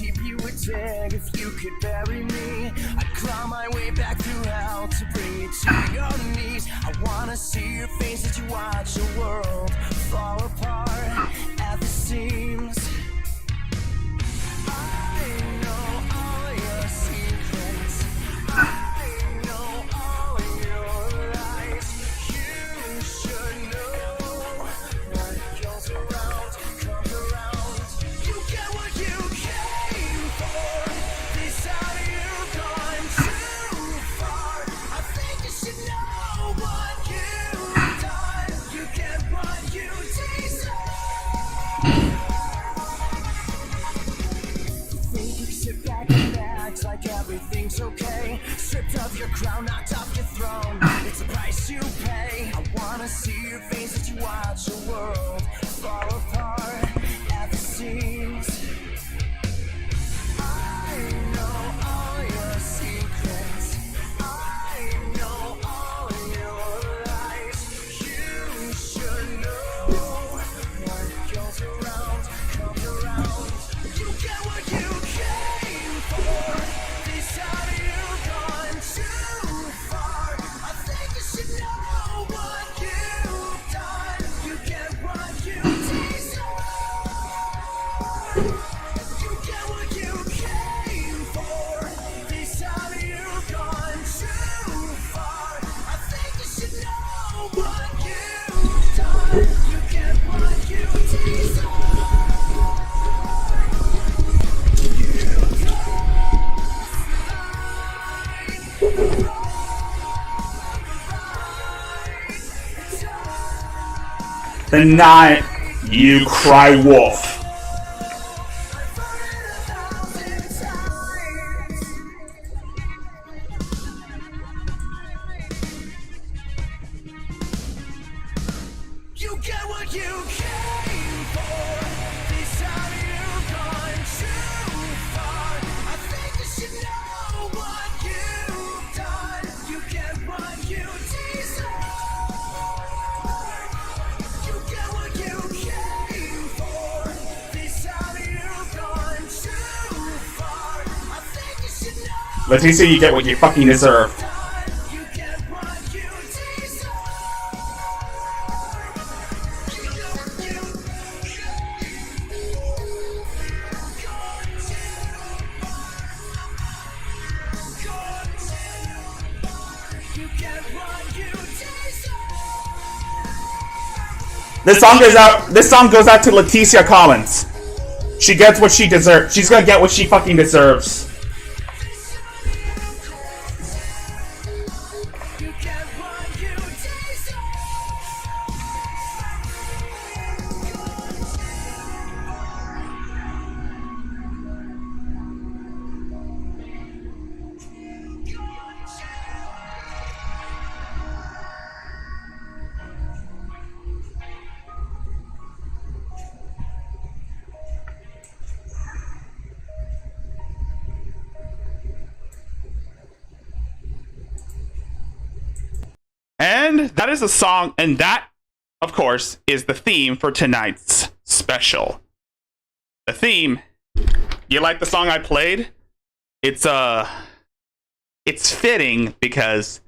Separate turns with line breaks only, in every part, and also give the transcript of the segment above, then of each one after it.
deep you would dig if you could bury me. I'd claw my way back through hell to bring you to your knees. I wanna see your face as you watch the world fall apart at the seams. I know all your secrets. I know all your lies. You should know what goes around comes around. You get what you came for. This time you've gone too far. I think you should know what you've done. You get what you deserve. Think you sit back and act like everything's okay. Stripped of your crown, knocked off your throne. It's the price you pay. I wanna see your face as you watch the world fall apart at the seams. I know all your secrets. I know all your lies. You should know what goes around comes around. You get what you came for. This time you've gone too far. I think you should know what you've done. You get what you deserve. You get what you came for. This time you've gone too far. I think you should know what you've done. You get what you deserve.
The night you cry wolf.
You get what you came for. This time you've gone too far. I think you should know what you've done. You get what you deserve. You get what you came for. This time you've gone too far. I think you should know.
Leticia, you get what you fucking deserve.
You get what you deserve. You get what you You get what you deserve.
This song goes out to Leticia Collins. She gets what she deserves. She's gonna get what she fucking deserves.
You get what you deserve.
And that is a song, and that, of course, is the theme for tonight's special. The theme, you like the song I played? It's fitting because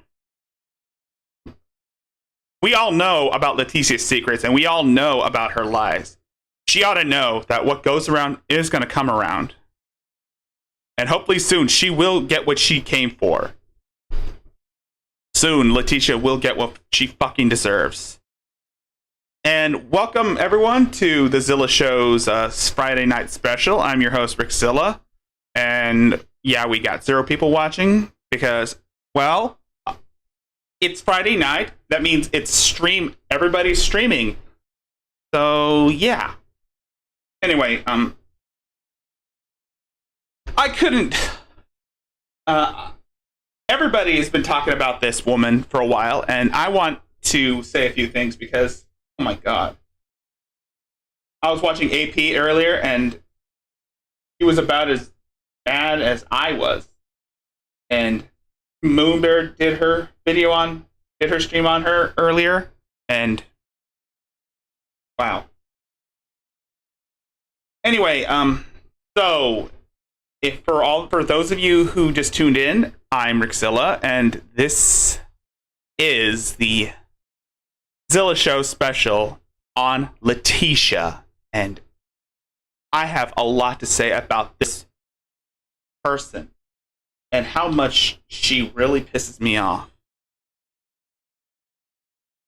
we all know about Leticia's secrets and we all know about her lies. She ought to know that what goes around is going to come around. And hopefully soon she will get what she came for. Soon, Leticia will get what she fucking deserves. And welcome, everyone, to the Zilla Show's Friday night special. I'm your host, Rickzilla. And yeah, we got 0 people watching because, well, it's Friday night. That means it's everybody's streaming. So, yeah. Anyway, I couldn't... everybody has been talking about this woman for a while, and I want to say a few things because, oh my god. I was watching AP earlier, and he was about as bad as I was. And Moonbear did her stream on her earlier, and wow. Anyway, so For those of you who just tuned in, I'm Rickzilla, and this is the Zilla Show special on Leticia, and I have a lot to say about this person and how much she really pisses me off.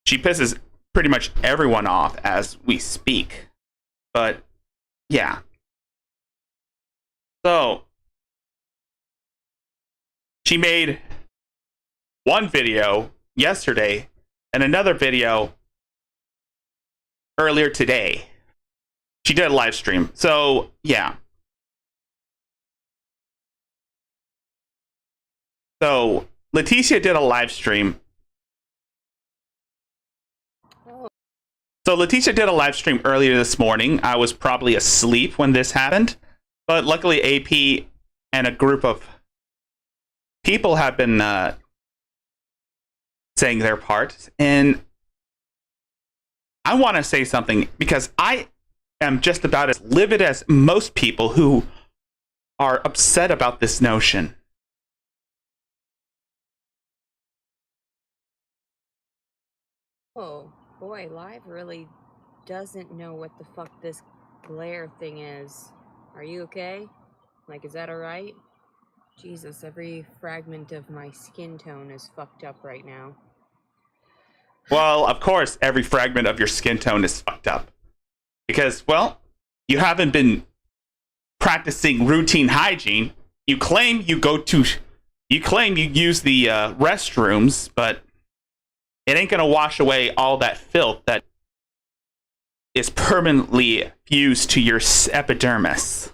She pisses pretty much everyone off as we speak, but yeah. So, she made one video yesterday and another video earlier today. She did a live stream. So, yeah. So, Leticia did a live stream. So, Leticia did a live stream earlier this morning. I was probably asleep when this happened. But luckily, AP and a group of people have been saying their part. And I want to say something because I am just about as livid as most people who are upset about this notion.
Oh boy, Live really doesn't know what the fuck this glare thing is. Are you okay? Like, is that alright? Jesus, every fragment of my skin tone is fucked up right now.
Well, of course, every fragment of your skin tone is fucked up. Because, well, you haven't been practicing routine hygiene. You claim you use the restrooms, but it ain't gonna wash away all that filth that is permanently fused to your epidermis.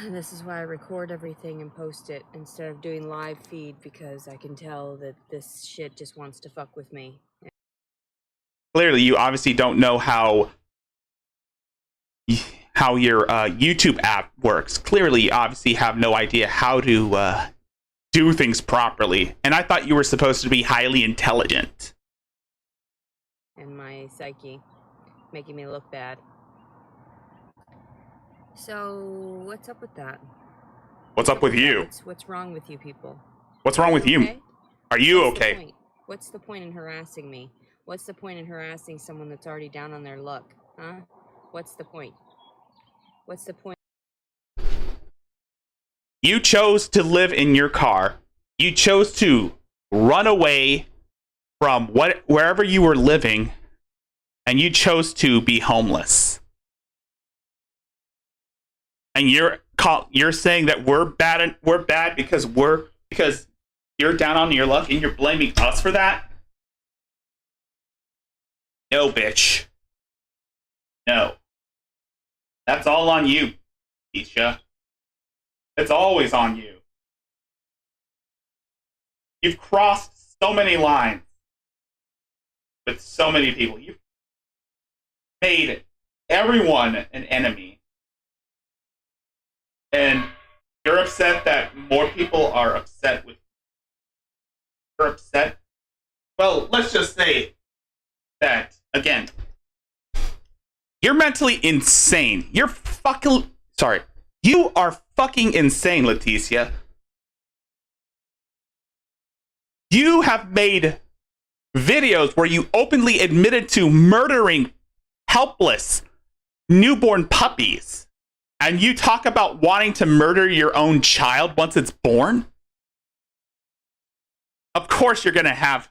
This is why I record everything and post it instead of doing live feed, because I can tell that this shit just wants to fuck with me.
Clearly, you obviously don't know how your YouTube app works. Clearly, you obviously have no idea how to do things properly. And I thought you were supposed to be highly intelligent.
And my psyche making me look bad. So, what's up with that?
What's up with you?
What's wrong with you people?
What's wrong with you? Are you okay?
What's the point in harassing me? What's the point in harassing someone that's already down on their luck? Huh? What's the point? What's the point?
You chose to live in your car. You chose to run away from wherever you were living, and you chose to be homeless. And you're saying that we're bad because you're down on your luck and you're blaming us for that? No, bitch. No. That's all on you, Leticia. It's always on you. You've crossed so many lines with so many people. You've made everyone an enemy. And you're upset that more people are upset with you. You're upset. Well, let's just say that, again, you're mentally insane. You are fucking insane, Leticia. You have made videos where you openly admitted to murdering helpless newborn puppies. And you talk about wanting to murder your own child once it's born? Of course you're going to have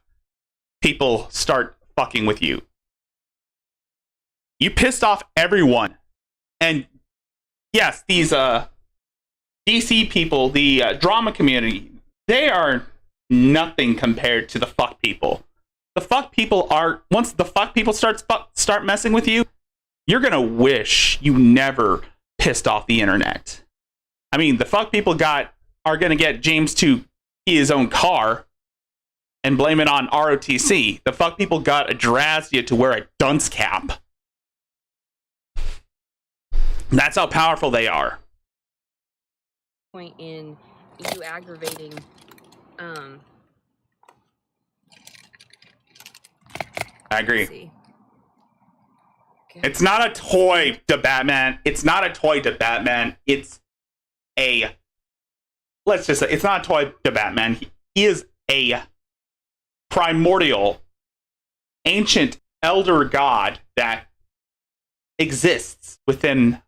people start fucking with you. You pissed off everyone. And yes, these DC people, the drama community, they are nothing compared to the fuck people. The fuck people are, once the fuck people start messing with you, you're going to wish you never pissed off the internet. I mean, the fuck people are going to get James to his own car and blame it on ROTC. The fuck people got Adrazia to wear a dunce cap. That's how powerful they are.
Point in you aggravating
I agree.
God.
It's not a toy to Batman. It's not a toy to Batman. It's a... Let's just say, it's not a toy to Batman. He is a primordial, ancient elder god that exists within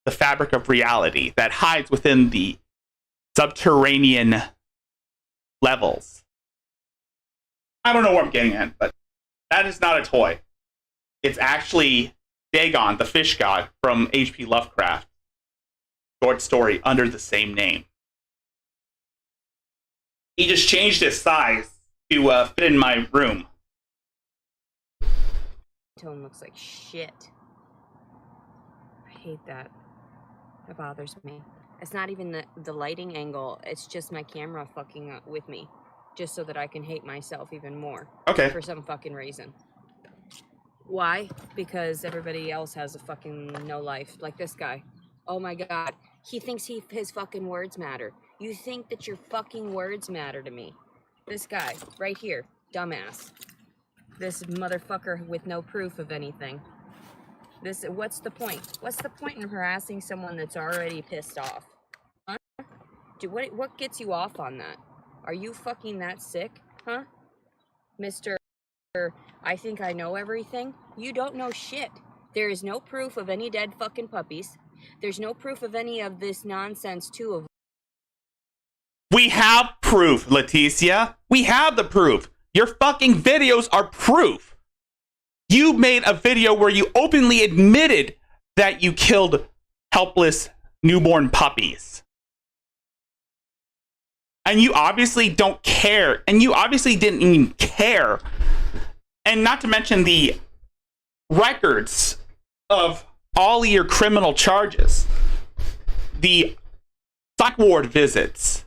the fabric of reality, that hides within the subterranean levels. I don't know where I'm getting at, but that is not a toy. It's actually Dagon, the fish god from H.P. Lovecraft, short story under the same name. He just changed his size to fit in my room.
Tone looks like shit. I hate that. That bothers me. It's not even the lighting angle. It's just my camera fucking up with me. Just so that I can hate myself even more.
Okay.
For some fucking reason. Why? Because everybody else has a fucking no life. Like this guy. Oh my god. He thinks his fucking words matter. You think that your fucking words matter to me. This guy, right here. Dumbass. This motherfucker with no proof of anything. What's the point? What's the point in harassing someone that's already pissed off? Huh? What gets you off on that? Are you fucking that sick? Huh? Mr. I think I know everything? You don't know shit. There is no proof of any dead fucking puppies. There's no proof of any of this nonsense, too. Of
We have proof, Leticia. We have the proof. Your fucking videos are proof. You made a video where you openly admitted that you killed helpless newborn puppies. And you obviously don't care. And you obviously didn't even care. And not to mention the records of all your criminal charges. The psych ward visits.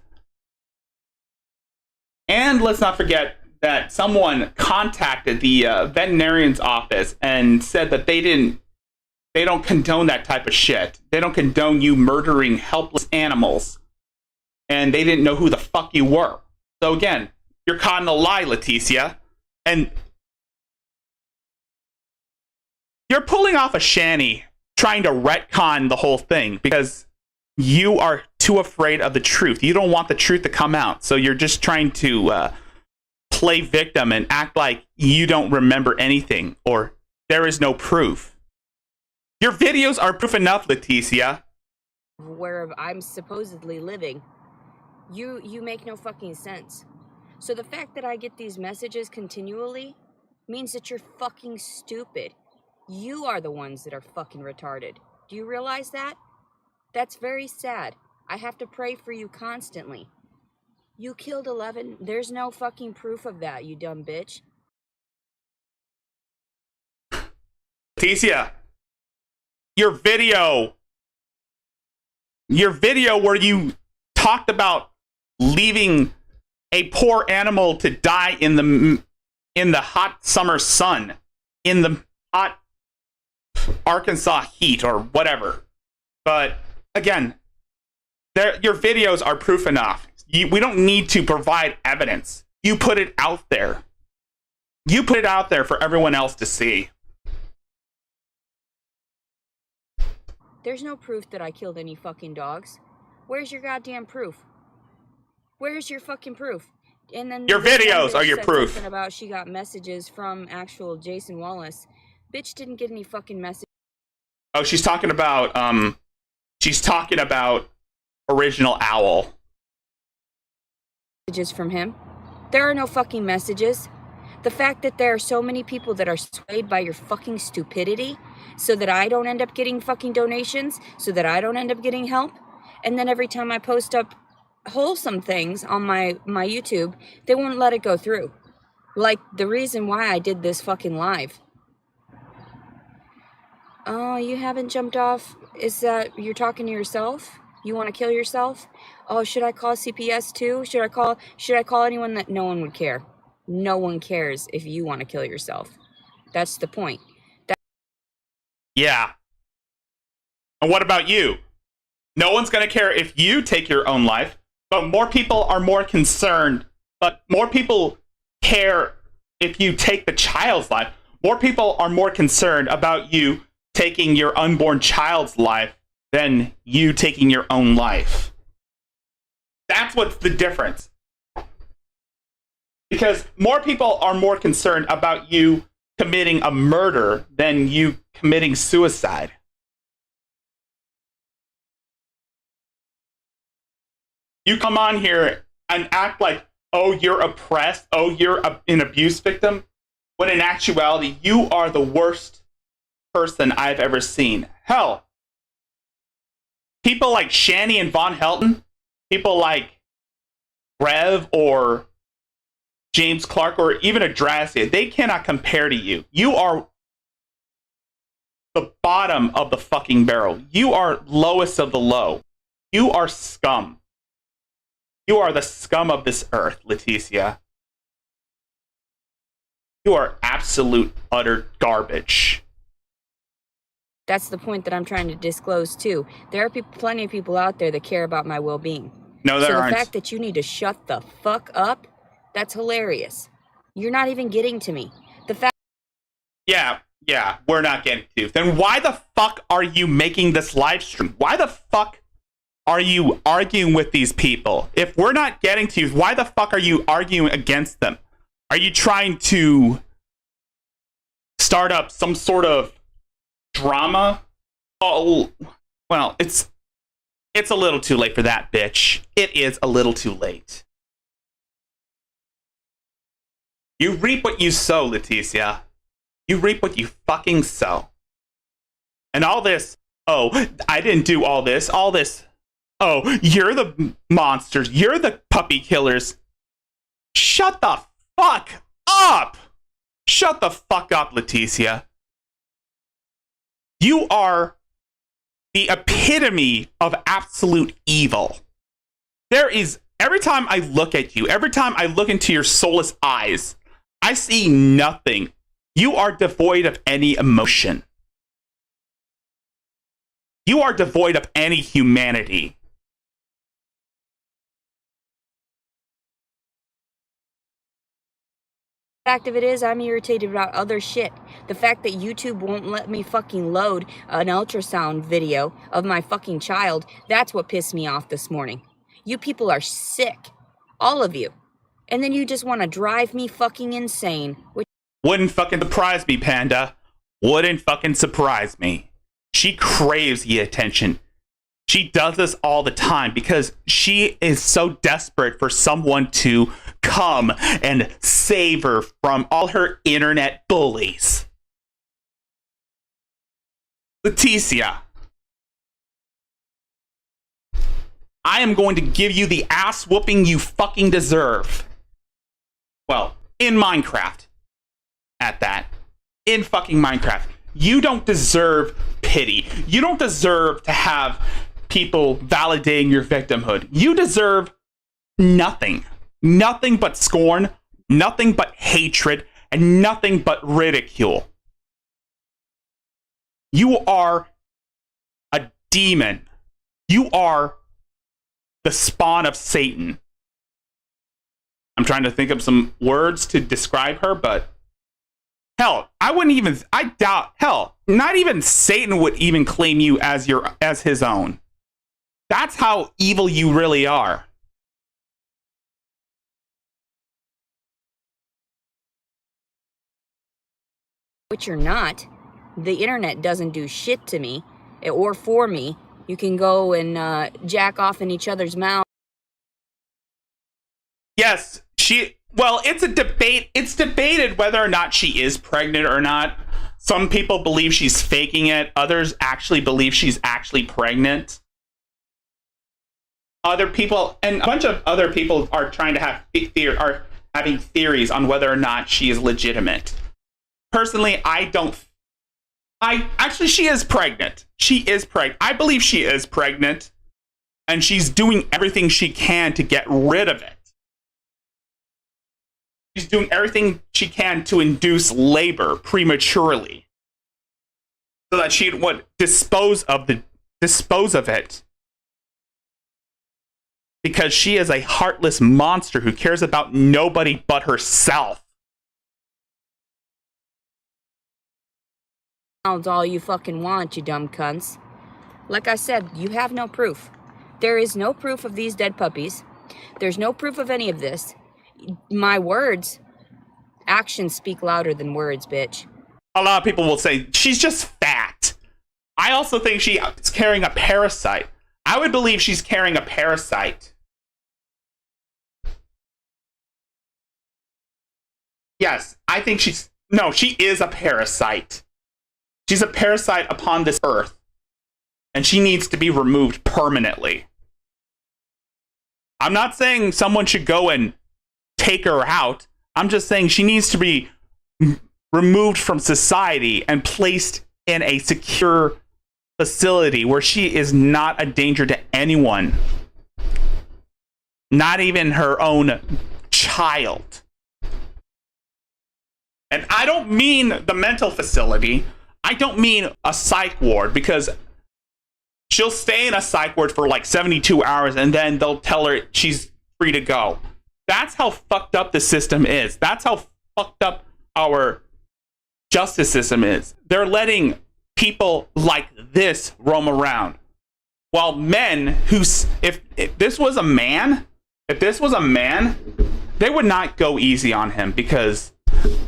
And let's not forget that someone contacted the veterinarian's office and said that they don't condone that type of shit. They don't condone you murdering helpless animals. And they didn't know who the fuck you were. So again, you're caught in a lie, Leticia. And you're pulling off a shanty trying to retcon the whole thing because you are too afraid of the truth. You don't want the truth to come out. So you're just trying to play victim and act like you don't remember anything or there is no proof. Your videos are proof enough, Leticia.
where I'm supposedly living. You make no fucking sense. So the fact that I get these messages continually means that you're fucking stupid. You are the ones that are fucking retarded. Do you realize that? That's very sad. I have to pray for you constantly. You killed 11. There's no fucking proof of that, you dumb bitch.
Leticia, your video where you talked about leaving a poor animal to die in the hot summer sun, in the hot Arkansas heat or whatever. But again, your videos are proof enough. We don't need to provide evidence. You put it out there. You put it out there for everyone else to see.
There's no proof that I killed any fucking dogs. Where's your goddamn proof? Where's your fucking proof? And then
your videos are your
said
proof.
something about she got messages from actual Jason Wallace. Bitch didn't get any fucking messages.
Oh, she's talking about Original Owl.
From him. There are no fucking messages. The fact that there are so many people that are swayed by your fucking stupidity, so that I don't end up getting fucking donations, so that I don't end up getting help, and then every time I post up wholesome things on my YouTube, they won't let it go through. Like the reason why I did this fucking live. Oh, you haven't jumped off? Is that you're talking to yourself? You want to kill yourself? Oh, should I call CPS too? Should I call anyone? That no one would care. No one cares if you want to kill yourself. That's the point.
Yeah. And what about you? No one's going to care if you take your own life, but more people are more concerned. But more people care if you take the child's life. More people are more concerned about you taking your unborn child's life than you taking your own life. That's what's the difference. Because more people are more concerned about you committing a murder than you committing suicide. You come on here and act like, oh, you're oppressed, oh, you're an abuse victim, when in actuality, you are the worst person I've ever seen. Hell, people like Shani and Von Helton, people like Rev or James Clark or even Adrasia, they cannot compare to you. You are the bottom of the fucking barrel. You are lowest of the low. You are scum. You are the scum of this earth, Leticia. You are absolute, utter garbage.
That's the point that I'm trying to disclose too. There are plenty of people out there that care about my well-being.
No, there aren't.
So the fact that you need to shut the fuck up, that's hilarious. You're not even getting to me. The fact...
Yeah, we're not getting to you. Then why the fuck are you making this live stream? Why the fuck are you arguing with these people? If we're not getting to you, why the fuck are you arguing against them? Are you trying to start up some sort of drama? Oh, well, it's a little too late for that, bitch. It is a little too late. You reap what you sow, Leticia. You reap what you fucking sow. And all this, oh, I didn't do all this, oh, you're the monsters, you're the puppy killers. Shut the fuck up! Shut the fuck up, Leticia. You are the epitome of absolute evil. There is, every time I look at you, every time I look into your soulless eyes, I see nothing. You are devoid of any emotion. You are devoid of any humanity.
The fact of it is, I'm irritated about other shit. The fact that YouTube won't let me fucking load an ultrasound video of my fucking child, that's what pissed me off this morning. You people are sick. All of you. And then you just want to drive me fucking insane.
Wouldn't fucking surprise me, Panda. Wouldn't fucking surprise me. She craves the attention. She does this all the time because she is so desperate for someone to come and save her from all her internet bullies. Leticia, I am going to give you the ass whooping you fucking deserve. Well, in Minecraft. At that. In fucking Minecraft. You don't deserve pity. You don't deserve to have people validating your victimhood. You deserve nothing. Nothing but scorn, nothing but hatred, and nothing but ridicule. You are a demon. You are the spawn of Satan. I'm trying to think of some words to describe her, but hell, I doubt, hell, not even Satan would even claim you as his own. That's how evil you really are.
Which you're not. The internet doesn't do shit to me or for me. You can go and jack off in each other's mouths.
Yes, well, it's a debate. It's debated whether or not she is pregnant or not. Some people believe she's faking it. Others actually believe she's actually pregnant. Other people, and a bunch of other people are trying to have are having theories on whether or not she is legitimate. Personally, actually, she is pregnant. She is pregnant. I believe she is pregnant, and she's doing everything she can to get rid of it. She's doing everything she can to induce labor prematurely, so that she would dispose of it. Because she is a heartless monster who cares about nobody but herself.
all you fucking want, you dumb cunts. Like I said, you have no proof. There is no proof of these dead puppies. There's no proof of any of this. My words, actions speak louder than words, bitch.
A lot of people will say she's just fat. I also think she's carrying a parasite. I would believe she's carrying a parasite. Yes, I think she is a parasite. She's a parasite upon this earth. And she needs to be removed permanently. I'm not saying someone should go and take her out. I'm just saying she needs to be removed from society and placed in a secure facility where she is not a danger to anyone. Not even her own child. And I don't mean the mental facility. I don't mean a psych ward, because she'll stay in a psych ward for like 72 hours and then they'll tell her she's free to go. That's how fucked up the system is. That's how fucked up our justice system is. They're letting people like this roam around. While men who, if this was a man, they would not go easy on him, because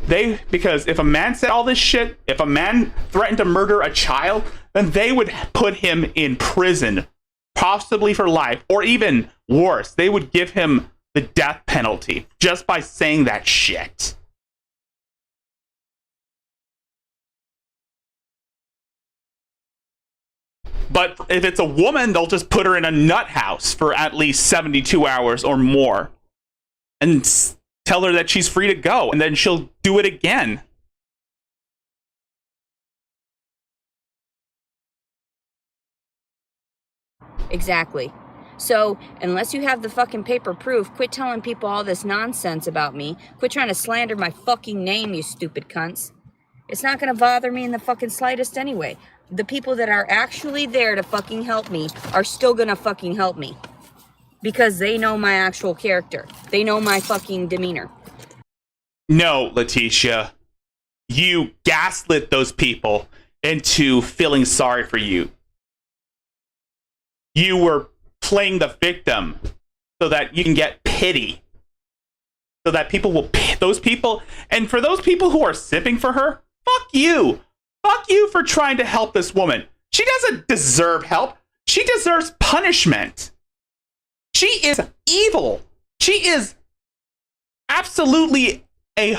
if a man said all this shit, if a man threatened to murder a child, then they would put him in prison, possibly for life, or even worse, they would give him the death penalty just by saying that shit. But if it's a woman, they'll just put her in a nut house for at least 72 hours or more and tell her that she's free to go, and then she'll do it again.
Exactly. So, unless you have the fucking paper proof, quit telling people all this nonsense about me. Quit trying to slander my fucking name, you stupid cunts. It's not gonna bother me in the fucking slightest anyway. The people that are actually there to fucking help me are still gonna fucking help me. Because they know my actual character. They know my fucking demeanor.
No, Leticia. You gaslit those people into feeling sorry for you. You were playing the victim so that you can get pity. So that people will those people, and for those people who are sipping for her, fuck you. Fuck you for trying to help this woman. She doesn't deserve help. She deserves punishment. She is evil. She is absolutely I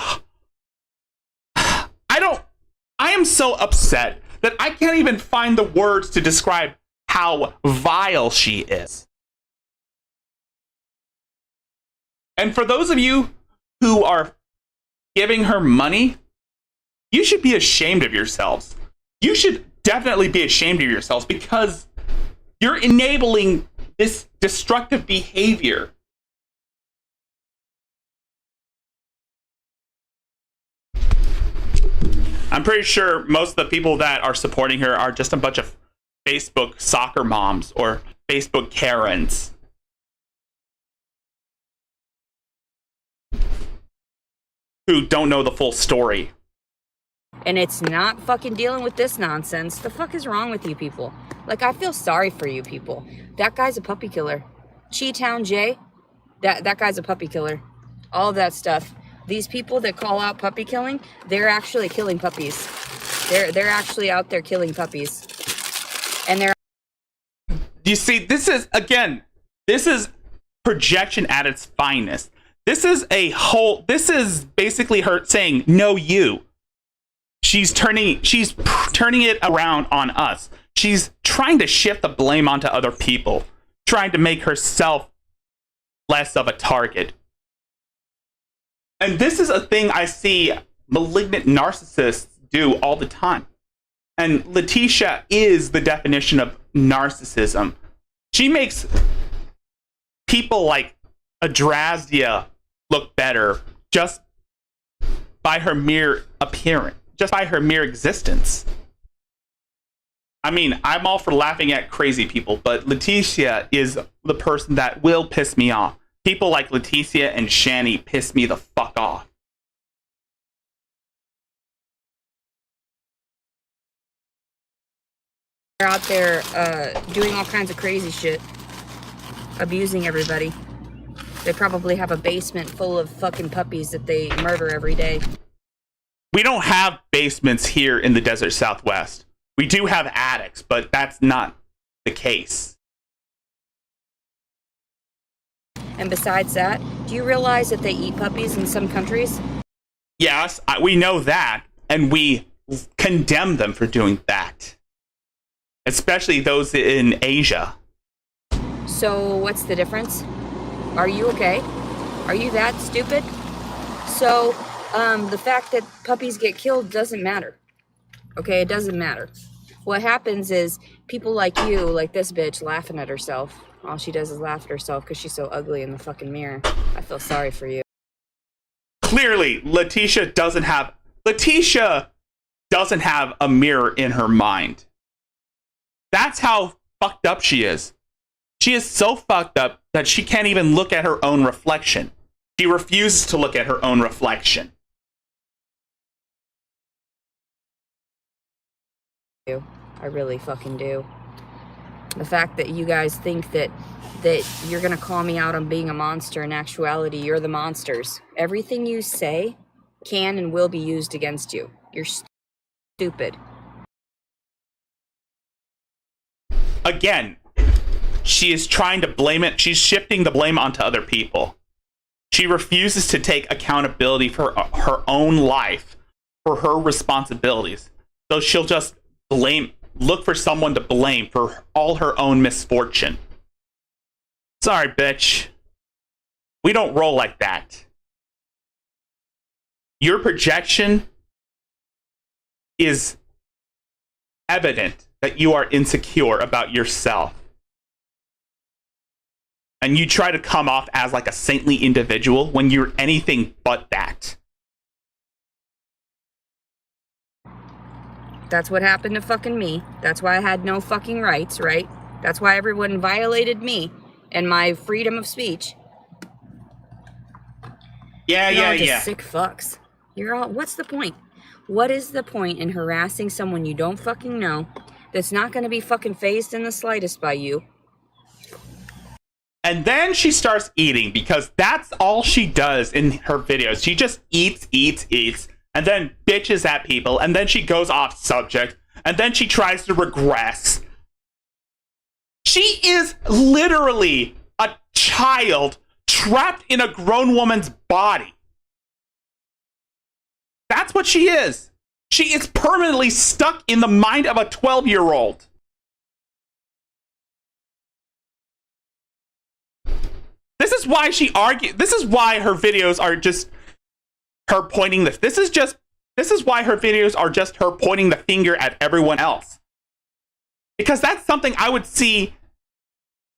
am so upset that I can't even find the words to describe how vile she is. And for those of you who are giving her money, you should be ashamed of yourselves. You should definitely be ashamed of yourselves, because you're enabling this destructive behavior. I'm pretty sure most of the people that are supporting her are just a bunch of Facebook soccer moms or Facebook Karens. Who don't know the full story.
And it's not fucking dealing with this nonsense. The fuck is wrong with you people? Like, I feel sorry for you people. That guy's a puppy killer. Chi-Town Jay, that guy's a puppy killer. All of that stuff. These people that call out puppy killing, they're actually killing puppies. They're actually out there killing puppies. And they're...
You see, this is projection at its finest. This is basically her saying, no, you. She's turning it around on us. She's trying to shift the blame onto other people, trying to make herself less of a target. And this is a thing I see malignant narcissists do all the time. And Leticia is the definition of narcissism. She makes people like Adrazia look better just by her mere appearance, just by her mere existence. I mean, I'm all for laughing at crazy people, but Leticia is the person that will piss me off. People like Leticia and Shani piss me the fuck off.
out there doing all kinds of crazy shit, abusing everybody. They probably have a basement full of fucking puppies that they murder every day.
We don't have basements here in the desert Southwest. We do have attics, but that's not the case.
And besides that, do you realize that they eat puppies in some countries?
Yes, we know that, and we condemn them for doing that. Especially those in Asia.
So what's the difference? Are you okay? Are you that stupid? So, the fact that puppies get killed doesn't matter. Okay, it doesn't matter. What happens is people like you, like this bitch, laughing at herself. All she does is laugh at herself because she's so ugly in the fucking mirror. I feel sorry for you.
Clearly, Leticia doesn't have a mirror in her mind. That's how fucked up she is. She is so fucked up that she can't even look at her own reflection. She refuses to look at her own reflection.
I really fucking do. The fact that you guys think that you're gonna call me out on being a monster, in actuality, you're the monsters. Everything you say can and will be used against you. You're stupid.
Again, she is trying to blame it. She's shifting the blame onto other people. She refuses to take accountability for her own life, for her responsibilities. So she'll just look for someone to blame for all her own misfortune. Sorry, bitch. We don't roll like that. Your projection is evident that you are insecure about yourself. And you try to come off as like a saintly individual when you're anything but that.
That's what happened to fucking me. That's why I had no fucking rights, right? That's why everyone violated me and my freedom of speech. You're all just sick fucks. You're all, what's the point? What is the point in harassing someone you don't fucking know that's not going to be fucking fazed in the slightest by you?
And then she starts eating because that's all she does in her videos. She just eats, and then bitches at people, and then she goes off subject, and then she tries to regress. She is literally a child trapped in a grown woman's body. That's what she is. She is permanently stuck in the mind of a 12-year-old. This is why she argued. This is why her videos are just her pointing the. This is why her videos are just her pointing the finger at everyone else. Because that's something I would see.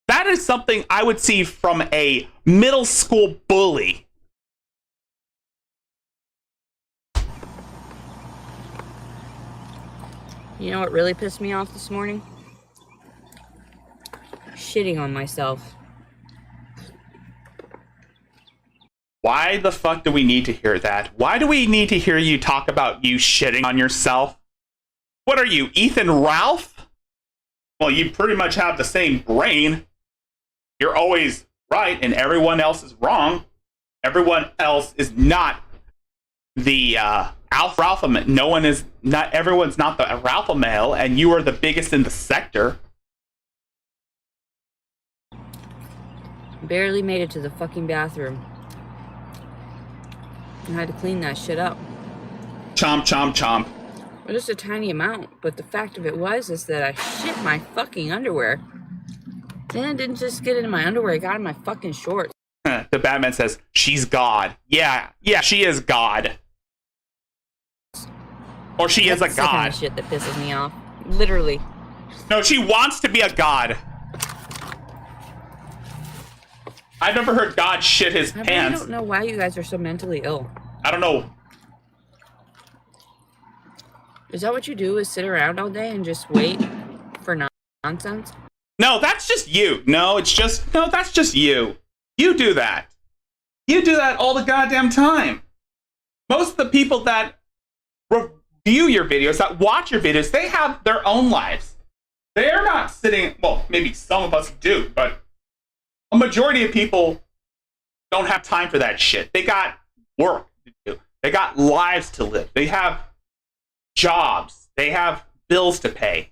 That is something I would see from a middle school bully.
You know what really pissed me off this morning? Shitting on myself.
Why the fuck do we need to hear that? Why do we need to hear you talk about you shitting on yourself? What are you, Ethan Ralph? Well, you pretty much have the same brain. You're always right and everyone else is wrong. Everyone else is not the alpha male. Everyone's not the alpha male, and you are the biggest in the sector.
Barely made it to the fucking bathroom. I had to clean that shit up.
Chomp, chomp, chomp.
Just a tiny amount, but the fact of it is that I shit my fucking underwear. Then it didn't just get into my underwear, it got in my fucking shorts.
The Batman says, she's God. Yeah, she is God. Or she is a
That's the kind
god.
of shit that pisses me off. Literally.
No, she wants to be a god. I've never heard God shit his
I
pants.
don't know why you guys are so mentally ill.
I don't know.
Is that what you do, is sit around all day and just wait for nonsense?
No, that's just you. That's just you. You do that. You do that all the goddamn time. Most of the people that review your videos, that watch your videos, they have their own lives. they're not sitting, well, maybe some of us do, but a majority of people don't have time for that shit. They got work to do. They got lives to live. They have jobs. They have bills to pay.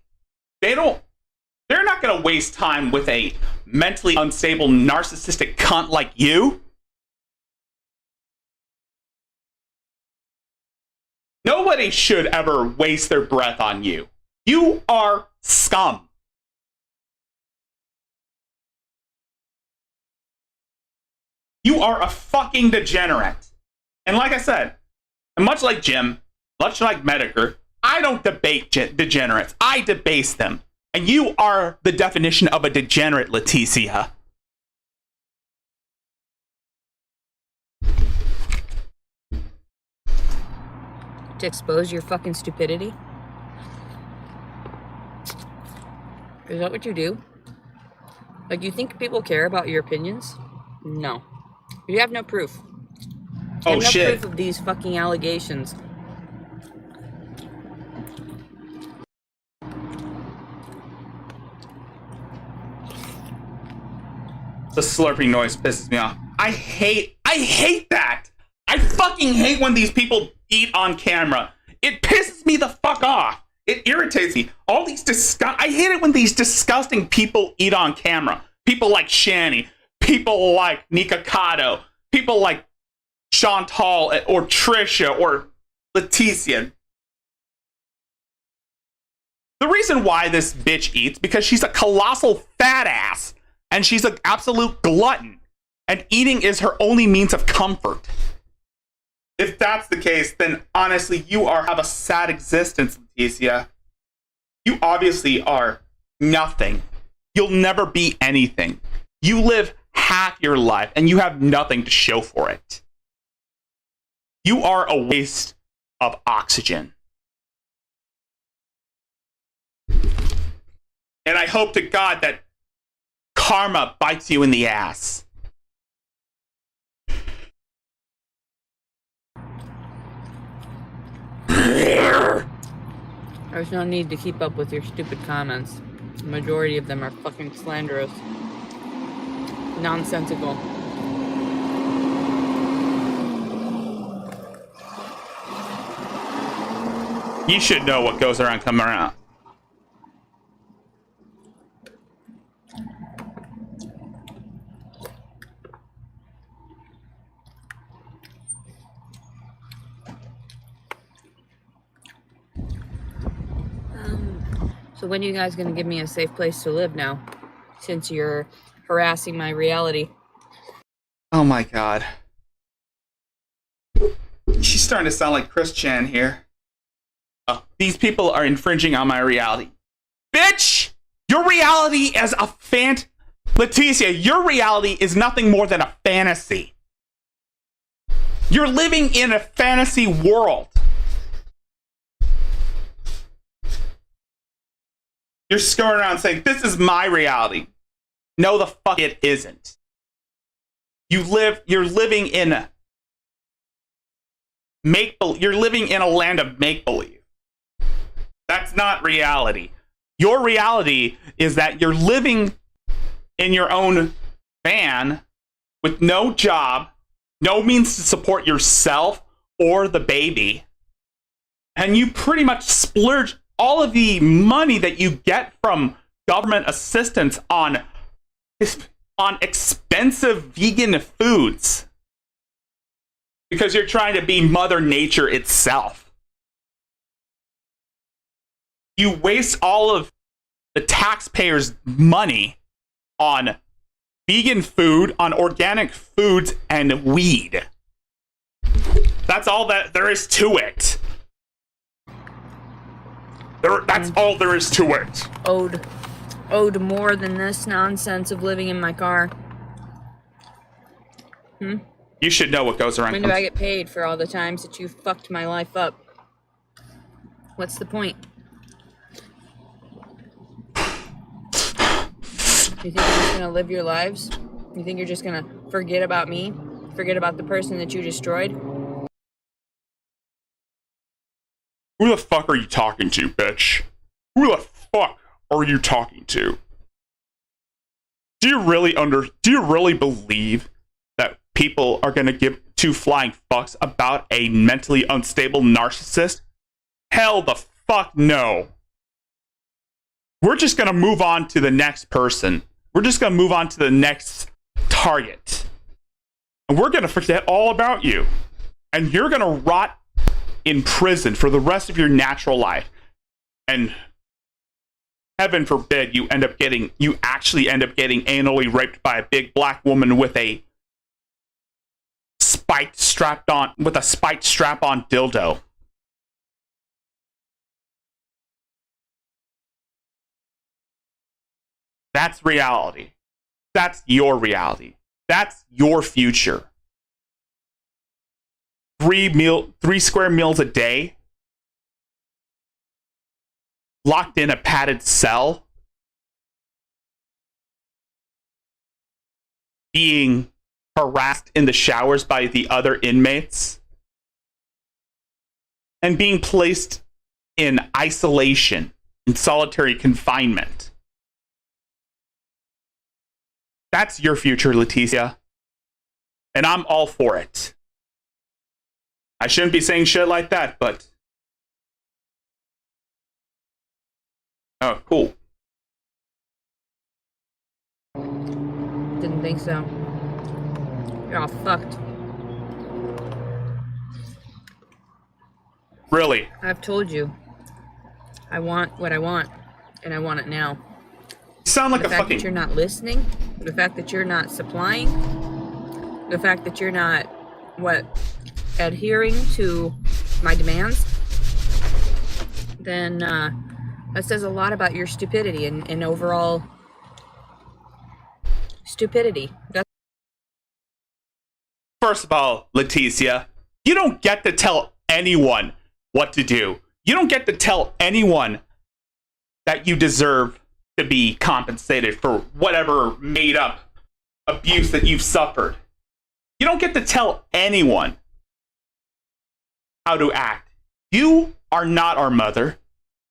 They're not going to waste time with a mentally unstable, narcissistic cunt like you. Nobody should ever waste their breath on you. You are scum. You are a fucking degenerate. And like I said, and much like Jim, much like Medicare, I don't debate degenerates. I debase them. And you are the definition of a degenerate, Leticia.
To expose your fucking stupidity? Is that what you do? Like, you think people care about your opinions? No. You have no proof.
Oh,
no
shit.
proof of these fucking allegations.
The slurping noise pisses me off. I hate that. I fucking hate when these people eat on camera. It pisses me the fuck off. It irritates me. I hate it when these disgusting people eat on camera. People like Shani, people like Nikocado, people like Chantal or Trisha or Leticia. The reason why this bitch eats because she's a colossal fat ass and she's an absolute glutton and eating is her only means of comfort. If that's the case, then honestly, you have a sad existence, Leticia. You obviously are nothing. You'll never be anything. You live half your life and you have nothing to show for it. You are a waste of oxygen. And I hope to God that karma bites you in the ass.
There's no need to keep up with your stupid comments. The majority of them are fucking slanderous. Nonsensical.
You should know what goes around come around.
So when are you guys gonna give me a safe place to live now? Since you're harassing my reality.
Oh my God. She's starting to sound like Chris Chan here. Oh, these people are infringing on my reality. Bitch! Your reality is a Leticia, your reality is nothing more than a fantasy. You're living in a fantasy world. You're going around saying, this is my reality. No, the fuck it isn't. You're living in you're living in a land of make-believe. That's not reality. Your reality is that you're living in your own van with no job, no means to support yourself or the baby, and you pretty much splurge all of the money that you get from government assistance on expensive vegan foods because you're trying to be Mother Nature itself. You waste all of the taxpayers' money on vegan food, on organic foods, and weed. That's all that there is to it. That's all there is to it.
Owed more than this nonsense of living in my car.
You should know what goes around.
When do I get paid for all the times that you fucked my life up? What's the point? You think you're just gonna live your lives? You think you're just gonna forget about me? Forget about the person that you destroyed?
Who the fuck are you talking to, bitch? Who the fuck are you talking to? Do you really believe that people are going to give two flying fucks about a mentally unstable narcissist? Hell the fuck no. We're just going to move on to the next person. We're just going to move on to the next target. And we're going to forget all about you. And you're going to rot in prison for the rest of your natural life. And heaven forbid you actually end up getting anally raped by a big black woman with a spiked strap-on dildo. That's reality. That's your reality. That's your future. 3 square meals a day, locked in a padded cell, being harassed in the showers by the other inmates, and being placed in isolation, in solitary confinement. That's your future, Leticia. And I'm all for it. I shouldn't be saying shit like that, but... Oh, cool.
Didn't think so. You're all fucked.
Really?
I've told you. I want what I want, and I want it now.
You sound like
The
a
fact
fucking...
that you're not listening, the fact that you're not supplying, the fact that you're not, adhering to my demands, then that says a lot about your stupidity and overall stupidity.
First of all, Leticia, you don't get to tell anyone what to do. You don't get to tell anyone that you deserve to be compensated for whatever made up abuse that you've suffered. You don't get to tell anyone how to act. You are not our mother.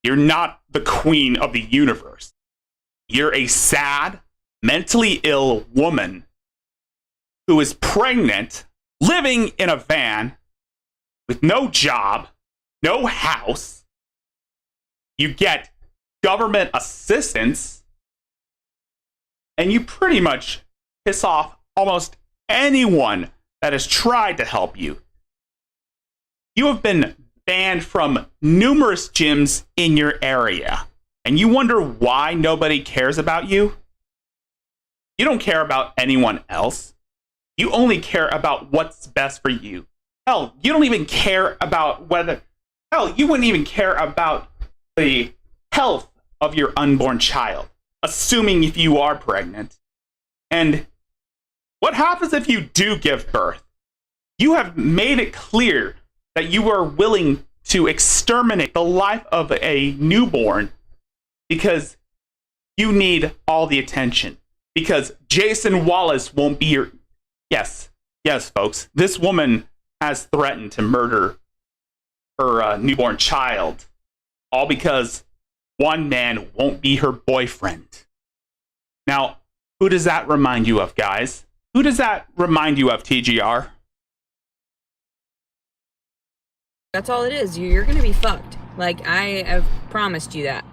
You're not the queen of the universe. You're a sad, mentally ill woman who is pregnant, living in a van with no job, no house. You get government assistance, and you pretty much piss off almost anyone that has tried to help you. You have been banned from numerous gyms in your area, and you wonder why nobody cares about you? You don't care about anyone else. You only care about what's best for you. Hell, you don't even care about you wouldn't even care about the health of your unborn child, assuming if you are pregnant. And what happens if you do give birth? You have made it clear that you are willing to exterminate the life of a newborn because you need all the attention. Because Jason Wallace won't be your... Yes, folks. This woman has threatened to murder her newborn child. All because one man won't be her boyfriend. Now, who does that remind you of, guys? Who does that remind you of, TGR?
That's all it is. You're gonna be fucked. Like, I have promised you that.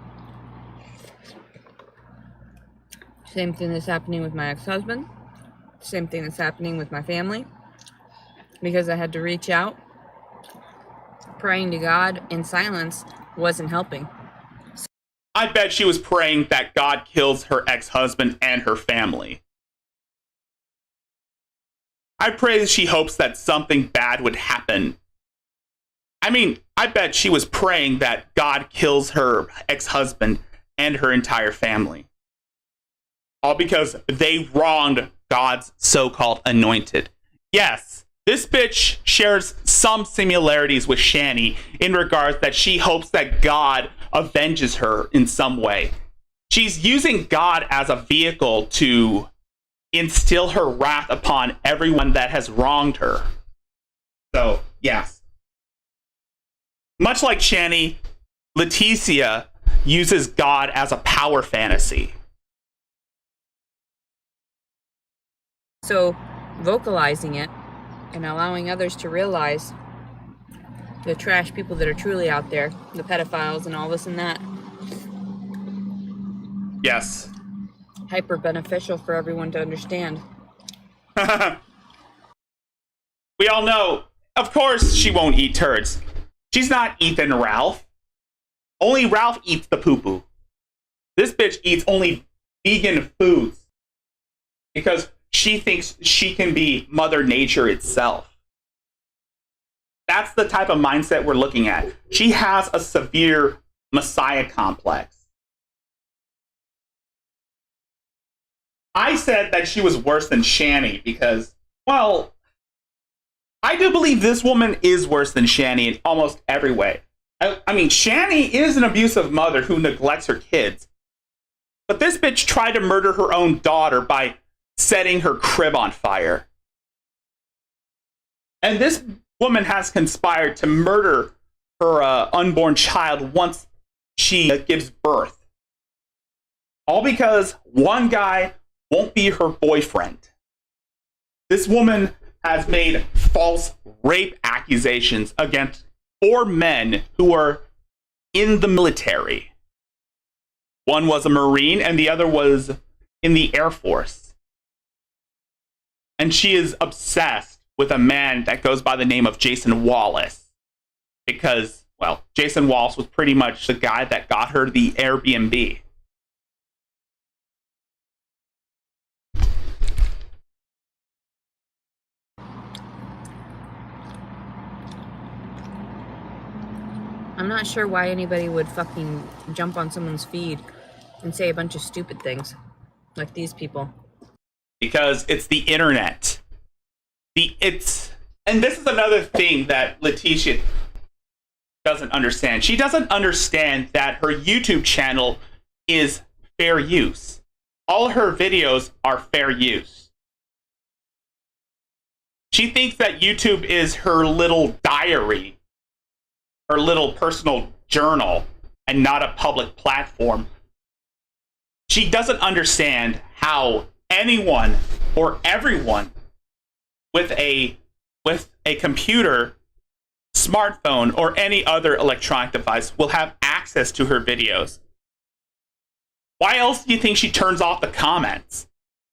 Same thing that's happening with my ex-husband. Same thing that's happening with my family. Because I had to reach out. Praying to God in silence wasn't helping.
I bet she was praying that God kills her ex-husband and her family. I pray that she hopes that something bad would happen. I mean, I bet she was praying that God kills her ex-husband and her entire family. All because they wronged God's so-called anointed. Yes, this bitch shares some similarities with Shani in regards that she hopes that God avenges her in some way. She's using God as a vehicle to instill her wrath upon everyone that has wronged her. So, yes. Much like Shani, Leticia uses God as a power fantasy.
So, vocalizing it and allowing others to realize the trash people that are truly out there, the pedophiles and all this and that,
Yes.
hyper beneficial for everyone to understand.
We all know, of course, she won't eat turds. She's not Ethan Ralph. Only Ralph eats the poo-poo. This bitch eats only vegan foods because she thinks she can be Mother Nature itself. That's the type of mindset we're looking at. She has a severe Messiah complex. I said that she was worse than Shani because, well, I do believe this woman is worse than Shani in almost every way. I mean, Shani is an abusive mother who neglects her kids. But this bitch tried to murder her own daughter by setting her crib on fire. And this woman has conspired to murder her unborn child once she gives birth. All because one guy won't be her boyfriend. This woman has made false rape accusations against 4 men who are in the military. One was a Marine and the other was in the Air Force. And she is obsessed with a man that goes by the name of Jason Wallace. Because, well, Jason Wallace was pretty much the guy that got her the Airbnb.
I'm not sure why anybody would fucking jump on someone's feed and say a bunch of stupid things like these people.
Because it's the internet. And this is another thing that Leticia doesn't understand. She doesn't understand that her YouTube channel is fair use. All her videos are fair use. She thinks that YouTube is her little diary, her little personal journal, and not a public platform. She doesn't understand how anyone or everyone with a computer, smartphone, or any other electronic device will have access to her videos. Why else do you think she turns off the comments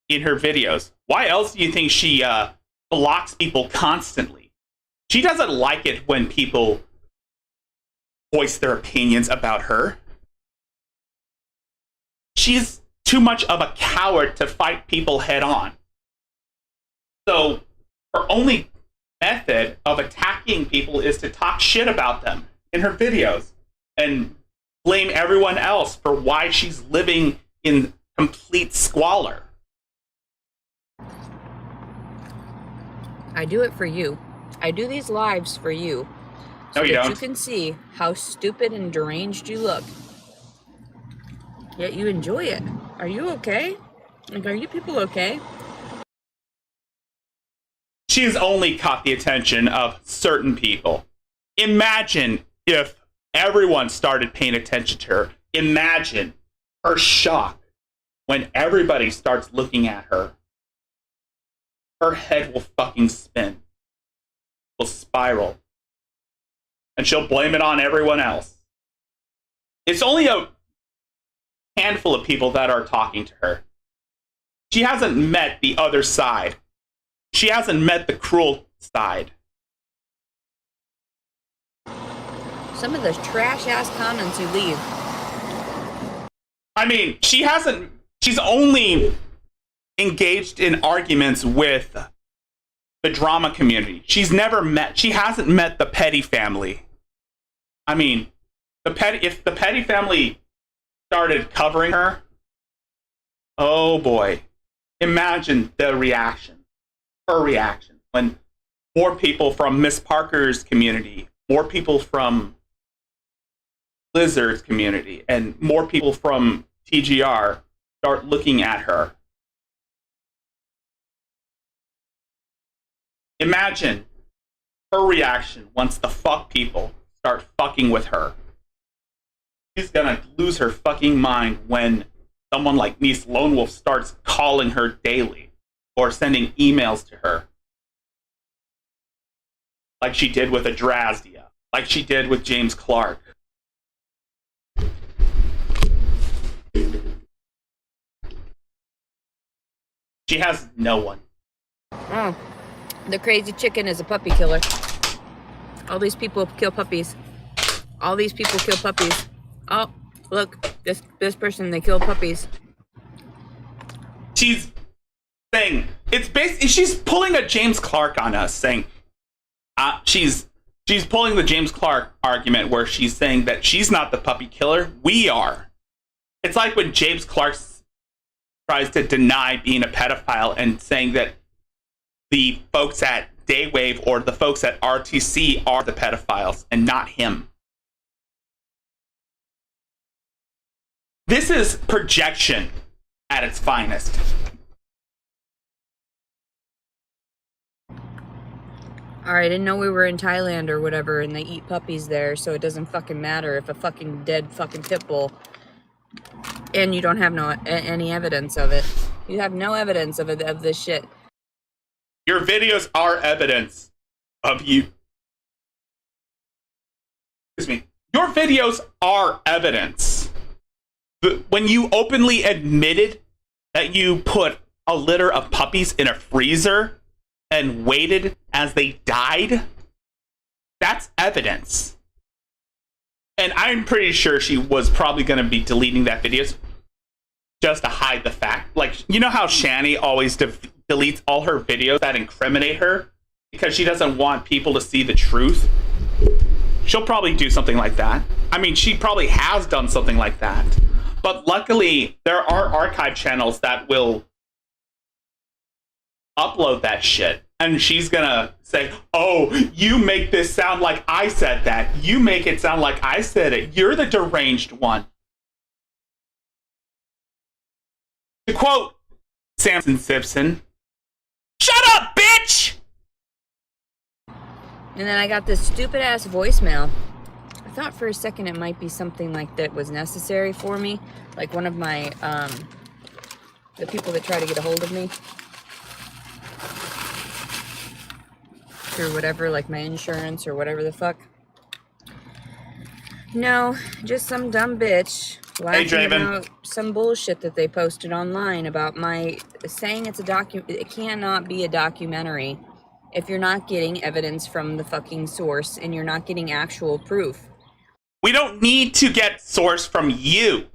in her videos? Why else do you think she blocks people constantly? She doesn't like it when people voice their opinions about her. She's too much of a coward to fight people head on. So her only method of attacking people is to talk shit about them in her videos and blame everyone else for why she's living in complete squalor.
I do it for you. I do these lives for you. So
No, you
that
don't.
you can see how stupid and deranged you look. Yet you enjoy it. Are you okay? Like, are you people okay?
She's only caught the attention of certain people. Imagine if everyone started paying attention to her. Imagine her shock when everybody starts looking at her. Her head will fucking spin. Will spiral. And she'll blame it on everyone else. It's only a handful of people that are talking to her. She hasn't met the other side. She hasn't met the cruel side.
Some of the trash ass comments you leave.
I mean, she's only engaged in arguments with the drama community. She hasn't met the Petty family. I mean, if the Petty family started covering her, oh boy, imagine the reaction. Her reaction when more people from Miss Parker's community, more people from Blizzard's community, and more people from TGR start looking at her. Imagine her reaction once the fuck people start fucking with her. she's gonna lose her fucking mind when someone like Niece Lone Wolf starts calling her daily or sending emails to her. Like she did with Adrazdia. Like she did with James Clark. She has no one.
Oh, the crazy chicken is a puppy killer. All these people kill puppies. All these people kill puppies. Oh, look, this person, they kill puppies.
She's saying, it's basically, she's pulling a James Clark on us, saying, she's pulling the James Clark argument where she's saying that she's not the puppy killer, we are. It's like when James Clark tries to deny being a pedophile and saying that the folks at Daywave or the folks at RTC are the pedophiles and not him. This is projection at its finest.
Alright, I didn't know we were in Thailand or whatever and they eat puppies there, so it doesn't fucking matter if a fucking dead fucking pit bull and you don't have any evidence of it. You have no evidence of this shit.
Your videos are evidence of you. Excuse me. Your videos are evidence. When you openly admitted that you put a litter of puppies in a freezer and waited as they died, that's evidence. And I'm pretty sure she was probably going to be deleting that video just to hide the fact. Like, you know how Shani always deletes all her videos that incriminate her because she doesn't want people to see the truth? She'll probably do something like that. I mean, she probably has done something like that. But luckily, there are archive channels that will upload that shit. And she's gonna say, oh, you make this sound like I said that. You make it sound like I said it. You're the deranged one. To quote Samson Simpson, shut up, bitch!
And then I got this stupid ass voicemail. I thought for a second it might be something like that was necessary for me. Like one of my, the people that try to get a hold of me. Or whatever, like my insurance or whatever the fuck. No, just some dumb bitch laughing about some bullshit that they posted online about my saying it's a it cannot be a documentary if you're not getting evidence from the fucking source and you're not getting actual proof.
We don't need to get source from you.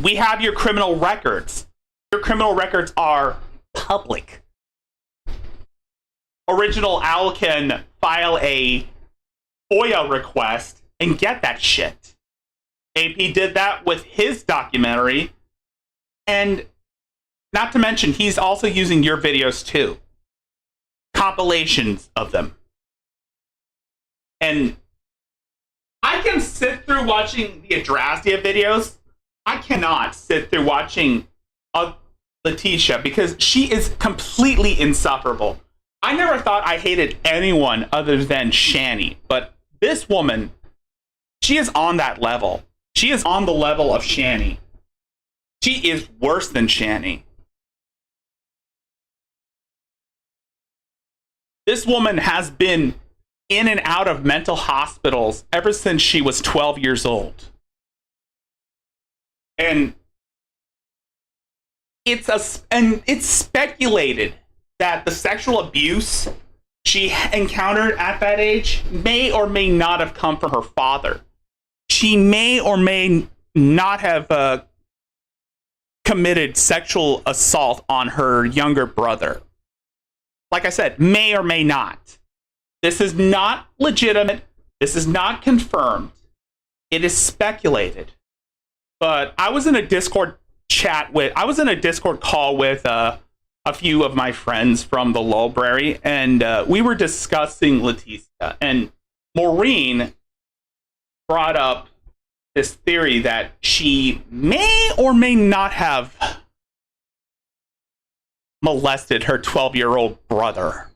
We have your criminal records. Your criminal records are public. Original Owl can file a FOIA request and get that shit. AP did that with his documentary. And not to mention, he's also using your videos too. Compilations of them. And I can sit through watching the Adrazdia videos. I cannot sit through watching Leticia because she is completely insufferable. I never thought I hated anyone other than Shani, but this woman, she is on that level. She is on the level of Shani. She is worse than Shani. This woman has been in and out of mental hospitals ever since she was 12 years old. And it's speculated that the sexual abuse she encountered at that age may or may not have come from her father. She may or may not have committed sexual assault on her younger brother. Like I said, may or may not. This is not legitimate. This is not confirmed. It is speculated. But I was in a Discord call with a few of my friends from the library, and we were discussing Leticia, and Maureen brought up this theory that she may or may not have molested her 12-year-old brother.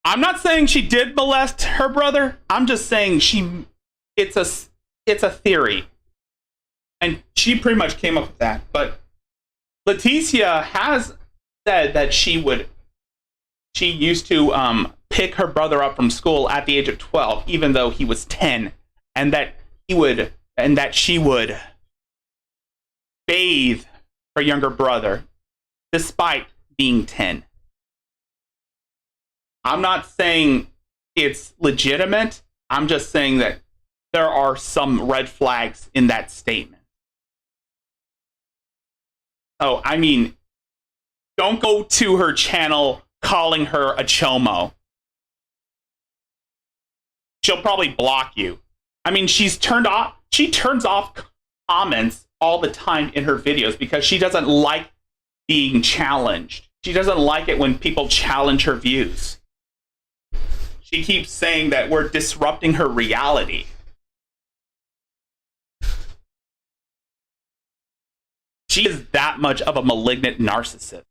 I'm not saying she did molest her brother. I'm just saying it's a theory. And she pretty much came up with that. But Leticia has said that she used to pick her brother up from school at the age of 12, even though he was 10, and that she would bathe her younger brother despite being 10. I'm not saying it's legitimate. I'm just saying that there are some red flags in that statement. Oh, I mean, don't go to her channel calling her a chomo. She'll probably block you. I mean, she turns off comments all the time in her videos because she doesn't like being challenged. She doesn't like it when people challenge her views. She keeps saying that we're disrupting her reality. She is that much of a malignant narcissist.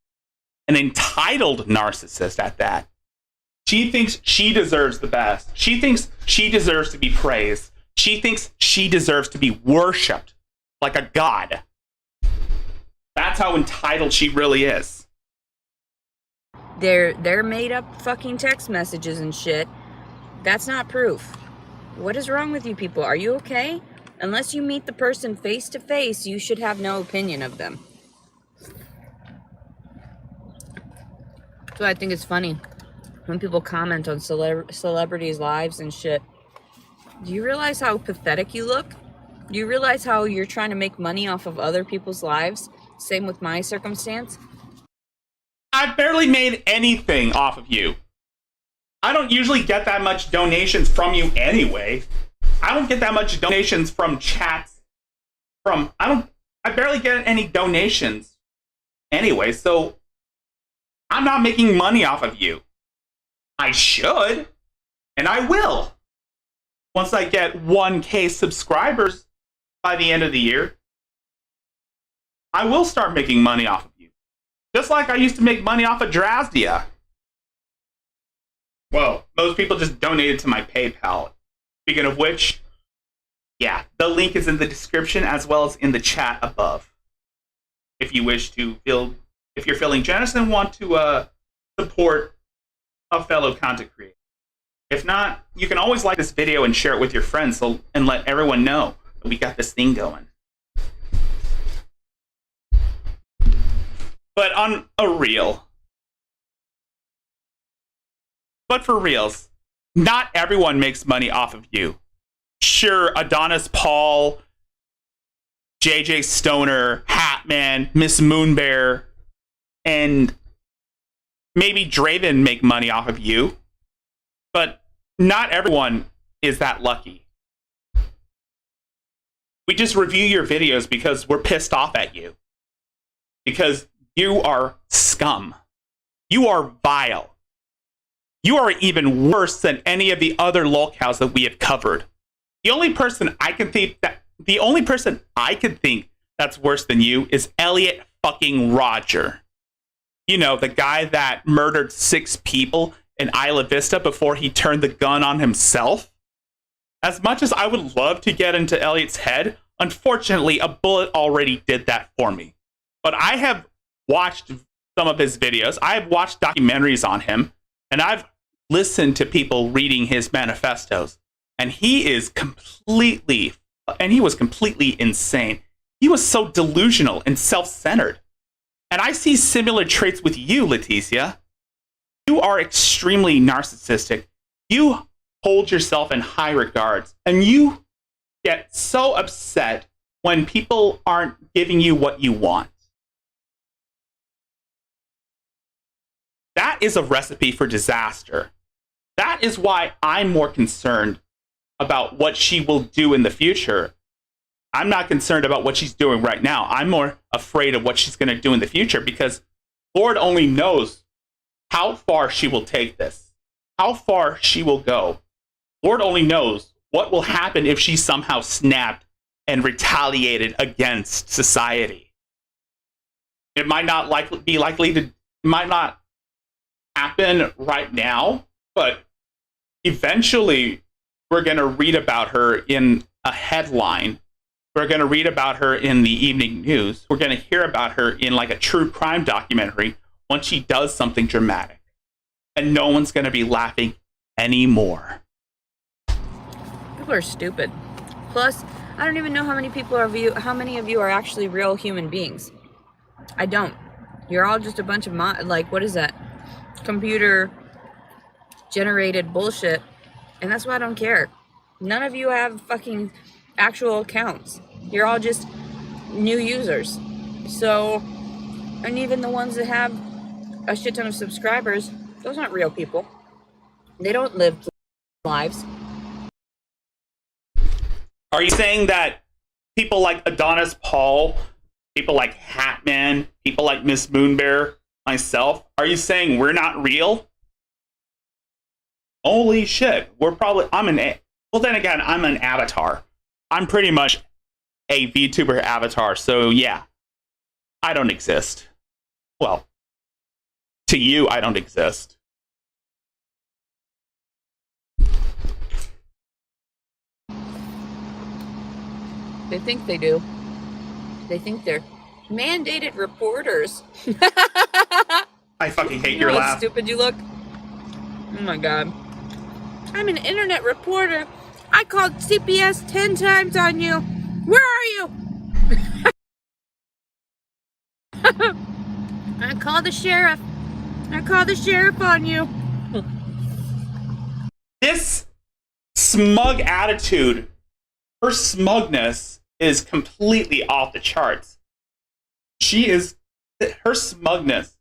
An entitled narcissist at that. She thinks she deserves the best. She thinks she deserves to be praised. She thinks she deserves to be worshipped like a god. That's how entitled she really is.
They're made up fucking text messages and shit. That's not proof. What is wrong with you people? Are you okay? Unless you meet the person face to face, you should have no opinion of them. So I think it's funny when people comment on celebrities' lives and shit. Do you realize how pathetic you look? Do you realize how you're trying to make money off of other people's lives? Same with my circumstance.
I barely made anything off of you. I don't usually get that much donations from you anyway. I don't get that much donations from chats. I barely get any donations anyway, so I'm not making money off of you. I should, and I will. Once I get 1K subscribers by the end of the year, I will start making money off of you. Just like I used to make money off of Drazdia. Well, most people just donated to my PayPal. Speaking of which, yeah, the link is in the description as well as in the chat above. If you wish to if you're feeling generous and want to support a fellow content creator. If not, you can always like this video and share it with your friends and let everyone know that we got this thing going. But on a real. But for reals, not everyone makes money off of you. Sure, Adonis Paul, JJ Stoner, Hatman, Miss Moonbear, and maybe Draven make money off of you. But not everyone is that lucky. We just review your videos because we're pissed off at you. Because you are scum. You are vile. You are even worse than any of the other lolcows that we have covered. The only person I can think that's worse than you is Elliot fucking Roger. You know, the guy that murdered 6 people in Isla Vista before he turned the gun on himself. As much as I would love to get into Elliot's head, unfortunately, a bullet already did that for me. But I have watched some of his videos. I have watched documentaries on him, and I've listened to people reading his manifestos. And he was completely insane. He was so delusional and self-centered. And I see similar traits with you, Leticia. You are extremely narcissistic. You hold yourself in high regards. And you get so upset when people aren't giving you what you want. That is a recipe for disaster. That is why I'm more concerned about what she will do in the future. I'm not concerned about what she's doing right now. I'm more afraid of what she's going to do in the future because Lord only knows how far she will take this, how far she will go. Lord only knows what will happen if she somehow snapped and retaliated against society. It might not might not happen right now, but eventually we're going to read about her in a headline. We're going to read about her in the evening news. We're going to hear about her in like a true crime documentary once she does something dramatic. And no one's going to be laughing anymore.
People are stupid. Plus, I don't even know how many of you are actually real human beings. I don't. You're all just a bunch of what is that? Computer generated bullshit. And that's why I don't care. None of you have fucking actual accounts. You're all just new users. So, and even the ones that have a shit ton of subscribers, those aren't real people. They don't live lives.
Are you saying that people like Adonis Paul, people like Hatman, people like Miss Moonbear, myself, are you saying we're not real? Holy shit. Well, then again, I'm an avatar. I'm pretty much a VTuber avatar. So yeah, I don't exist. Well, to you, I don't exist.
They think they do. They think they're mandated reporters.
I fucking hate
You
your
know how
laugh.
stupid you look? Oh my god. I'm an internet reporter. I called CPS 10 times on you. Where are you? I called the sheriff. I called the sheriff on you.
This smug attitude, her smugness is completely off the charts. Her smugness,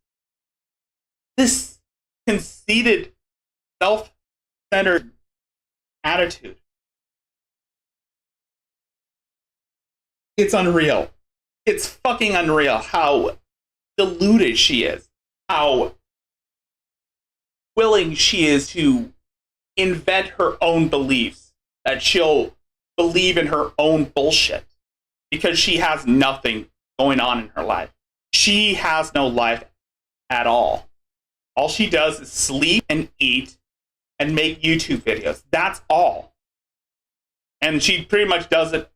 this conceited, self-centered attitude. It's unreal. It's fucking unreal how deluded she is. How willing she is to invent her own beliefs. That she'll believe in her own bullshit. Because she has nothing going on in her life. She has no life at all. All she does is sleep and eat and make YouTube videos. That's all. And she pretty much does it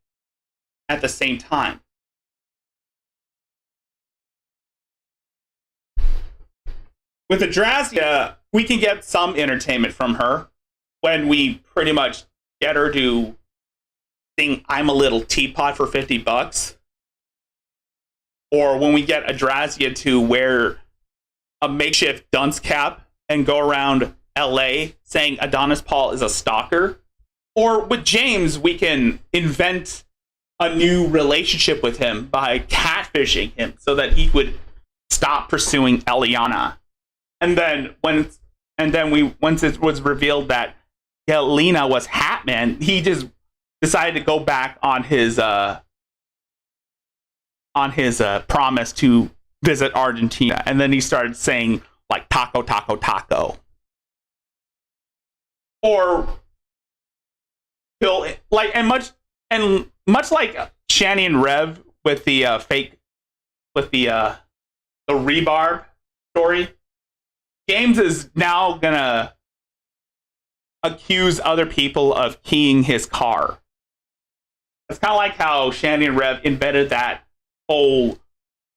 at the same time. With Rickzilla, we can get some entertainment from her when we pretty much get her to sing I'm a Little Teapot for $50. Or when we get Rickzilla to wear a makeshift dunce cap and go around LA saying Adonis Paul is a stalker. Or with James, we can invent a new relationship with him by catfishing him so that he would stop pursuing Eliana. And then once it was revealed that Helena was Hatman, he just decided to go back on his promise to visit Argentina, and then he started saying like taco, taco, taco, or much like Shani and Rev with the the rebarb story. James is now gonna accuse other people of keying his car. It's kind of like how Shani and Rev invented that whole,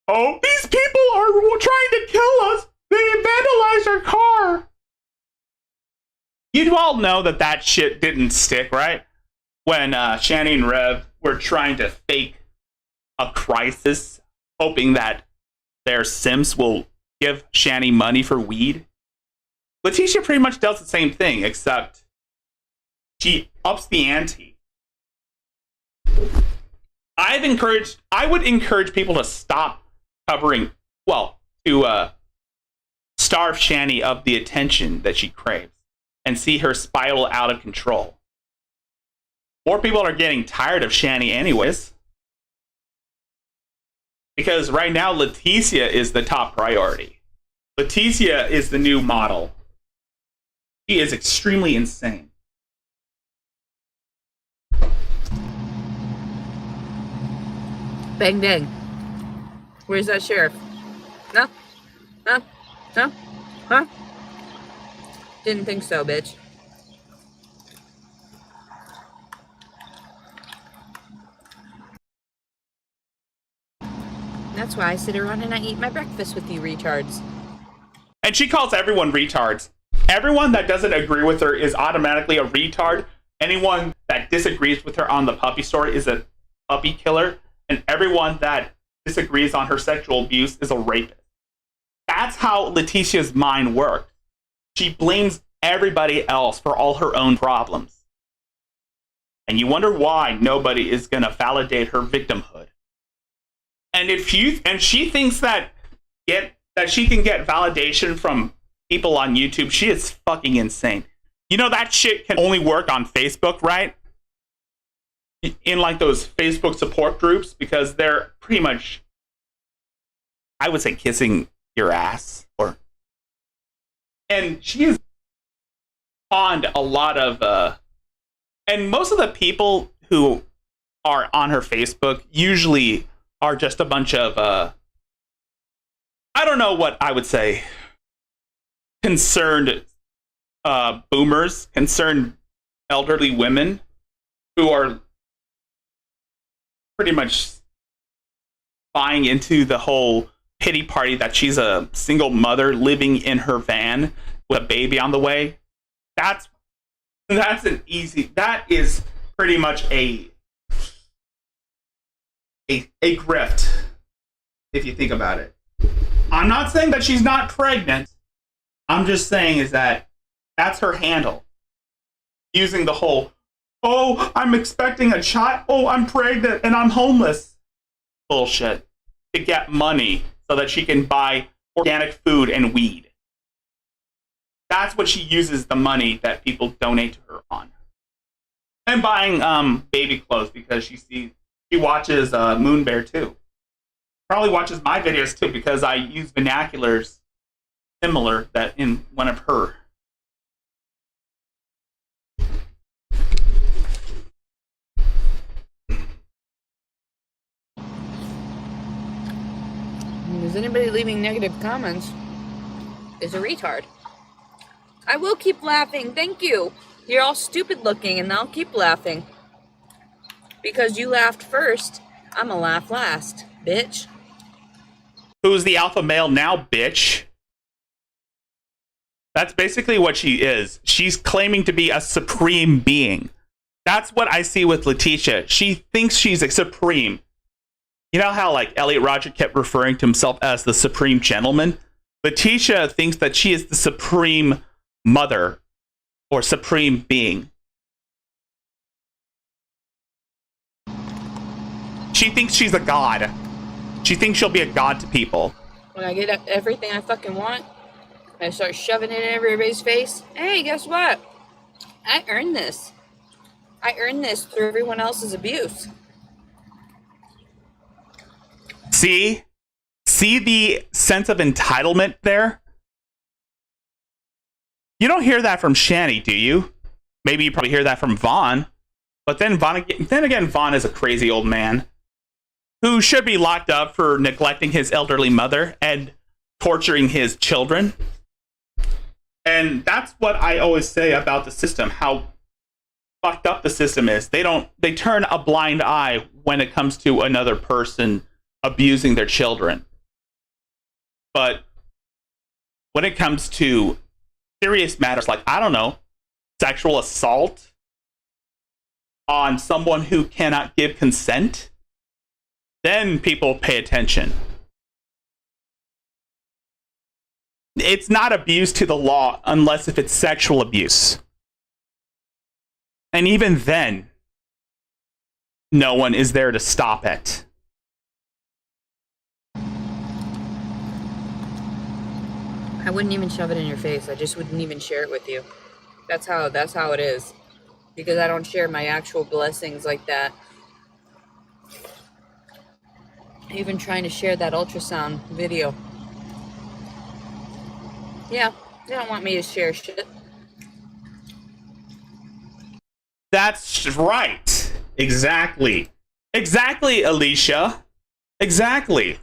oh, these people are trying to kill us. They vandalized our car. You all know that shit didn't stick, right? When Shani and Rev were trying to fake a crisis, hoping that their simps will give Shani money for weed. Leticia pretty much does the same thing, except she ups the ante. I would encourage people to stop covering, to starve Shani of the attention that she craves and see her spiral out of control. More people are getting tired of Shani anyways. Because right now, Leticia is the top priority. Leticia is the new model. She is extremely insane.
Bang, bang. Where's that sheriff? No? No? No? Huh? Didn't think so, bitch. That's why I sit around and I eat my breakfast with you retards.
And she calls everyone retards. Everyone that doesn't agree with her is automatically a retard. Anyone that disagrees with her on the puppy story is a puppy killer. And everyone that disagrees on her sexual abuse is a rapist. That's how Leticia's mind works. She blames everybody else for all her own problems. And you wonder why nobody is going to validate her victimhood. And she thinks that she can get validation from people on YouTube, she is fucking insane. You know that shit can only work on Facebook, right? In like those Facebook support groups, because they're pretty much, I would say, kissing your ass. And she has spawned a lot of and most of the people who are on her Facebook usually are just a bunch of I don't know what I would say, concerned boomers, concerned elderly women who are pretty much buying into the whole pity party that she's a single mother living in her van with a baby on the way. That is pretty much a grift, if you think about it. I'm not saying that she's not pregnant. I'm just saying is that that's her handle. Using the whole, oh, I'm expecting a child, oh, I'm pregnant and I'm homeless bullshit to get money so that she can buy organic food and weed. That's what she uses the money that people donate to her on. And buying baby clothes, because she watches Moon Bear too. Probably watches my videos too, because I use vernaculars similar that in one of her.
Is anybody leaving negative comments is a retard. I will keep laughing. Thank you. You're all stupid looking, and I'll keep laughing. Because you laughed first, I'm gonna laugh last, bitch.
Who's the alpha male now, bitch? That's basically what she is. She's claiming to be a supreme being. That's what I see with Leticia. She thinks she's a supreme. You know how like Elliot Rodger kept referring to himself as the supreme gentleman? Leticia thinks that she is the supreme mother or supreme being. She thinks she's a god. She thinks she'll be a god to people.
When I get everything I fucking want, I start shoving it in everybody's face. Hey, guess what? I earned this. I earned this through everyone else's abuse.
See? See the sense of entitlement there? You don't hear that from Shani, do you? Maybe you probably hear that from Vaughn. But then again, Vaughn is a crazy old man who should be locked up for neglecting his elderly mother and torturing his children. And that's what I always say about the system, how fucked up the system is. They turn a blind eye when it comes to another person abusing their children. But when it comes to serious matters like, I don't know, sexual assault on someone who cannot give consent, then people pay attention. It's not abuse to the law unless if it's sexual abuse. And even then, no one is there to stop it.
I wouldn't even shove it in your face. I just wouldn't even share it with you. That's how it is. Because I don't share my actual blessings like that. Even trying to share that ultrasound video. Yeah, they don't want me to share shit.
That's right. Exactly. Exactly, Alicia. Exactly.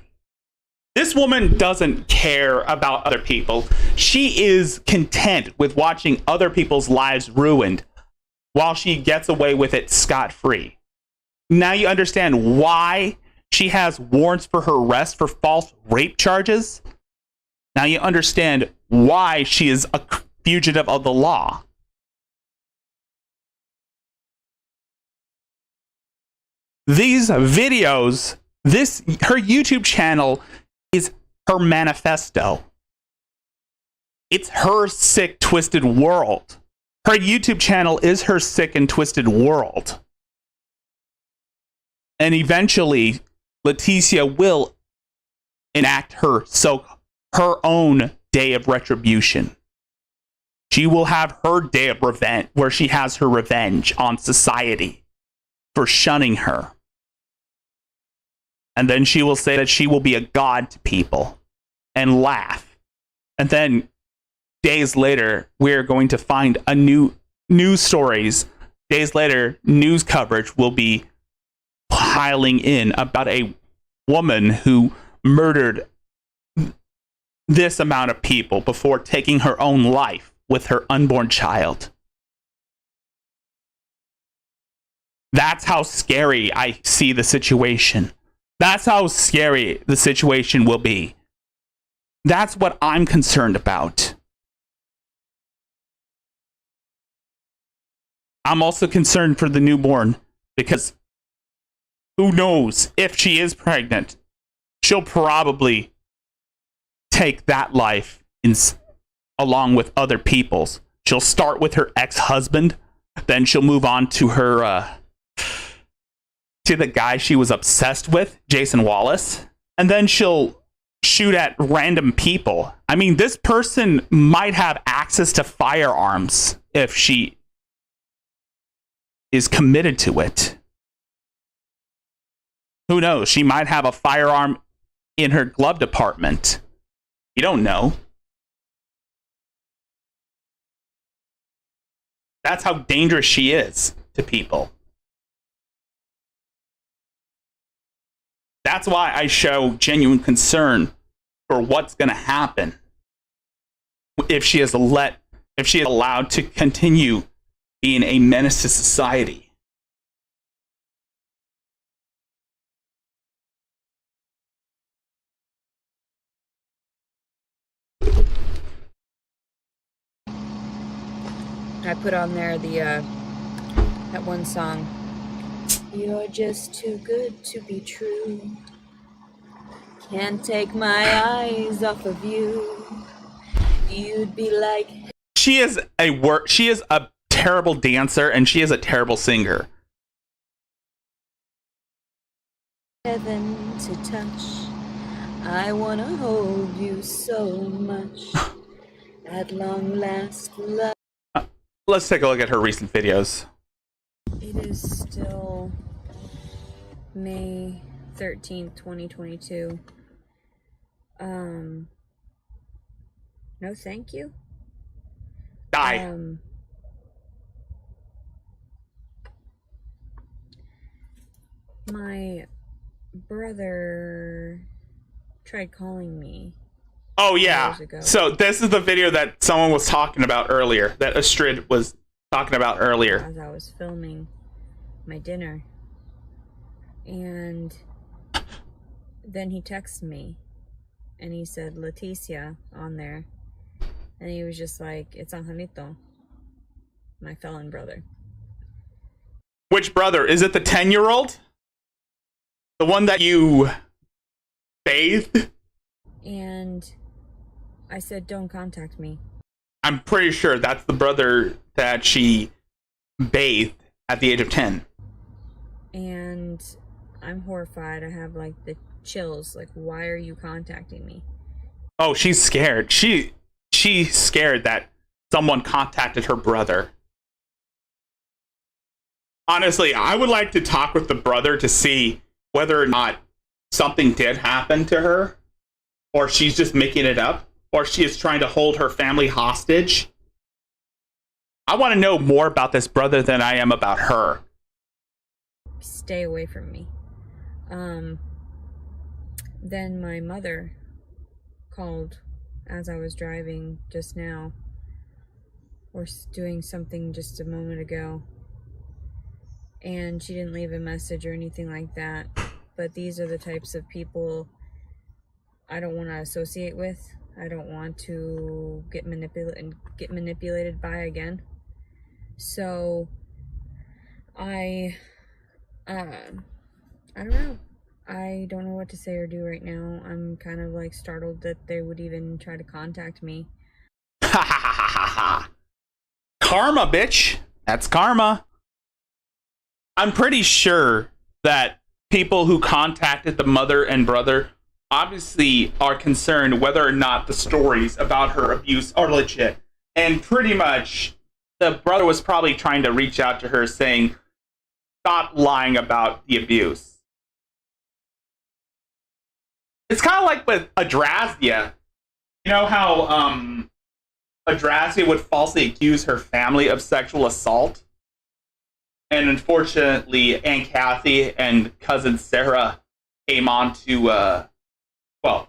This woman doesn't care about other people. She is content with watching other people's lives ruined while she gets away with it scot-free. Now you understand why She has warrants for her arrest for false rape charges. Now you understand why she is a fugitive of the law. These videos, her YouTube channel is her manifesto. It's her sick, twisted world. Her YouTube channel is her sick and twisted world. And eventually, Leticia will enact her own day of retribution. She will have her day of revenge, where she has her revenge on society for shunning her. And then she will say that she will be a god to people and laugh. And then days later, we're going to find a new news stories. Days later, news coverage will be piling in about a woman who murdered this amount of people before taking her own life with her unborn child. That's how scary I see the situation. That's how scary the situation will be. That's what I'm concerned about. I'm also concerned for the newborn because who knows if she is pregnant, she'll probably take that life along with other people's. She'll start with her ex-husband, then she'll move on to her to the guy she was obsessed with, Jason Wallace, and then she'll shoot at random people. I mean, this person might have access to firearms if she is committed to it. Who knows? She might have a firearm in her glove department. You don't know. That's how dangerous she is to people. That's why I show genuine concern for what's going to happen if she is allowed to continue being a menace to society.
I put on there that one song. You're just too good to be true. Can't take my eyes off of you. You'd be like.
She is a terrible dancer and she is a terrible singer.
Heaven to touch. I wanna hold you so much. At long last, love.
Let's take a look at her recent videos.
It is still May 13th, 2022. No thank you.
Die.
My brother tried calling me.
Oh yeah.
Years ago.
So this is the video that someone was talking about earlier, that Astrid was talking about earlier.
As I was filming my dinner. And then he texted me and he said Leticia on there. And he was just like, it's Angelito, my felon brother.
Which brother? Is it the 10-year-old? The one that you bathed?
And I said, don't contact me.
I'm pretty sure that's the brother that she bathed at the age of 10.
And I'm horrified. I have like the chills. Like, why are you contacting me?
Oh, she's scared. She's scared that someone contacted her brother. Honestly, I would like to talk with the brother to see whether or not something did happen to her, or she's just making it up, or she is trying to hold her family hostage. I want to know more about this brother than I am about her.
Stay away from me. Then my mother called as I was driving just now, or doing something just a moment ago, and she didn't leave a message or anything like that, but these are the types of people I don't want to associate with. I don't want to get manipulated by again. So I don't know. I don't know what to say or do right now. I'm kind of like startled that they would even try to contact me.
Ha ha ha ha ha. Karma, bitch. That's karma. I'm pretty sure that people who contacted the mother and brother obviously are concerned whether or not the stories about her abuse are legit. And pretty much the brother was probably trying to reach out to her saying, stop lying about the abuse. It's kind of like with Adrazia. You know how Adrazia would falsely accuse her family of sexual assault? And unfortunately, Aunt Kathy and cousin Sarah came on to,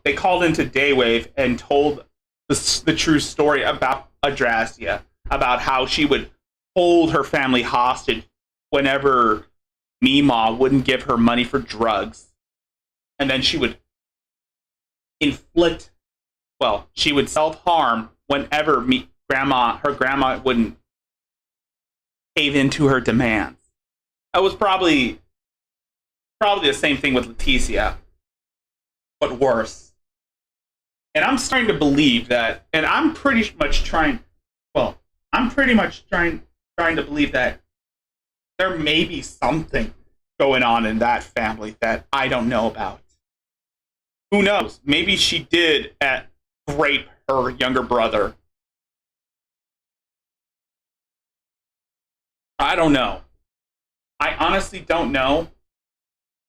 they called into Daywave and told the true story about Adrazia, about how she would hold her family hostage whenever Meemaw wouldn't give her money for drugs. And then she would she would self-harm whenever her grandma wouldn't cave into her demands. That was probably the same thing with Leticia, but worse. And I'm starting to believe that, and I'm pretty much trying to believe that there may be something going on in that family that I don't know about. Who knows? Maybe she did rape her younger brother. I don't know. I honestly don't know.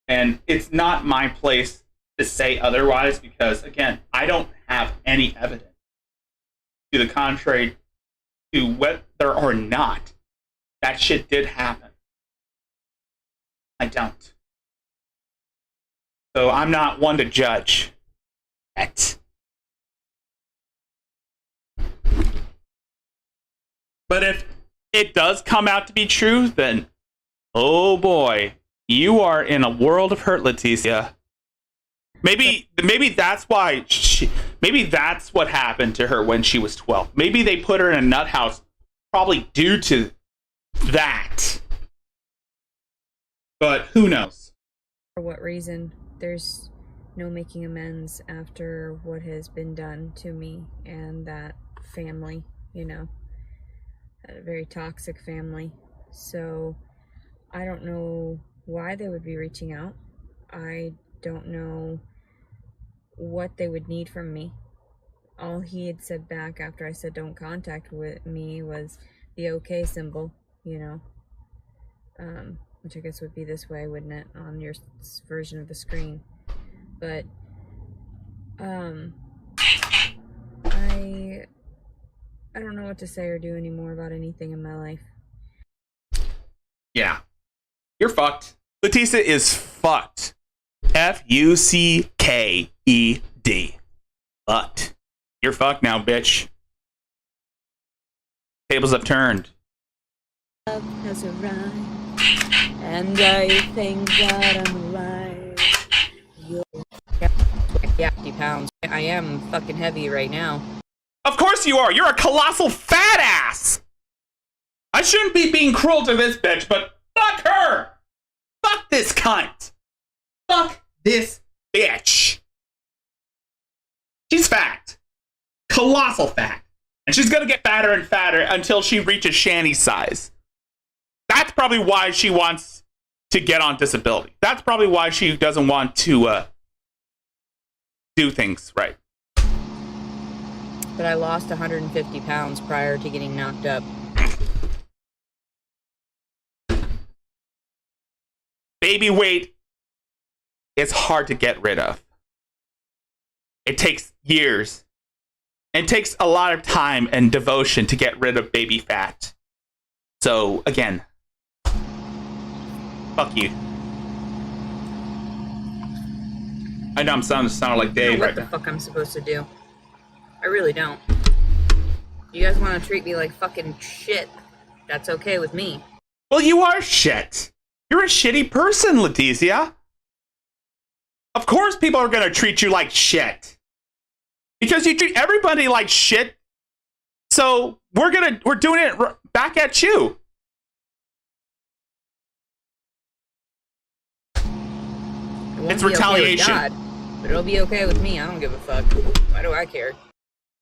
And it's not my place to say otherwise because, again, I don't have any evidence to the contrary to whether or not that shit did happen. I don't. So I'm not one to judge yet. But if it does come out to be true, then, oh boy, you are in a world of hurt, Leticia. Maybe that's why maybe that's what happened to her when she was 12. Maybe they put her in a nut house probably due to that. But who knows?
For what reason? There's no making amends after what has been done to me and that family, a very toxic family. So I don't know why they would be reaching out. I don't know what they would need from me. All he had said back after I said don't contact with me was the OK symbol, which I guess would be this way, wouldn't it, on your version of the screen. But I don't know what to say or do anymore about anything in my life.
Yeah. You're fucked. Leticia is fucked. Fucked. Fucked. You're fucked now, bitch. Tables have turned.
Love has arrived, and I thank God I'm alive. You're 50 pounds. I am fucking heavy right now.
Of course you are. You're a colossal fat ass. I shouldn't be being cruel to this bitch, but fuck her. Fuck this cunt. Fuck this bitch. She's fat. Colossal fat. And she's gonna get fatter and fatter until she reaches Shanny's size. That's probably why she wants to get on disability. That's probably why she doesn't want to do things right.
But I lost 150 pounds prior to getting knocked up.
Baby weight is hard to get rid of. It takes years. It takes a lot of time and devotion to get rid of baby fat. So, again, fuck you. I know I'm sounding like Dave right now.
What the fuck I'm supposed to do? I really don't. You guys want to treat me like fucking shit? That's okay with me.
Well, you are shit. You're a shitty person, Leticia. Of course people are going to treat you like shit. Because you treat everybody like shit. So we're doing it back at you. It's retaliation.
Okay with God, but it'll be okay with me. I don't give a fuck. Why do I care?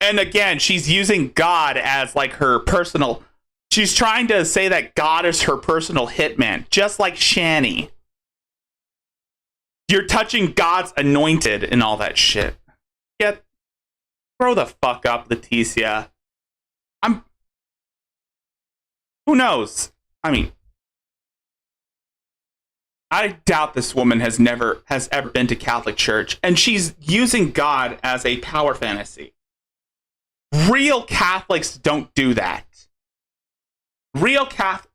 And again, she's using God as like her personal. She's trying to say that God is her personal hitman, just like Shani. You're touching God's anointed and all that shit. Grow the fuck up, Leticia. Who knows? I mean, I doubt this woman has ever been to Catholic Church, and she's using God as a power fantasy. Real Catholics don't do that. Real Catholic,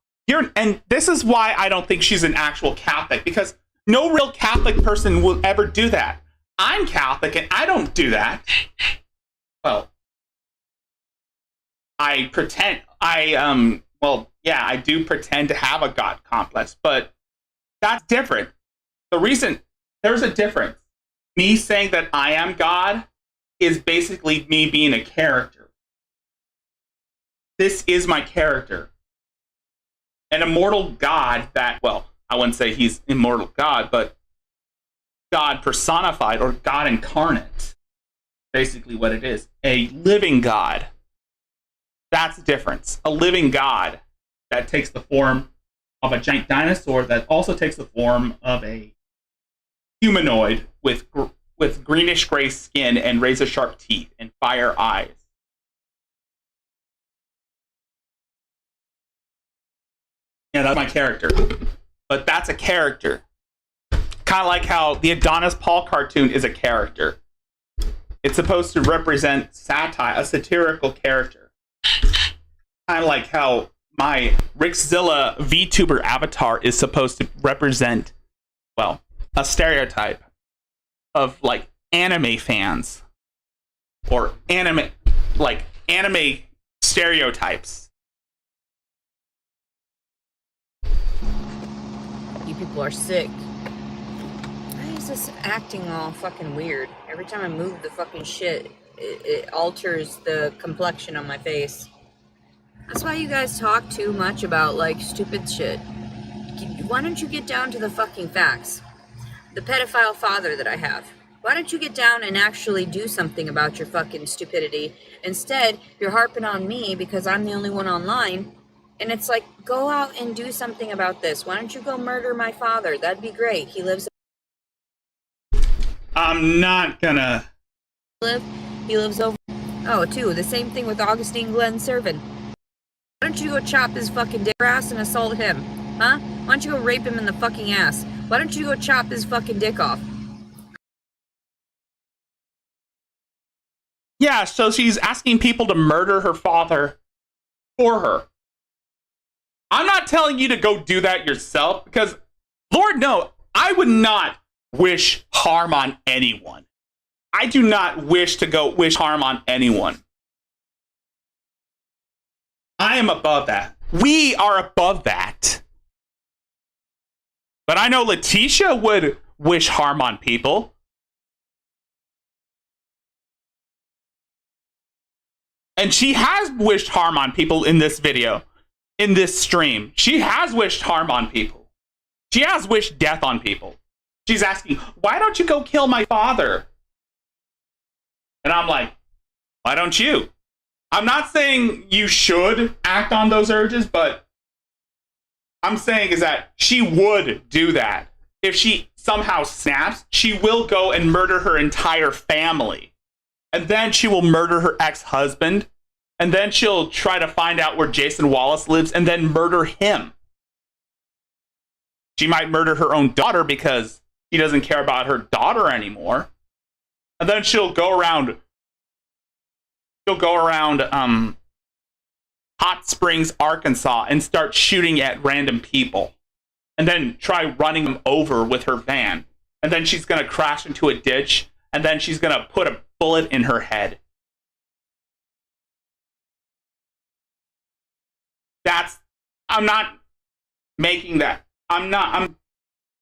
and this is why I don't think she's an actual Catholic, because no real Catholic person will ever do that. I'm Catholic and I don't do that. Well, I pretend I do pretend to have a God complex, but that's different. There's a difference. Me saying that I am God is basically me being a character. This is my character. An immortal God that, well, I wouldn't say he's immortal God, but God personified or God incarnate. Basically what it is. A living God. That's the difference. A living God that takes the form of a giant dinosaur that also takes the form of a humanoid with greenish gray skin and razor sharp teeth and fire eyes. Yeah, that's my character. But that's a character. Kind of like how the Adonis Paul cartoon is a character. It's supposed to represent satire, a satirical character. Kind of like how my Rickzilla VTuber avatar is supposed to represent, well, a stereotype of like anime fans or anime stereotypes.
You people are sick. Why is this acting all fucking weird? Every time I move the fucking shit, it alters the complexion on my face. That's why you guys talk too much about, like, stupid shit. Why don't you get down to the fucking facts? The pedophile father that I have. Why don't you get down and actually do something about your fucking stupidity? Instead, you're harping on me because I'm the only one online. And it's like, go out and do something about this. Why don't you go murder my father? That'd be great. He lives...
I'm not gonna...
He lives over... Oh, too, the same thing with Augustine Glenn Servin. Why don't you go chop his fucking dick ass and assault him? Huh? Why don't you go rape him in the fucking ass? Why don't you go chop his fucking dick off?
Yeah, so she's asking people to murder her father for her. I'm not telling you to go do that yourself, because, Lord, no, I would not wish harm on anyone. I do not wish to go wish harm on anyone. I am above that. We are above that. But I know Leticia would wish harm on people. And she has wished harm on people in this video, in this stream. She has wished harm on people. She has wished death on people. She's asking, why don't you go kill my father? And I'm like, why don't you? I'm not saying you should act on those urges, but I'm saying is that she would do that. If she somehow snaps, she will go and murder her entire family. And then she will murder her ex-husband. And then she'll try to find out where Jason Wallace lives and then murder him. She might murder her own daughter because she doesn't care about her daughter anymore. And then she'll go around Hot Springs, Arkansas, and start shooting at random people. And then try running them over with her van. And then she's going to crash into a ditch. And then she's going to put a bullet in her head. I'm not making that.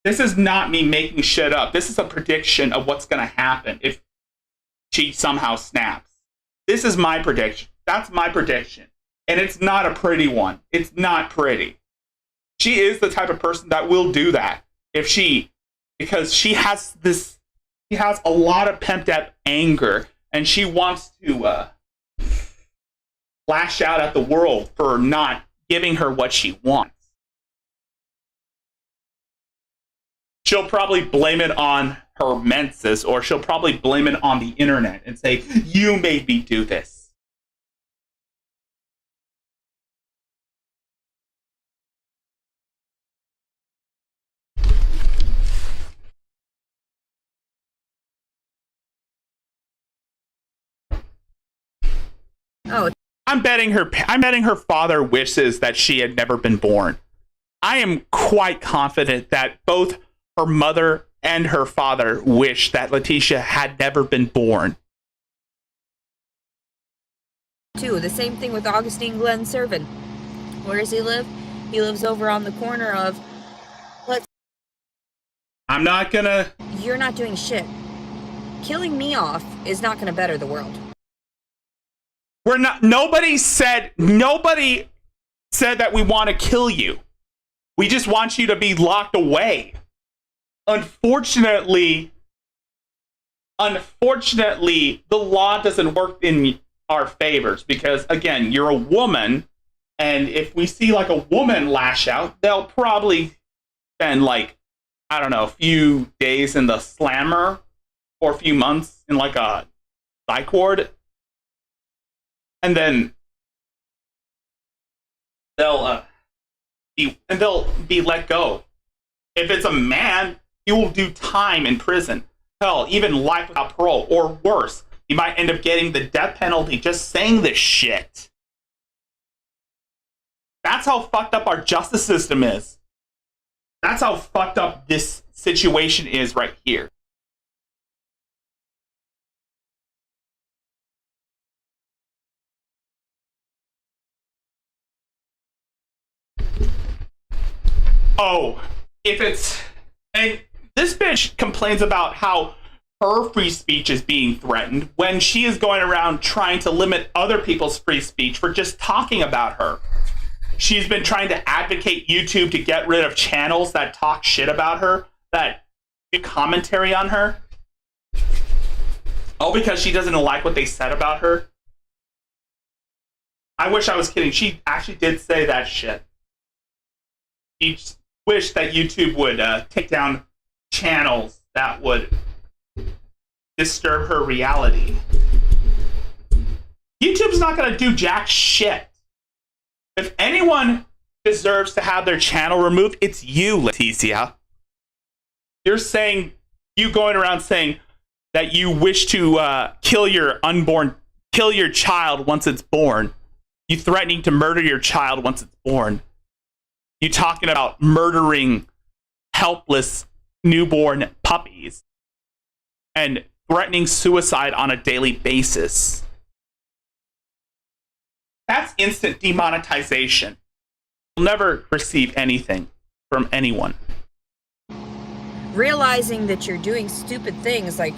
This is not me making shit up. This is a prediction of what's going to happen if she somehow snaps. This is my prediction. That's my prediction. And it's not a pretty one. It's not pretty. She is the type of person that will do that because she has a lot of pent up anger, and she wants to lash out at the world for not giving her what she wants. She'll probably blame it on her menses, or she'll probably blame it on the internet and say, you made me do this.
Oh,
I'm betting her father wishes that she had never been born. I am quite confident that both her mother and her father wish that Leticia had never been born.
too. The same thing with Augustine Glenn Servin. Where does he live? He lives over on the corner of...
I'm not gonna...
You're not doing shit. Killing me off is not gonna better the world.
We're not... Nobody said that we want to kill you. We just want you to be locked away. Unfortunately, the law doesn't work in our favors because, again, you're a woman, and if we see like a woman lash out, they'll probably spend like, I don't know, a few days in the slammer or a few months in like a psych ward, and then they'll be let go. If it's a man, he will do time in prison. Hell, even life without parole, or worse. He might end up getting the death penalty just saying this shit. That's how fucked up our justice system is. That's how fucked up this situation is right here. Oh, and this bitch complains about how her free speech is being threatened when she is going around trying to limit other people's free speech for just talking about her. She's been trying to advocate YouTube to get rid of channels that talk shit about her, that do commentary on her. All because she doesn't like what they said about her. I wish I was kidding. She actually did say that shit. She wished that YouTube would take down channels that would disturb her reality. YouTube's not going to do jack shit. If anyone deserves to have their channel removed, it's you, Leticia. You going around saying that you wish to kill your child once it's born. You threatening to murder your child once it's born. You talking about murdering helpless newborn puppies and threatening suicide on a daily basis. That's instant demonetization. You'll never receive anything from anyone.
Realizing that you're doing stupid things like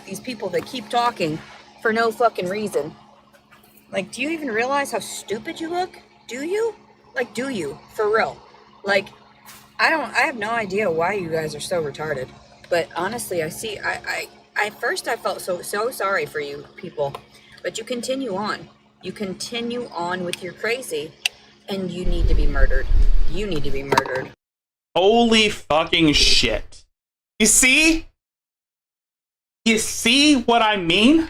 these people that keep talking for no fucking reason. Like, do you even realize how stupid you look? Do you? Like, do you? For real. Like, I have no idea why you guys are so retarded. But honestly, at first I felt so sorry for you people. But you continue on. You continue on with your crazy. And you need to be murdered. You need to be murdered.
Holy fucking shit. You see? You see what I mean?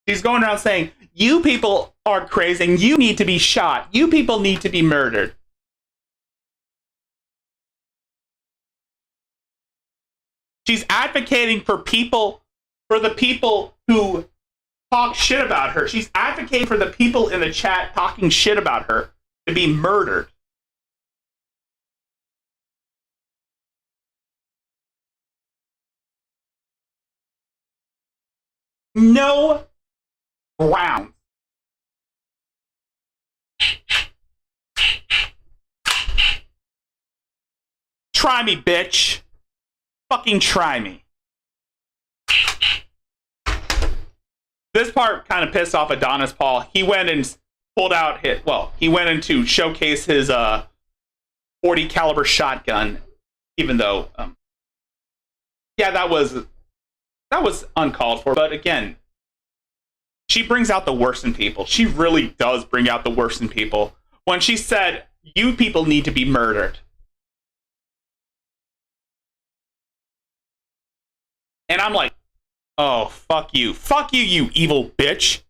She's going around saying, you people are crazy and you need to be shot. You people need to be murdered. She's advocating for the people who talk shit about her. She's advocating for the people in the chat talking shit about her to be murdered. No ground. Try me, bitch. Fucking try me. This part kind of pissed off Adonis Paul. He went and pulled out he went in to showcase his 40 caliber shotgun, even though that was uncalled for. But again, she brings out the worst in people. She really does bring out the worst in people. When she said, "You people need to be murdered." And I'm like, oh, fuck you. Fuck you, you evil bitch.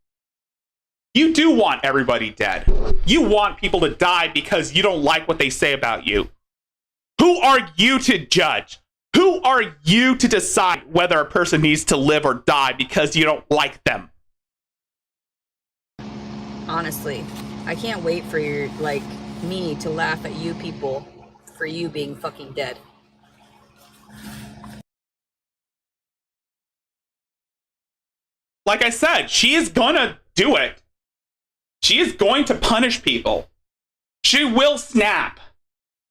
You do want everybody dead. You want people to die because you don't like what they say about you. Who are you to judge? Who are you to decide whether a person needs to live or die because you don't like them?
Honestly, I can't wait for me to laugh at you people for you being fucking dead.
Like I said, she is gonna do it. She is going to punish people. She will snap.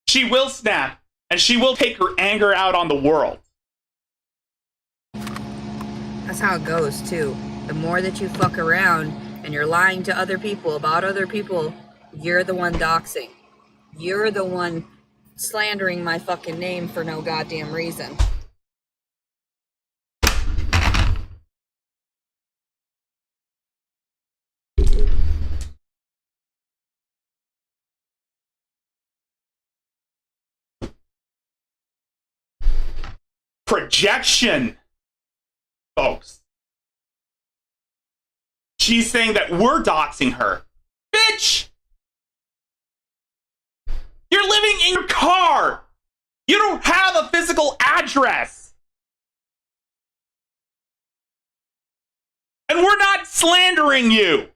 She will snap. And she will take her anger out on the world.
That's how it goes, too. The more that you fuck around and you're lying to other people about other people, you're the one doxing. You're the one slandering my fucking name for no goddamn reason.
Projection, folks. She's saying that we're doxing her. Bitch! You're living in your car! You don't have a physical address! And we're not slandering you!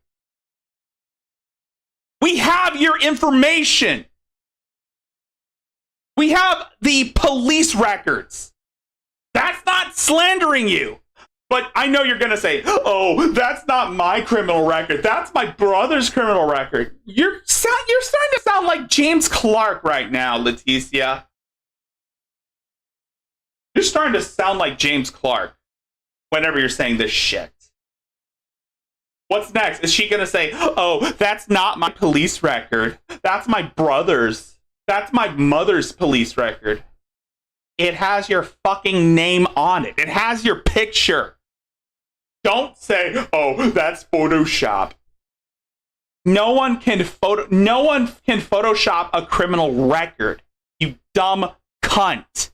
We have your information! We have the police records! That's not slandering you. But I know you're going to say, oh, that's not my criminal record. That's my brother's criminal record. You're starting to sound like James Clark right now, Leticia. You're starting to sound like James Clark whenever you're saying this shit. What's next? Is she going to say, oh, that's not my police record. That's my brother's. That's my mother's police record. It has your fucking name on it. It has your picture. Don't say, oh, that's Photoshop. No one can Photoshop a criminal record. You dumb cunt.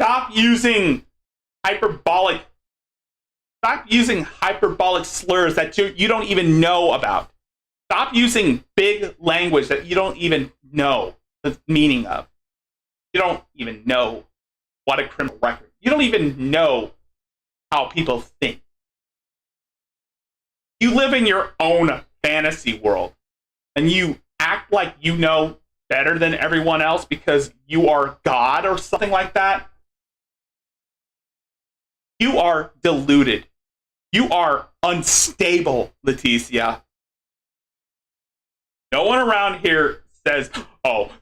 Stop using hyperbolic slurs that you don't even know about. Stop using big language that you don't even know the meaning of. You don't even know what a criminal record. You don't even know how people think. You live in your own fantasy world, and you act like you know better than everyone else because you are God or something like that. You are deluded. You are unstable, Leticia. No one around here says, oh,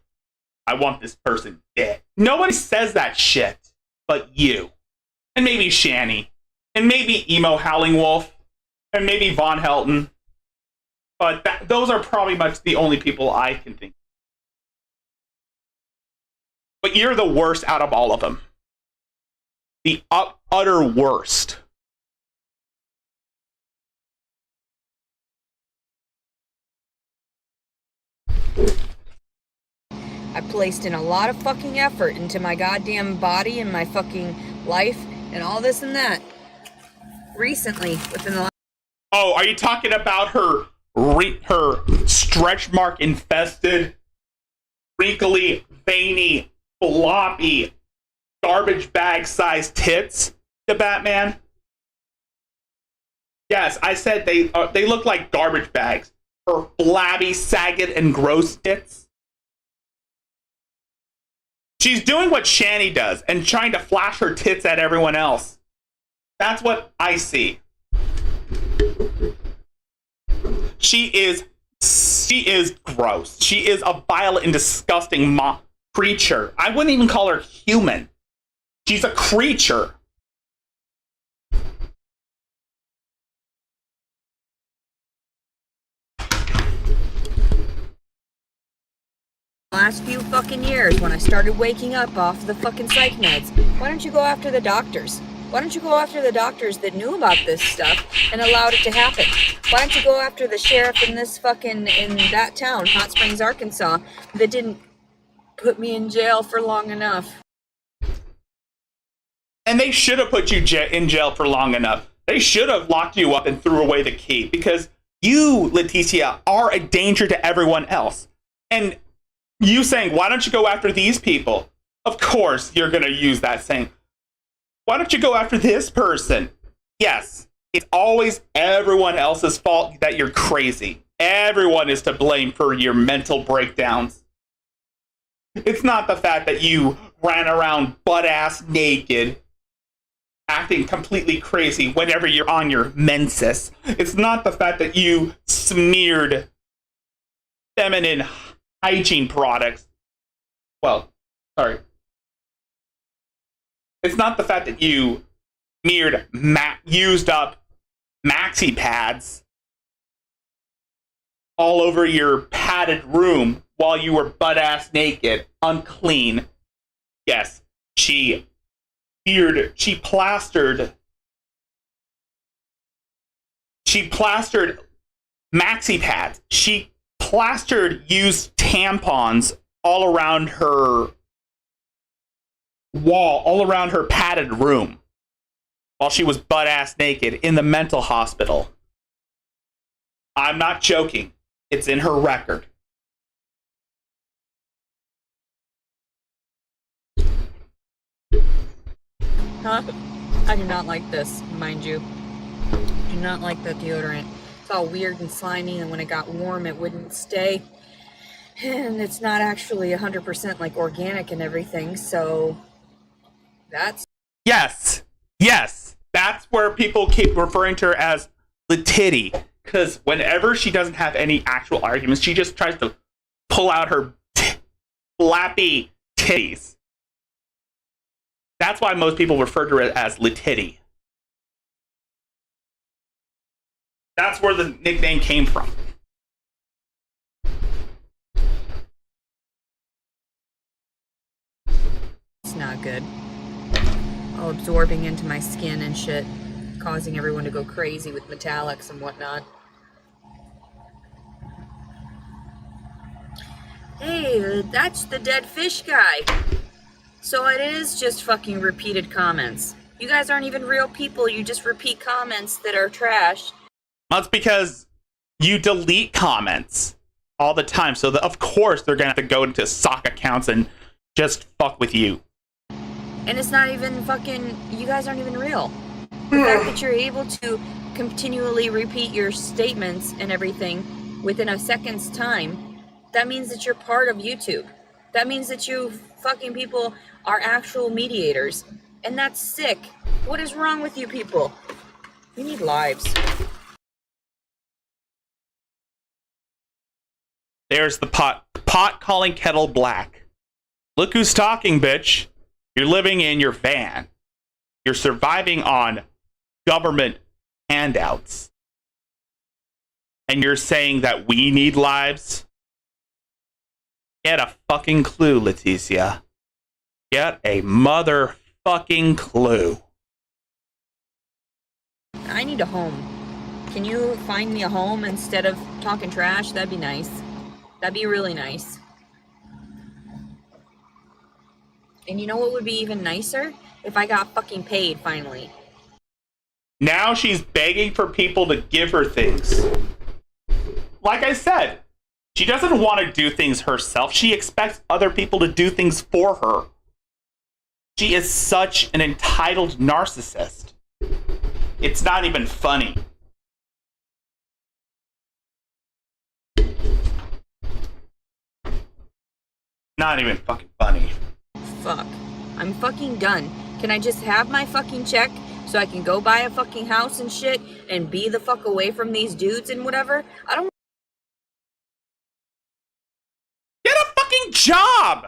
I want this person dead. Nobody says that shit but you. And maybe Shani. And maybe Emo Howling Wolf. And maybe Von Helton. But those are probably much the only people I can think of. But you're the worst out of all of them. The utter worst.
I placed in a lot of fucking effort into my goddamn body and my fucking life and all this and that. Recently, within the last...
Oh, are you talking about her stretch mark infested, wrinkly, veiny, floppy, garbage bag sized tits to Batman? Yes, I said they look like garbage bags. Her flabby, sagged, and gross tits. She's doing what Shani does and trying to flash her tits at everyone else. That's what I see. She is She is gross. She is a violent and disgusting creature. I wouldn't even call her human. She's a creature.
Last few fucking years when I started waking up off the fucking psych meds, why don't you go after the doctors? Why don't you go after the doctors that knew about this stuff and allowed it to happen? Why don't you go after the sheriff in that town, Hot Springs, Arkansas, that didn't put me in jail for long enough?
And they should have put you in jail for long enough. They should have locked you up and threw away the key, because you, Leticia, are a danger to everyone else. And you saying, why don't you go after these people? Of course you're going to use that saying. Why don't you go after this person? Yes, it's always everyone else's fault that you're crazy. Everyone is to blame for your mental breakdowns. It's not the fact that you ran around butt-ass naked, acting completely crazy whenever you're on your menses. It's not the fact that you smeared feminine hygiene products. Well, sorry. It's not the fact that you smeared used up maxi pads all over your padded room while you were butt-ass naked, unclean. Yes, she plastered maxi pads. She plastered used tampons all around her wall, all around her padded room, while she was butt-ass naked in the mental hospital. I'm not joking. It's in her record.
Huh? I do not like this, mind you. I do not like the deodorant. It's all weird and slimy, and when it got warm, it wouldn't stay. And it's not actually 100% like organic and everything, so that's...
Yes. That's where people keep referring to her as the titty. Because whenever she doesn't have any actual arguments, she just tries to pull out her flappy titties. That's why most people refer to her as Letitty. That's where the nickname came from.
It's not good. All absorbing into my skin and shit, causing everyone to go crazy with metallics and whatnot. Hey, that's the dead fish guy. So it is just fucking repeated comments. You guys aren't even real people, you just repeat comments that are trash.
That's because you delete comments all the time, so of course they're gonna have to go into sock accounts and just fuck with you.
And it's not even fucking, you guys aren't even real. The fact that you're able to continually repeat your statements and everything within a second's time, that means that you're part of YouTube. That means that you fucking people are actual mediators. And that's sick. What is wrong with you people? You need lives.
There's the pot calling kettle black. Look who's talking, bitch. You're living in your van. You're surviving on government handouts. And you're saying that we need lives? Get a fucking clue, Leticia. Get a motherfucking clue.
I need a home. Can you find me a home instead of talking trash? That'd be nice. That'd be really nice. And you know what would be even nicer? If I got fucking paid, finally.
Now she's begging for people to give her things. Like I said, she doesn't want to do things herself. She expects other people to do things for her. She is such an entitled narcissist. It's not even funny. Not even fucking funny.
Fuck. I'm fucking done. Can I just have my fucking check so I can go buy a fucking house and shit and be the fuck away from these dudes and whatever? I don't
job.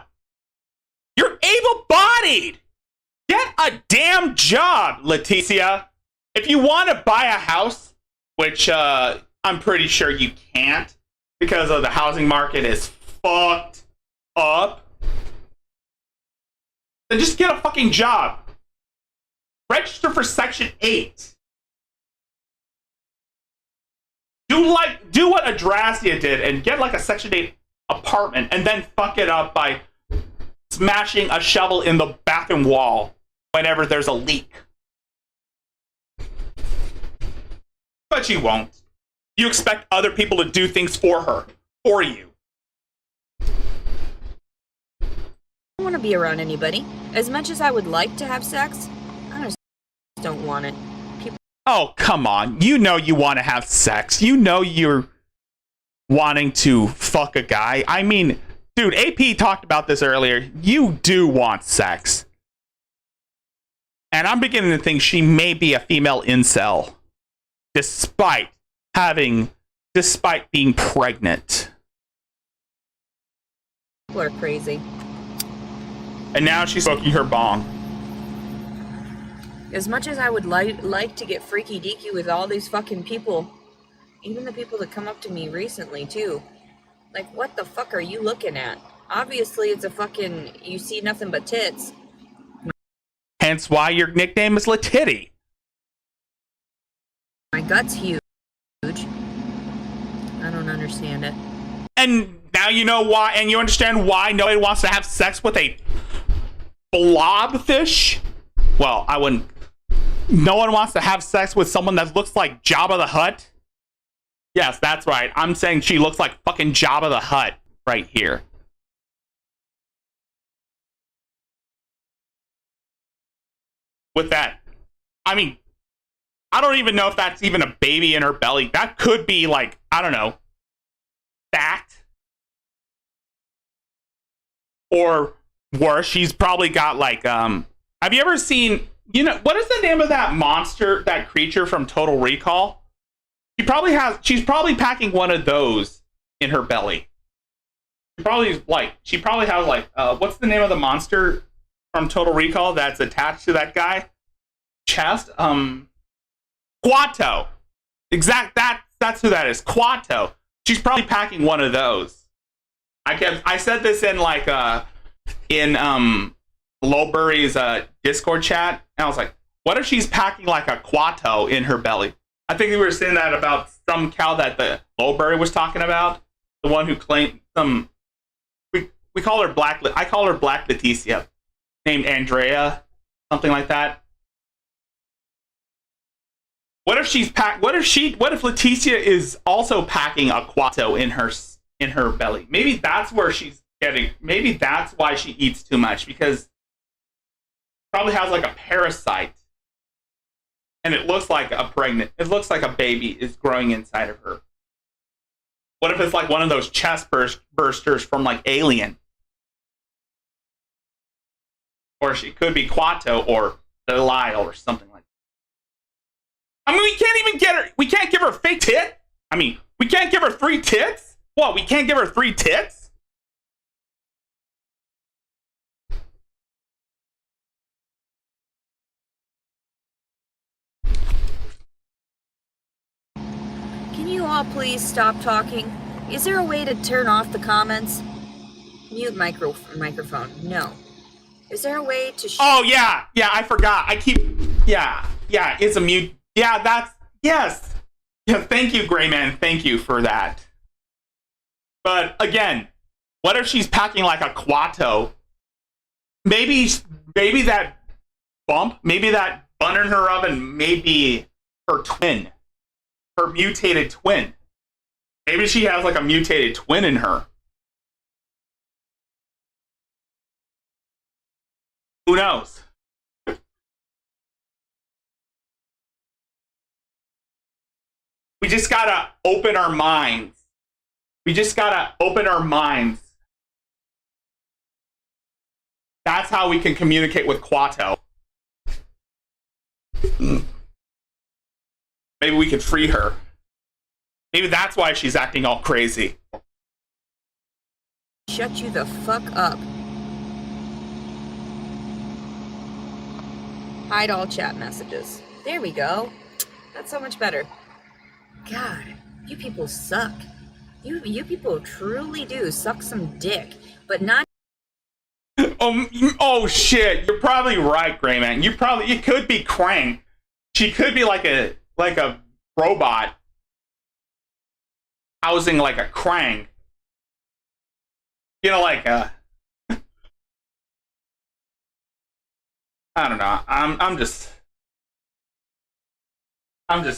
You're able-bodied. Get a damn job, Leticia. If you want to buy a house, which I'm pretty sure you can't because of the housing market is fucked up, then just get a fucking job. Register for Section 8. Do what Adrasia did and get like a Section 8 apartment and then fuck it up by smashing a shovel in the bathroom wall whenever there's a leak. But you won't. You expect other people to do things for her, for you.
I don't want to be around anybody. As much as I would like to have sex, I just don't want it.
Oh, come on. You know you want to have sex. You know you're wanting to fuck a guy. I mean, dude, AP talked about this earlier. You do want sex. And I'm beginning to think she may be a female incel. Despite being pregnant.
People are crazy.
And now she's smoking her bong.
As much as I would like to get freaky deaky with all these fucking people, even the people that come up to me recently too, like, what the fuck are you looking at? Obviously it's a fucking, you see nothing but tits.
Hence why your nickname is Letitty.
My gut's huge. I don't understand it.
And now you know why, and you understand why nobody wants to have sex with a blobfish? Well, I wouldn't. No one wants to have sex with someone that looks like Jabba the Hutt? Yes, that's right. I'm saying she looks like fucking Jabba the Hutt right here. With that, I mean, I don't even know if that's even a baby in her belly. That could be like, I don't know, fat. Or worse, she's probably got like, have you ever seen, you know, what is the name of that monster, that creature from Total Recall? She's probably packing one of those in her belly. She probably has like, what's the name of the monster from Total Recall that's attached to that guy? Chest? Quato. That's who that is. Quato. She's probably packing one of those. I said this in like in Lowbury's Discord chat, and I was like, what if she's packing like a Quato in her belly? I think we were saying that about some cow that the Lowbury was talking about. The one who claimed some, we call her I call her Black Leticia, named Andrea, something like that. What if Leticia is also packing a Quato in her belly? Maybe that's where she's getting, maybe that's why she eats too much, because probably has like a parasite. And it looks like it looks like a baby is growing inside of her. What if it's like one of those chest bursters from like Alien? Or she could be Quato or Delisle or something like that. I mean, we can't give her fake tit? I mean, we can't give her 3 tits? What, we can't give her 3 tits?
Can you all please stop talking? Is there a way to turn off the comments? Mute microphone. No. Is there a way to...
Oh, yeah, I forgot. Yeah, it's a mute. Yeah, yes. Yeah, thank you, Greyman. Thank you for that. But, again, what if she's packing like a Quato? Maybe that bump, maybe that bun in her oven may be her twin. Her mutated twin. Maybe she has like a mutated twin in her. Who knows? We just gotta open our minds. That's how we can communicate with Quato. Maybe we could free her. Maybe that's why she's acting all crazy.
shut you the fuck up. Hide all chat messages. There we go. That's so much better. God, you people suck. You people truly do suck some dick, but not.
Oh shit! You're probably right, Gray Man. You could be Krang. She could be like a robot housing like a Krang. You know, like a. I don't know. I'm just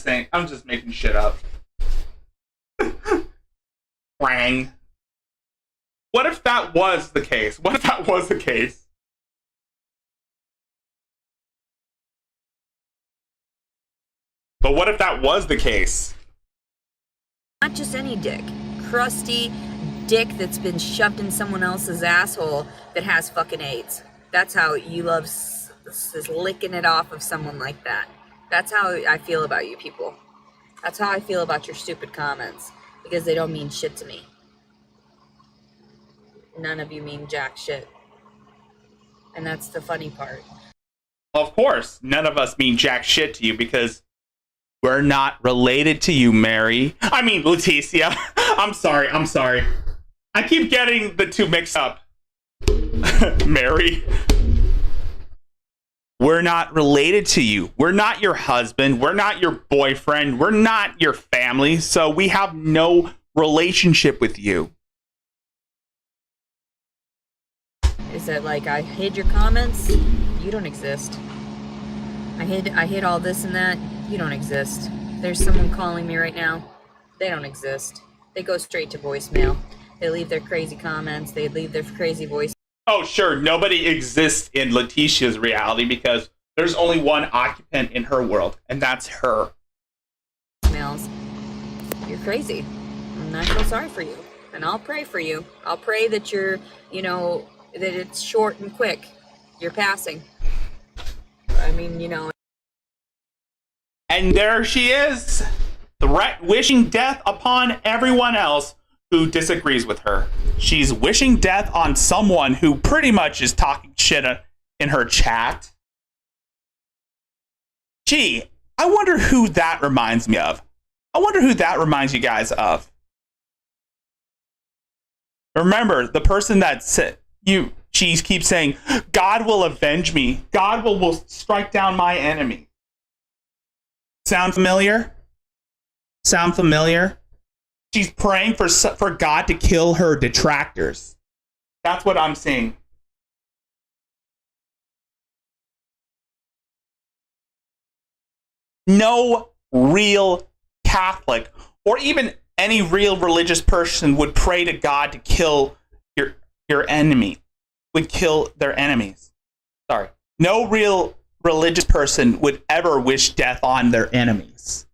saying. I'm just making shit up. Krang. What if that was the case? What if that was the case? But what if that was the case?
Not just any dick. Crusty dick that's been shoved in someone else's asshole that has fucking AIDS. That's how you love licking it off of someone like that. That's how I feel about you people. That's how I feel about your stupid comments. Because they don't mean shit to me. None of you mean jack shit. And that's the funny part.
Of course, none of us mean jack shit to you because we're not related to you, Mary. I mean, Leticia. I'm sorry. I keep getting the two mixed up. Mary. We're not related to you. We're not your husband. We're not your boyfriend. We're not your family. So we have no relationship with you.
Is that like I hid your comments? You don't exist. I hid all this and that. You don't exist. There's someone calling me right now. They don't exist. They go straight to voicemail. They leave their crazy comments. They leave their crazy voice.
Oh, sure. Nobody exists in Leticia's reality because there's only one occupant in her world, and that's her.
Voicemails. You're crazy. And I feel sorry for you. And I'll pray for you. I'll pray that you're, that it's short and quick. You're passing. I mean,
And there she is, wishing death upon everyone else who disagrees with her. She's wishing death on someone who pretty much is talking shit in her chat. Gee, I wonder who that reminds me of. I wonder who that reminds you guys of. Remember, the person that she keeps saying, God will avenge me. God will strike down my enemy. Sound familiar? Sound familiar? She's praying for God to kill her detractors. That's what I'm seeing. No real Catholic or even any real religious person would pray to God to kill your enemy. Would kill their enemies. Sorry. No real religious person would ever wish death on their enemies.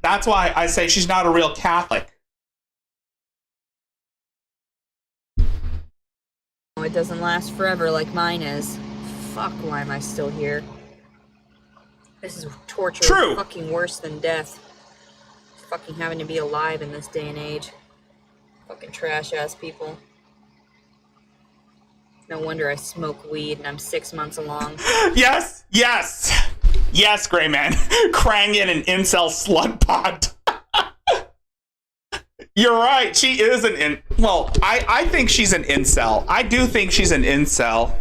That's why I say she's not a real Catholic.
it doesn't last forever like mine is. Fuck, why am I still here? This is torture.
True.
Fucking worse than death. Fucking having to be alive in this day and age. Fucking trash ass people. No wonder I smoke weed and I'm 6 months along.
Yes, Gray Man. Krang in an incel slut pot. You're right. She is well, I think she's an incel. I do think she's an incel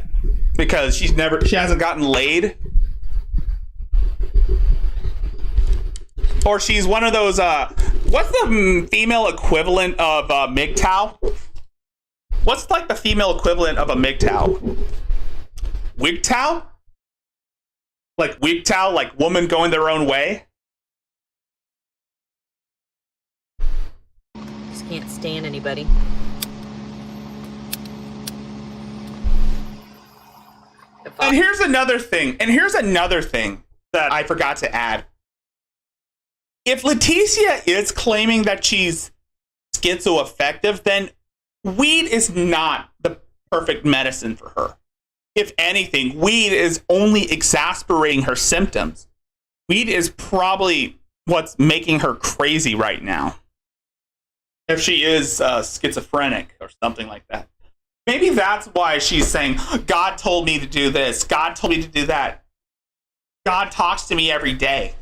because she hasn't gotten laid. Or she's one of those, what's the female equivalent of MGTOW? What's like the female equivalent of a MGTOW? WGTOW? Like WGTOW, like woman going their own way?
Just can't stand anybody.
And here's another thing that I forgot to add. If Leticia is claiming that she's schizoaffective, then weed is not the perfect medicine for her. If anything, weed is only exacerbating her symptoms. Weed is probably what's making her crazy right now. If she is schizophrenic or something like that. Maybe that's why she's saying, God told me to do this. God told me to do that. God talks to me every day.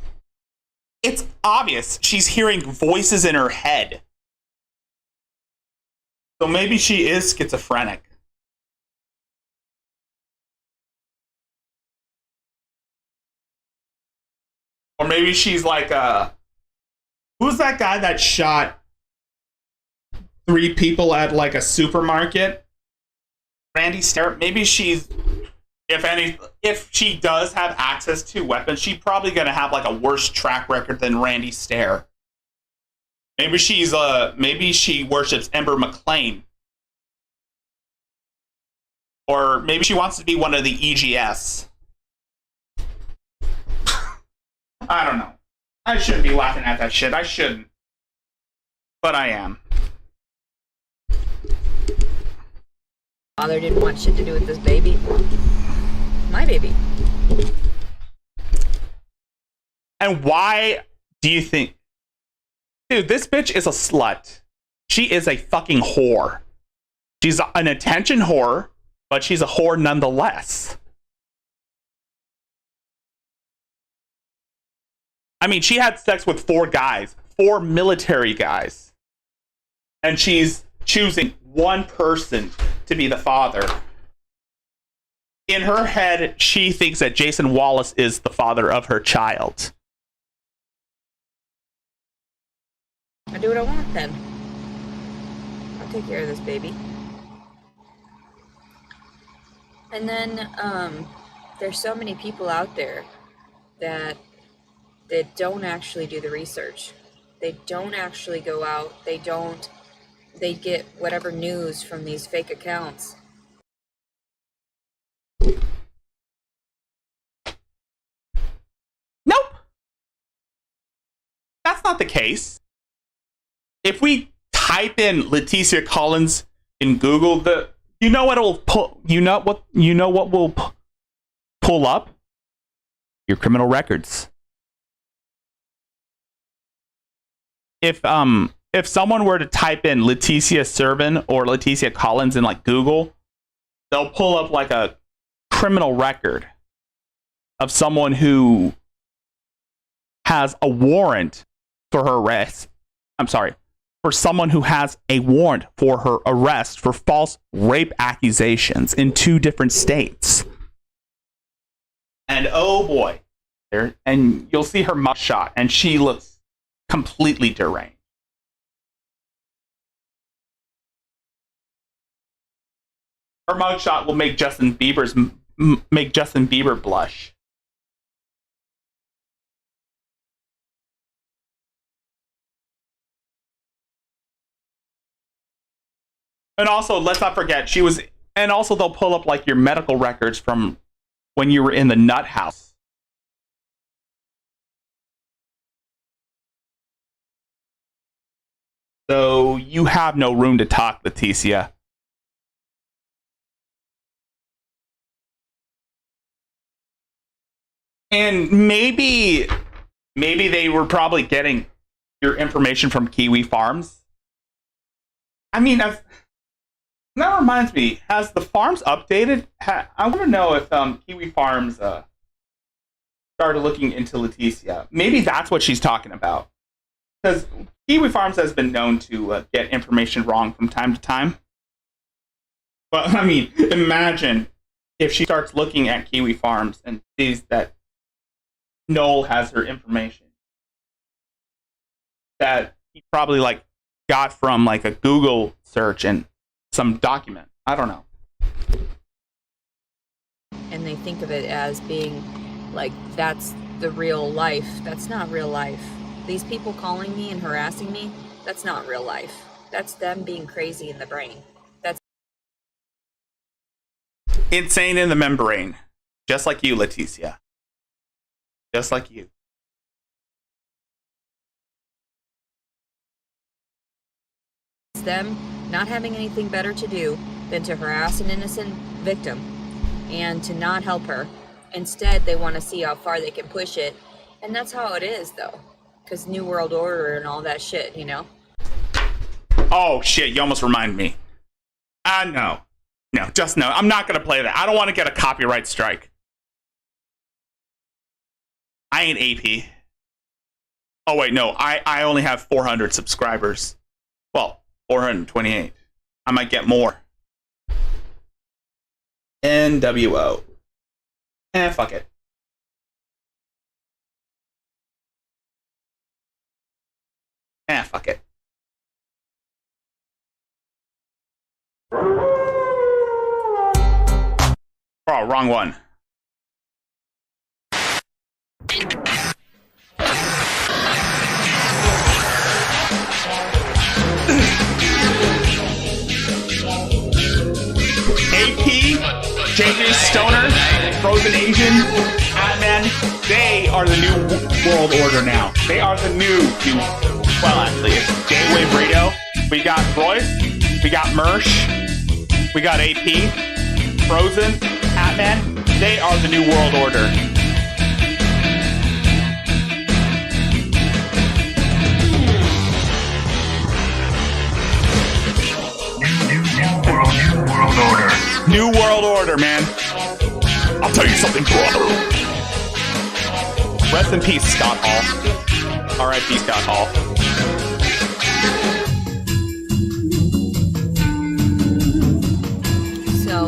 It's obvious she's hearing voices in her head. So maybe she is schizophrenic. Or maybe she's like, who's that guy that shot 3 people at like a supermarket? Randy Stair. Maybe she's, if she does have access to weapons, she's probably going to have like a worse track record than Randy Stair. Maybe maybe she worships Ember McLean. Or maybe she wants to be one of the EGS. I don't know. I shouldn't be laughing at that shit. I shouldn't. But I am.
Father didn't want shit to do with this baby. My baby.
And why do you think... Dude, this bitch is a slut. She is a fucking whore. She's an attention whore, but she's a whore nonetheless. I mean, she had sex with 4 guys. 4 military guys. And she's choosing one person to be the father. In her head, she thinks that Jason Wallace is the father of her child.
I do what I want then. I'll take care of this baby. And then, there's so many people out there that don't actually do the research. They don't actually go out. They get whatever news from these fake accounts.
Nope. That's not the case. If we type in Leticia Collins in Google, you know what will pull up? Your criminal records. If someone were to type in Leticia Servin or Leticia Collins in like Google, they'll pull up like a criminal record of someone who has a warrant for her arrest. I'm sorry, for someone who has a warrant for her arrest for false rape accusations in 2 different states. And oh boy, and you'll see her mugshot, and she looks completely deranged. Her mugshot will make Justin Bieber blush. And also, let's not forget, and also they'll pull up like your medical records from when you were in the nut house. So you have no room to talk, Leticia. And maybe they were probably getting your information from Kiwi Farms. I mean, that reminds me, has the farms updated? I want to know if Kiwi Farms started looking into Leticia. Maybe that's what she's talking about. Because Kiwi Farms has been known to get information wrong from time to time. But, I mean, imagine if she starts looking at Kiwi Farms and sees that Noel has her information that he probably like got from like a Google search and some document. I don't know.
And they think of it as being like that's the real life. That's not real life. These people calling me and harassing me, that's not real life. That's them being crazy in the brain. That's
insane in the membrane. Just like you, Leticia. Just like you.
them not having anything better to do than to harass an innocent victim and to not help her. Instead, they want to see how far they can push it And that's how it is, though. Because New World Order and all that shit, you know?
Oh, shit, you almost reminded me. No. No, just no. I'm not going to play that. I don't want to get a copyright strike. I ain't AP. Oh, wait, no. I only have 400 subscribers. Well, 428. I might get more. NWO. Fuck it. Fuck it. Oh, wrong one. AP, JJ Stoner, Frozen Asian, Adman, they are the new world order now. They are the new well, actually, it's J-Wave Radio. We got Royce, we got Mersh, we got AP, Frozen, Atman. They are the new world order. New world order, man. I'll tell you something, brother. Rest in peace, Scott Hall. R.I.P. Scott Hall.
So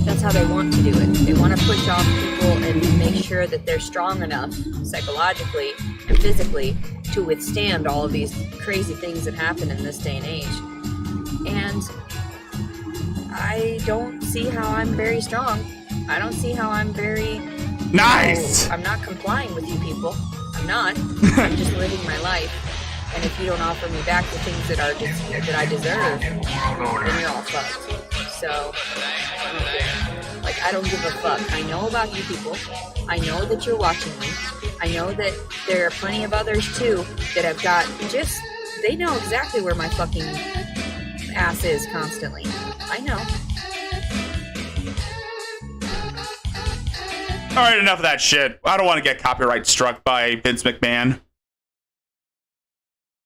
that's how they want to do it. They want to push off people and make sure that they're strong enough psychologically and physically to withstand all of these crazy things that happen in this day and age. And I don't see how I'm very strong. I don't see how I'm very...
Nice!
I'm not complying with you people. I'm not. I'm just living my life. And if you don't offer me back the things that I deserve, then you're all fucked. So, I don't care. Like, I don't give a fuck. I know about you people. I know that you're watching me. I know that there are plenty of others, too, that have got just... They know exactly where my fucking ass is constantly. I know.
Alright, enough of that shit. I don't want to get copyright struck by Vince McMahon.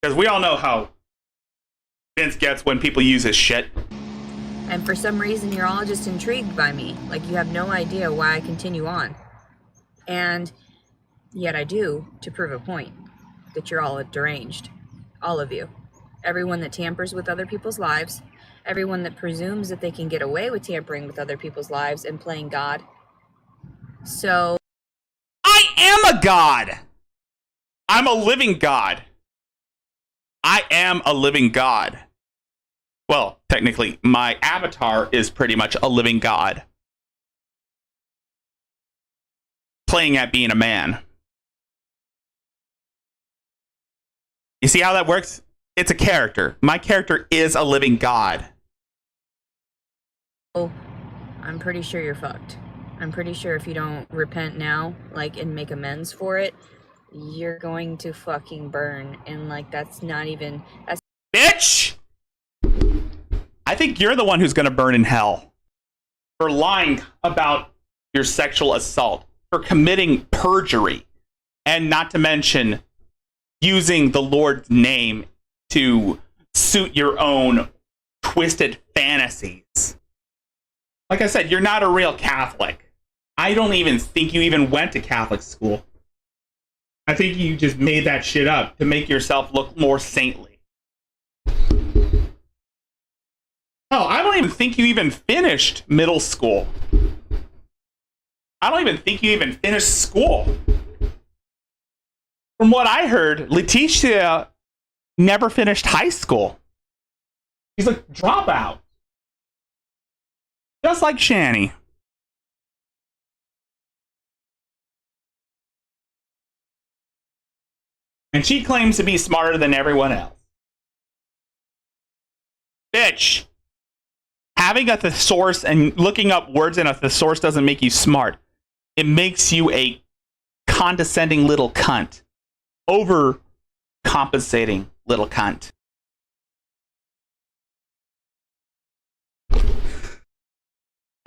Because we all know how Vince gets when people use his shit.
And for some reason, you're all just intrigued by me. Like, you have no idea why I continue on. And yet I do, to prove a point. That you're all deranged. All of you. Everyone that tampers with other people's lives. Everyone that presumes that they can get away with tampering with other people's lives and playing God. So...
I am a god! I'm a living god. I am a living god. Well, technically, my avatar is pretty much a living god. Playing at being a man. You see how that works? It's a character. My character is a living god.
Oh, I'm pretty sure you're fucked. I'm pretty sure if you don't repent now, like, and make amends for it, you're going to fucking burn. And, like, that's not even... That's
Bitch! I think you're the one who's gonna burn in hell. For lying about your sexual assault. For committing perjury. And not to mention, using the Lord's name to suit your own twisted fantasies. Like I said, you're not a real Catholic. I don't even think you even went to Catholic school. I think you just made that shit up to make yourself look more saintly. Oh, I don't even think you even finished middle school. I don't even think you even finished school. From what I heard, Leticia never finished high school. She's a dropout. Just like Shani. And she claims to be smarter than everyone else. Bitch. Having a thesaurus and looking up words in a thesaurus doesn't make you smart. It makes you a condescending little cunt. Overcompensating little cunt.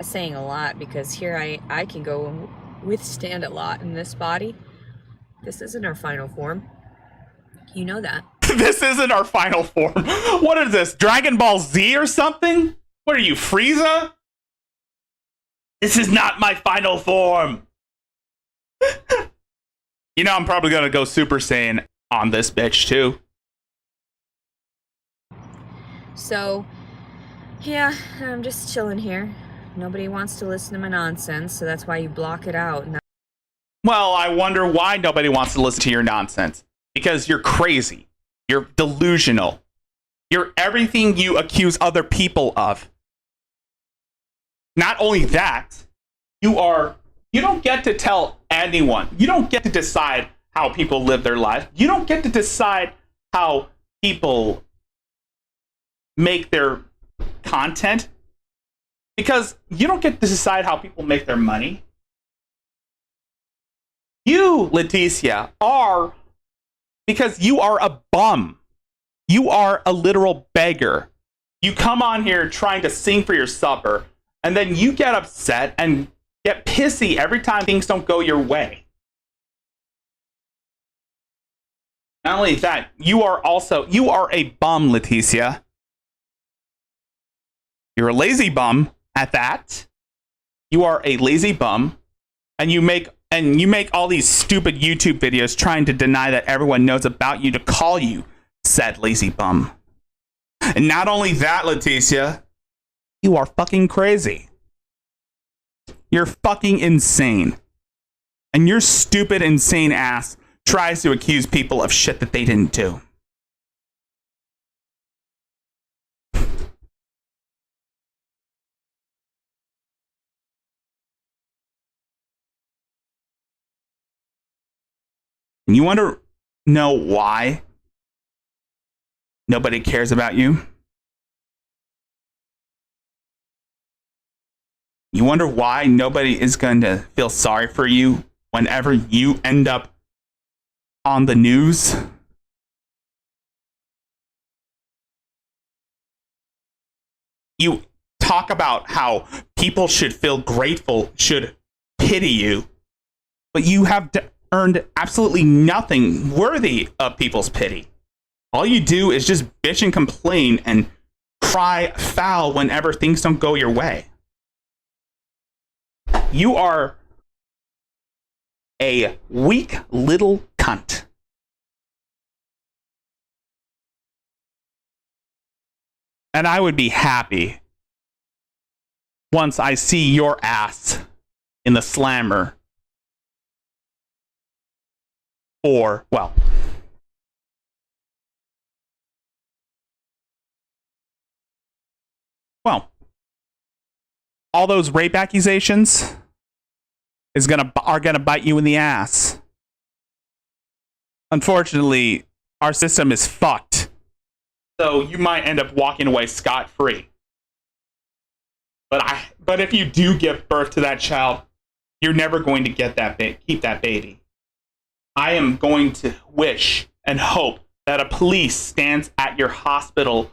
saying a lot because here I can go withstand a lot in this body. This isn't our final form. You know that.
This isn't our final form. What is this, Dragon Ball Z or something? What are you, Frieza? This is not my final form. You know, I'm probably gonna go Super Saiyan on this bitch too.
So, yeah, I'm just chilling here. Nobody wants to listen to my nonsense, so that's why you block it out.
Well, I wonder why nobody wants to listen to your nonsense. Because you're crazy. You're delusional. You're everything you accuse other people of. Not only that, you don't get to tell anyone. You don't get to decide how people live their lives. You don't get to decide how people make their content. Because you don't get to decide how people make their money. You, Leticia, are, because you are a bum. You are a literal beggar. You come on here trying to sing for your supper, and then you get upset and get pissy every time things don't go your way. Not only that, you are a bum, Leticia. You're a lazy bum at that. You are a lazy bum, and you make all these stupid YouTube videos trying to deny that everyone knows about you to call you said lazy bum. And not only that, Leticia, you are fucking crazy. You're fucking insane. And your stupid, insane ass tries to accuse people of shit that they didn't do. And you want to know why nobody cares about you? You wonder why nobody is going to feel sorry for you whenever you end up on the news? You talk about how people should feel grateful, should pity you, but you have earned absolutely nothing worthy of people's pity. All you do is just bitch and complain and cry foul whenever things don't go your way. You are a weak little cunt. And I would be happy once I see your ass in the slammer. Or, well, all those rape accusations are gonna bite you in the ass. Unfortunately, our system is fucked. So you might end up walking away scot-free. But if you do give birth to that child, you're never going to get keep that baby. I am going to wish and hope that a police stands at your hospital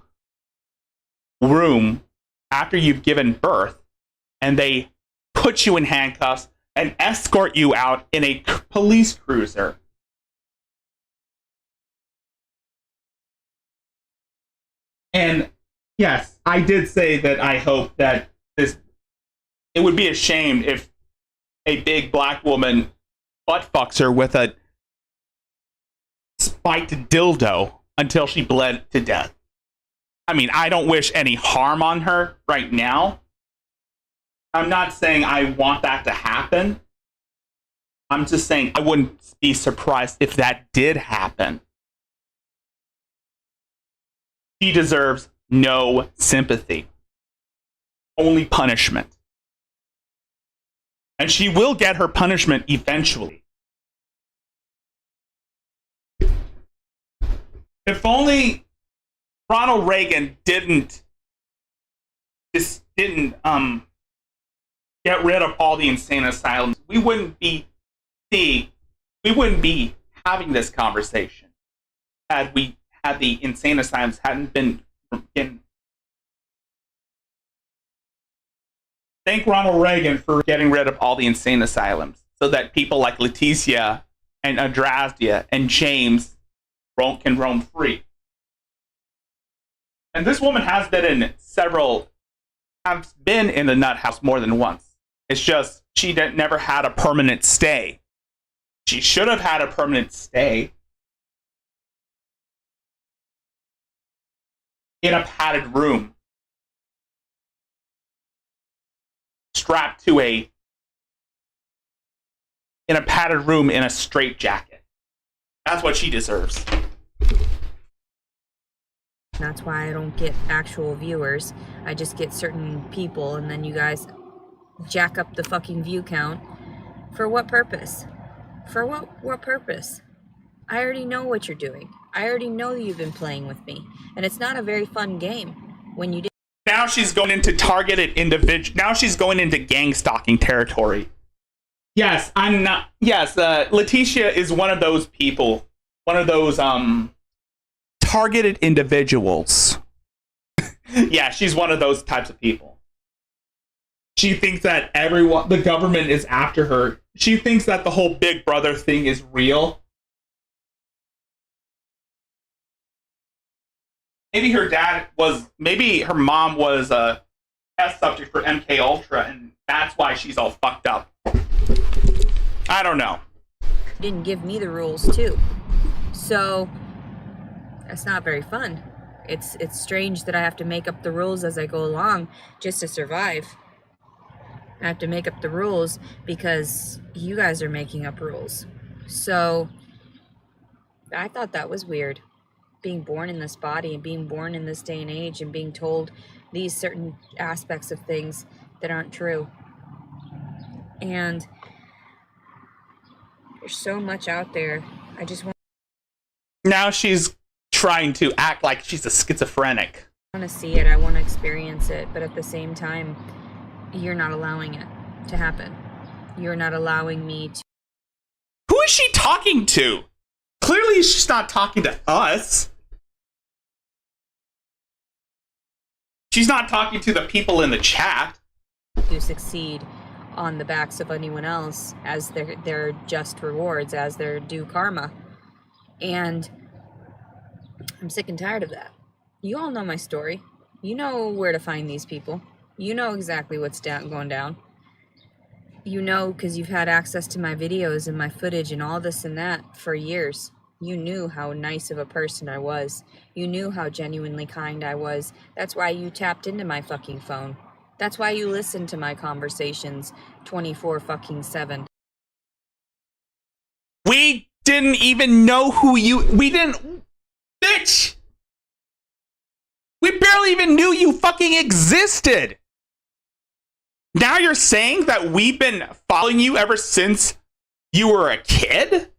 room after you've given birth and they put you in handcuffs and escort you out in a police cruiser. And yes, I did say that I hope that it would be a shame if a big black woman butt fucks her with a spiked dildo until she bled to death. I mean, I don't wish any harm on her right now. I'm not saying I want that to happen. I'm just saying I wouldn't be surprised if that did happen. She deserves no sympathy, only punishment. And she will get her punishment eventually. If only Ronald Reagan didn't get rid of all the insane asylums, we wouldn't be having this conversation had the insane asylums hadn't been in. Thank Ronald Reagan for getting rid of all the insane asylums so that people like Leticia and Adrastia and James can roam free. And this woman has been in the nut house more than once. It's just she never had a permanent stay. She should have had a permanent stay in a padded room, strapped to in a padded room in a straitjacket. That's what she deserves.
That's why I don't get actual viewers. I just get certain people, and then you guys jack up the fucking view count. For what purpose? For what purpose? I already know what you're doing. I already know you've been playing with me. And it's not a very fun game when you do.
Now she's going into targeted individual. Now she's going into gang stalking territory. Yes, I'm not. Yes, Leticia is one of those people. One of those targeted individuals. Yeah, she's one of those types of people. She thinks that the government is after her. She thinks that the whole Big Brother thing is real. Maybe her mom was a test subject for MK Ultra, and that's why she's all fucked up. I don't know.
Didn't give me the rules too. So that's not very fun. It's strange that I have to make up the rules as I go along just to survive. I have to make up the rules because you guys are making up rules. So I thought that was weird. Being born in this body and being born in this day and age and being told these certain aspects of things that aren't true. And there's so much out there. I just want.
Now she's trying to act like she's a schizophrenic.
I want to see it. I want to experience it. But at the same time, you're not allowing it to happen. You're not allowing me to.
Who is she talking to? Clearly she's not talking to us. She's not talking to the people in the chat.
To succeed on the backs of anyone else as their just rewards, as their due karma. And I'm sick and tired of that. You all know my story. You know where to find these people. You know exactly what's going down. You know because you've had access to my videos and my footage and all this and that for years. You knew how nice of a person I was. You knew how genuinely kind I was. That's why you tapped into my fucking phone. That's why you listened to my conversations 24/7.
We didn't even know we didn't. Bitch! We barely even knew you fucking existed. Now you're saying that we've been following you ever since you were a kid?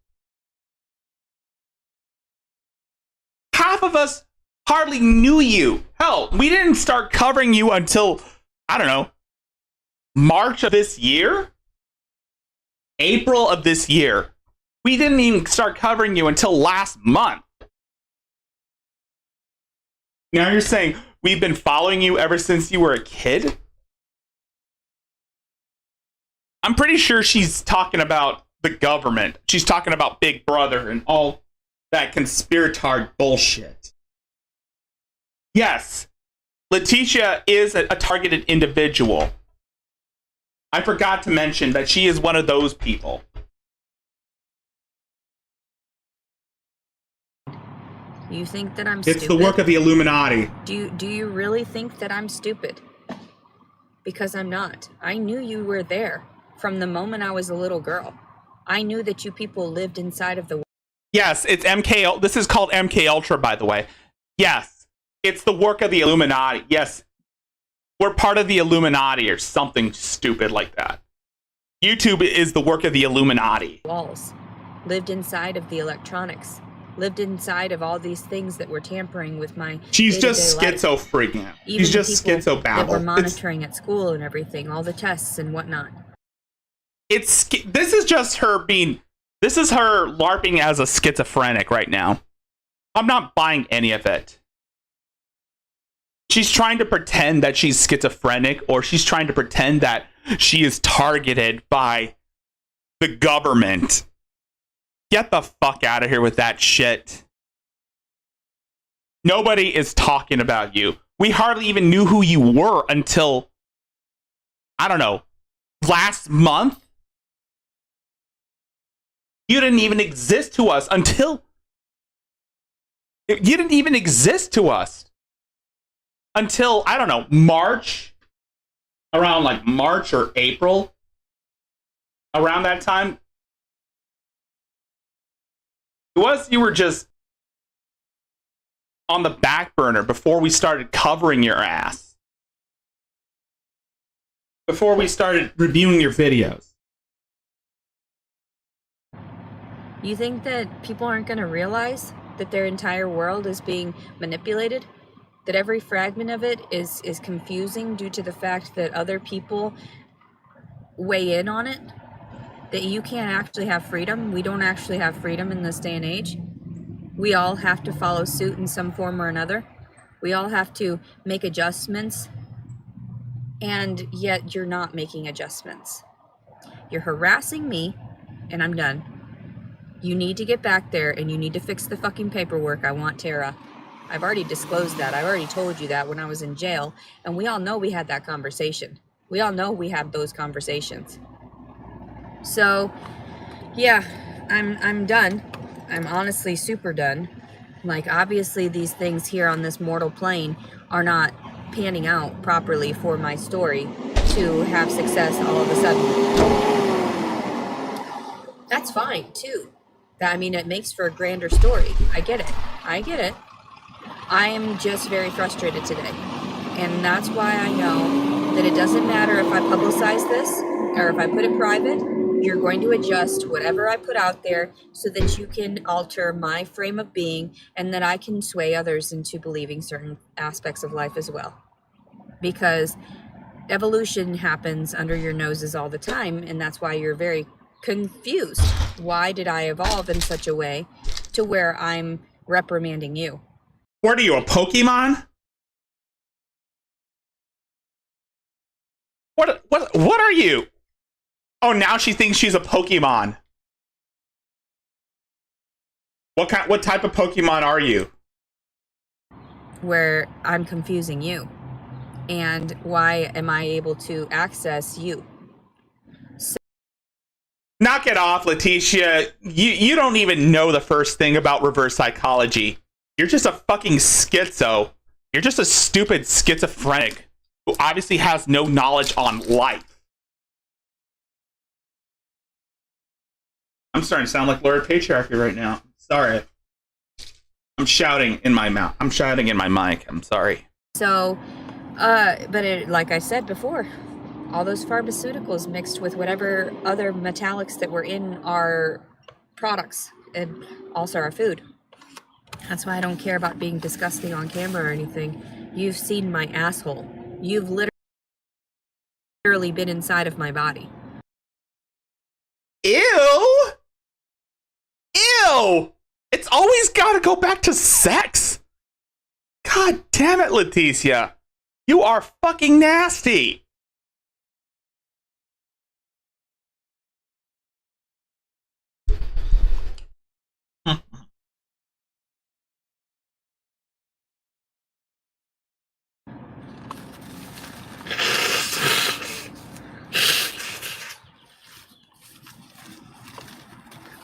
Half of us hardly knew you. Hell, we didn't start covering you until, I don't know, March of this year? April of this year. We didn't even start covering you until last month. Now you're saying we've been following you ever since you were a kid? I'm pretty sure she's talking about the government. She's talking about Big Brother and all that conspiratard bullshit. Yes, Leticia is a targeted individual. I forgot to mention that she is one of those people.
You think that I'm stupid?
It's the work of the Illuminati.
Do you really think that I'm stupid? Because I'm not. I knew you were there from the moment I was a little girl. I knew that you people lived inside of the.
Yes, it's MK. This is called MK Ultra, by the way. Yes, it's the work of the Illuminati. Yes, we're part of the Illuminati or something stupid like that. YouTube is the work of the Illuminati.
Walls. Lived inside of the electronics. Lived inside of all these things that were tampering with my.
She's just schizo
life.
freaking out.
Even
She's just schizo
that were
babble.
monitoring at school and everything, all the tests and whatnot.
This is just her being. This is her LARPing as a schizophrenic right now. I'm not buying any of it. She's trying to pretend that she's schizophrenic, or she's trying to pretend that she is targeted by the government. Get the fuck out of here with that shit. Nobody is talking about you. We hardly even knew who you were until, I don't know, last month. You didn't even exist to us until... You didn't even exist to us until, I don't know, March? Around like March or April? Around that time? It was, you were just on the back burner before we started covering your ass. Before we started reviewing your videos.
You think that people aren't going to realize that their entire world is being manipulated? That every fragment of it is confusing due to the fact that other people weigh in on it? That you can't actually have freedom? We don't actually have freedom in this day and age? We all have to follow suit in some form or another? We all have to make adjustments? And yet you're not making adjustments. You're harassing me, and I'm done. You need to get back there, and you need to fix the fucking paperwork. I want Tara. I've already disclosed that. I already told you that when I was in jail, and we all know we had that conversation. We all know we had those conversations. So, yeah, I'm done. I'm honestly super done. Like, obviously these things here on this mortal plane are not panning out properly for my story to have success all of a sudden. That's fine, too. I mean, it makes for a grander story. I get it. I get it. I am just very frustrated today. And that's why I know that it doesn't matter if I publicize this or if I put it private. You're going to adjust whatever I put out there so that you can alter my frame of being and that I can sway others into believing certain aspects of life as well. Because evolution happens under your noses all the time, and that's why you're very confused. Why did I evolve in such a way to where I'm reprimanding you?
What are you, a Pokemon? What are you? Oh, now she thinks she's a Pokemon. What type of Pokemon are you?
Where I'm confusing you. And why am I able to access you?
Knock it off, Leticia. You don't even know the first thing about reverse psychology. You're just a fucking schizo. You're just a stupid schizophrenic who obviously has no knowledge on life. I'm starting to sound like Lord Patriarchy right now. Sorry. I'm shouting in my mouth. I'm shouting in my mic. I'm sorry.
So, like I said before, all those pharmaceuticals mixed with whatever other metallics that were in our products and also our food. That's why I don't care about being disgusting on camera or anything. You've seen my asshole. You've literally been inside of my body.
Ew! Ew! It's always gotta go back to sex! God damn it, Leticia! You are fucking nasty!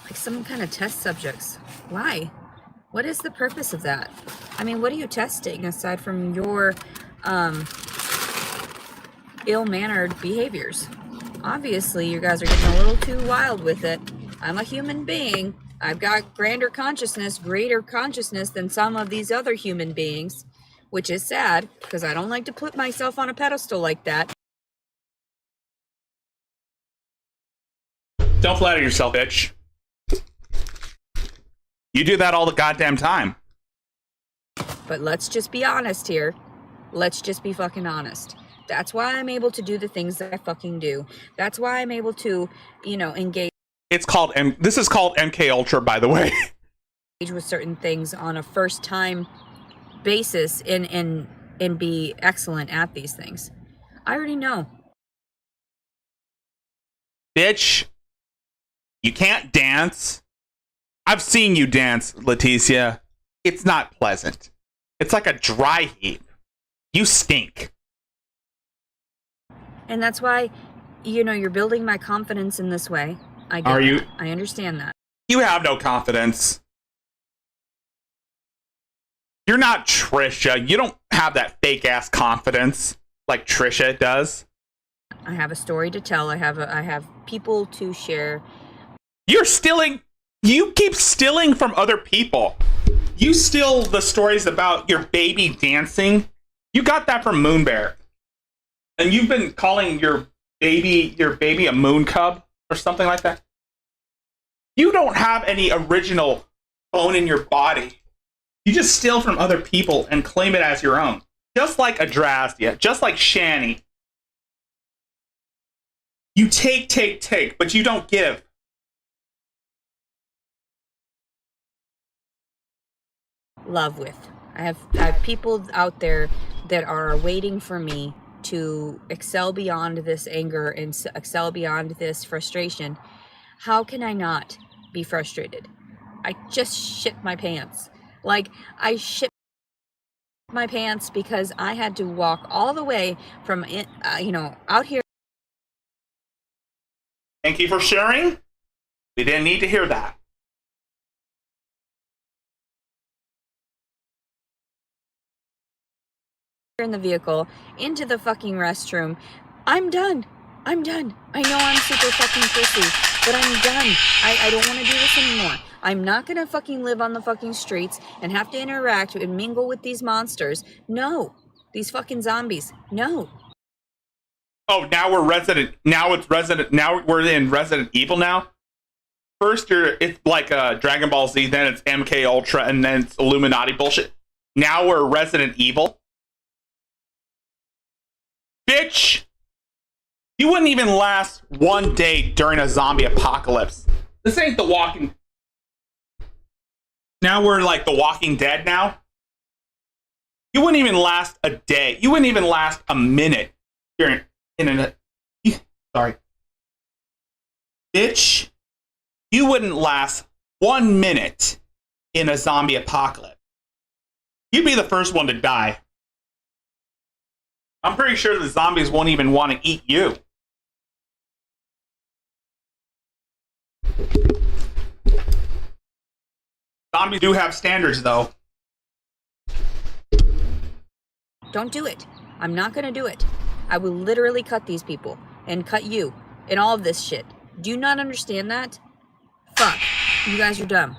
Like some kind of test subjects. Why? What is the purpose of that? I mean, what are you testing aside from your ill-mannered behaviors? Obviously, you guys are getting a little too wild with it. I'm a human being. I've got greater consciousness than some of these other human beings, which is sad because I don't like to put myself on a pedestal like that.
Don't flatter yourself, bitch. You do that all the goddamn time.
But let's just be honest here. Let's just be fucking honest. That's why I'm able to do the things that I fucking do. That's why I'm able to, engage.
It's called this is called MK Ultra, by the way.
With certain things on a first time basis and be excellent at these things. I already know.
Bitch, you can't dance. I've seen you dance, Leticia. It's not pleasant. It's like a dry heap. You stink.
And that's why, you're building my confidence in this way. I get
Are you?
that. I understand that.
You have no confidence. You're not Trisha. You don't have that fake ass confidence like Trisha does.
I have a story to tell. I have people to share.
You're stealing. You keep stealing from other people. You steal the stories about your baby dancing. You got that from Moonbear. And you've been calling your baby a moon cub or something like that. You don't have any original bone in your body. You just steal from other people and claim it as your own. Just like Adrastia, just like Shani. You take, but you don't give.
Love with. I have people out there that are waiting for me to excel beyond this anger and excel beyond this frustration. How can I not be frustrated? I just shit my pants. Like, I shit my pants because I had to walk all the way from, out here.
Thank you for sharing. We didn't need to hear that.
In the vehicle into the fucking restroom. I'm done. I know I'm super fucking pussy, but I'm done. I don't want to do this anymore. I'm not gonna fucking live on the fucking streets and have to interact and mingle with these monsters. No. These fucking zombies. No.
Oh, now we're in Resident Evil now. First it's like Dragon Ball Z, then it's MK Ultra, and then it's Illuminati bullshit. Now we're Resident Evil. Bitch! You wouldn't even last one day during a zombie apocalypse. This ain't The Walking... Now we're like The Walking Dead now. You wouldn't even last a day. You wouldn't even last a minute during... Sorry. Bitch, you wouldn't last 1 minute in a zombie apocalypse. You'd be the first one to die. I'm pretty sure the zombies won't even want to eat you. Zombies do have standards, though.
Don't do it. I'm not gonna do it. I will literally cut these people and cut you and all of this shit. Do you not understand that? Fuck. You guys are dumb.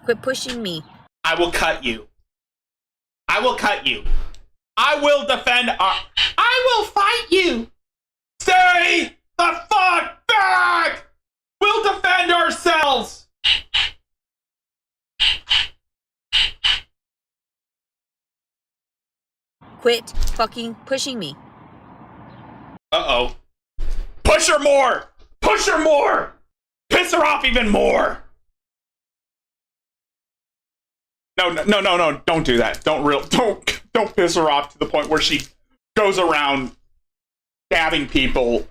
Quit pushing me.
I will cut you. I will cut you. I will defend our... I will fight you. Stay the fuck back. We'll defend ourselves.
Quit fucking pushing me.
Uh-oh. Push her more. Push her more. Piss her off even more. No, don't do that. Don't piss her off to the point where she goes around stabbing people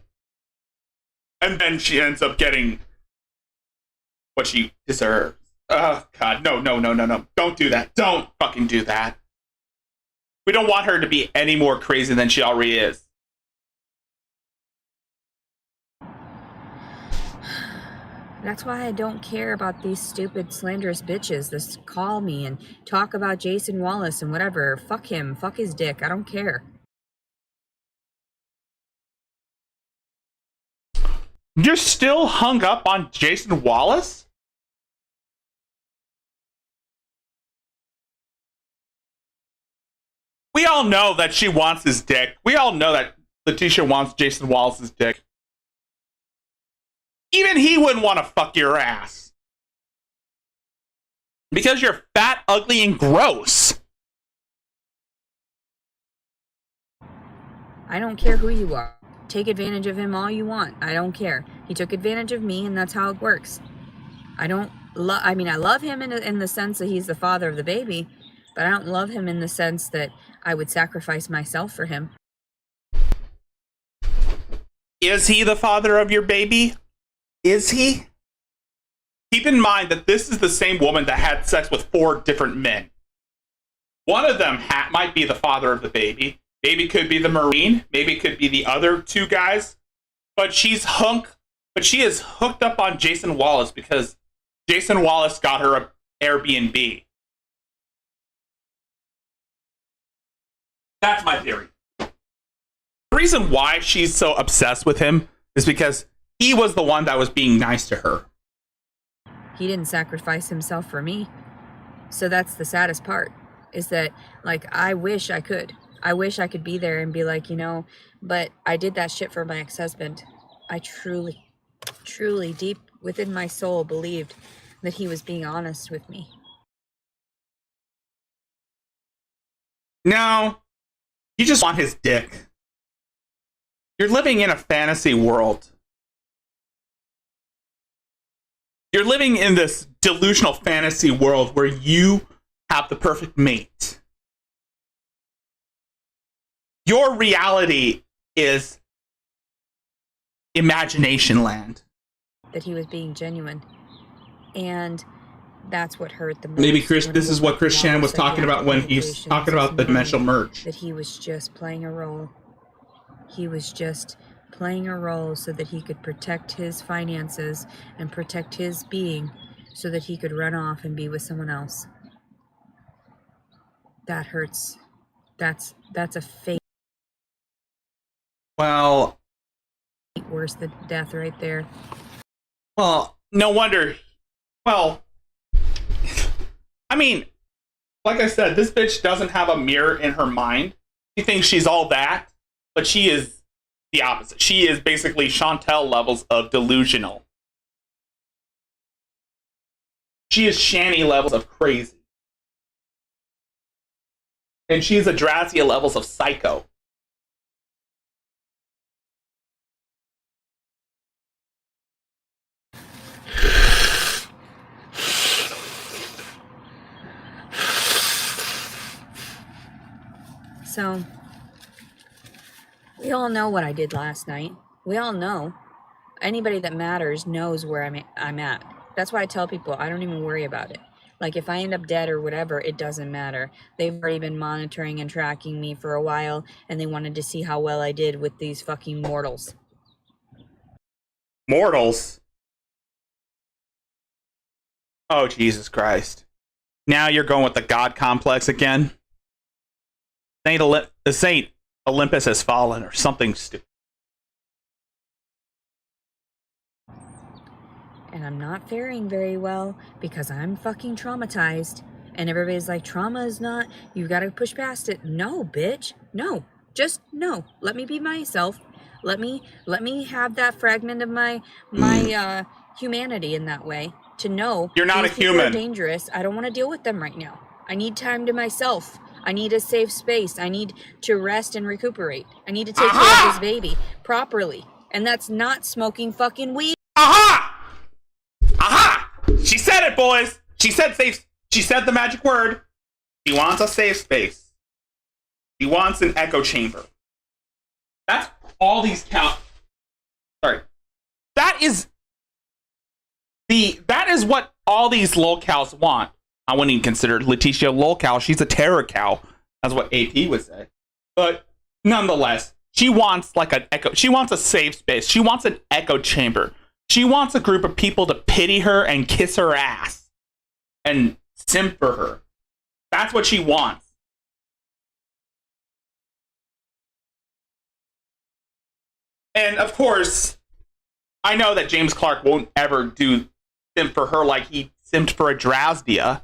and then she ends up getting what she deserves. Oh god, no. Don't do that. Don't fucking do that. We don't want her to be any more crazy than she already is.
That's why I don't care about these stupid slanderous bitches that call me and talk about Jason Wallace and whatever. Fuck him. Fuck his dick. I don't care.
You're still hung up on Jason Wallace? We all know that she wants his dick. We all know that Leticia wants Jason Wallace's dick. Even he wouldn't want to fuck your ass. Because you're fat, ugly, and gross.
I don't care who you are. Take advantage of him all you want. I don't care. He took advantage of me, and that's how it works. I love him in the sense that he's the father of the baby, but I don't love him in the sense that I would sacrifice myself for him.
Is he the father of your baby? Is he? keep in mind that this is the same woman that had sex with 4 different men. One of them might be the father of the baby. Maybe could be the Marine. Maybe it could be the other 2 guys. But she is hooked up on Jason Wallace because Jason Wallace got her an Airbnb. That's my theory. The reason why she's so obsessed with him is because he was the one that was being nice to her.
He didn't sacrifice himself for me. So that's the saddest part, is that, like, I wish I could. I wish I could be there and be like, but I did that shit for my ex-husband. I truly, truly, deep within my soul believed that he was being honest with me.
No, you just want his dick. You're living in a fantasy world. You're living in this delusional fantasy world where you have the perfect mate. Your reality is imagination land.
That he was being genuine. And that's what hurt the most.
Maybe this is what Chris Chan was talking about when he's talking about the dimensional merge.
That he was just playing a role. He was just playing a role so that he could protect his finances and protect his being so that he could run off and be with someone else. That hurts. That's a fate.
Well,
Worse than death right there.
Well, no wonder. Well, I mean, like I said, this bitch doesn't have a mirror in her mind. She thinks she's all that, but she is the opposite. She is basically Chantel levels of delusional. She is Shani levels of crazy. And she's Adrazia levels of psycho.
So, we all know what I did last night. We all know. Anybody that matters knows where I'm at. That's why I tell people I don't even worry about it. Like, if I end up dead or whatever, it doesn't matter. They've already been monitoring and tracking me for a while, and they wanted to see how well I did with these fucking mortals.
Mortals? Oh, Jesus Christ. Now you're going with the God complex again? Saint Olympus has fallen or something stupid.
And I'm not faring very well because I'm fucking traumatized. And everybody's like, trauma is not, you gotta push past it. No, bitch. No. Just no. Let me be myself. Let me have that fragment of my humanity in that way. To know
you're not a human.
People are dangerous. I don't want to deal with them right now. I need time to myself. I need a safe space. I need to rest and recuperate. I need to take care of this baby properly. And that's not smoking fucking weed.
Aha! Aha! She said it, boys. She said safe. She said the magic word. She wants a safe space. She wants an echo chamber. That's all these count. Sorry. That is what all these lolcows want. I wouldn't even consider Leticia lolcow. She's a terror cow. That's what AP would say. But nonetheless, she wants like an echo. She wants a safe space. She wants an echo chamber. She wants a group of people to pity her and kiss her ass and simp for her. That's what she wants. And of course, I know that James Clark won't ever do simp for her like he simped for Adrazia.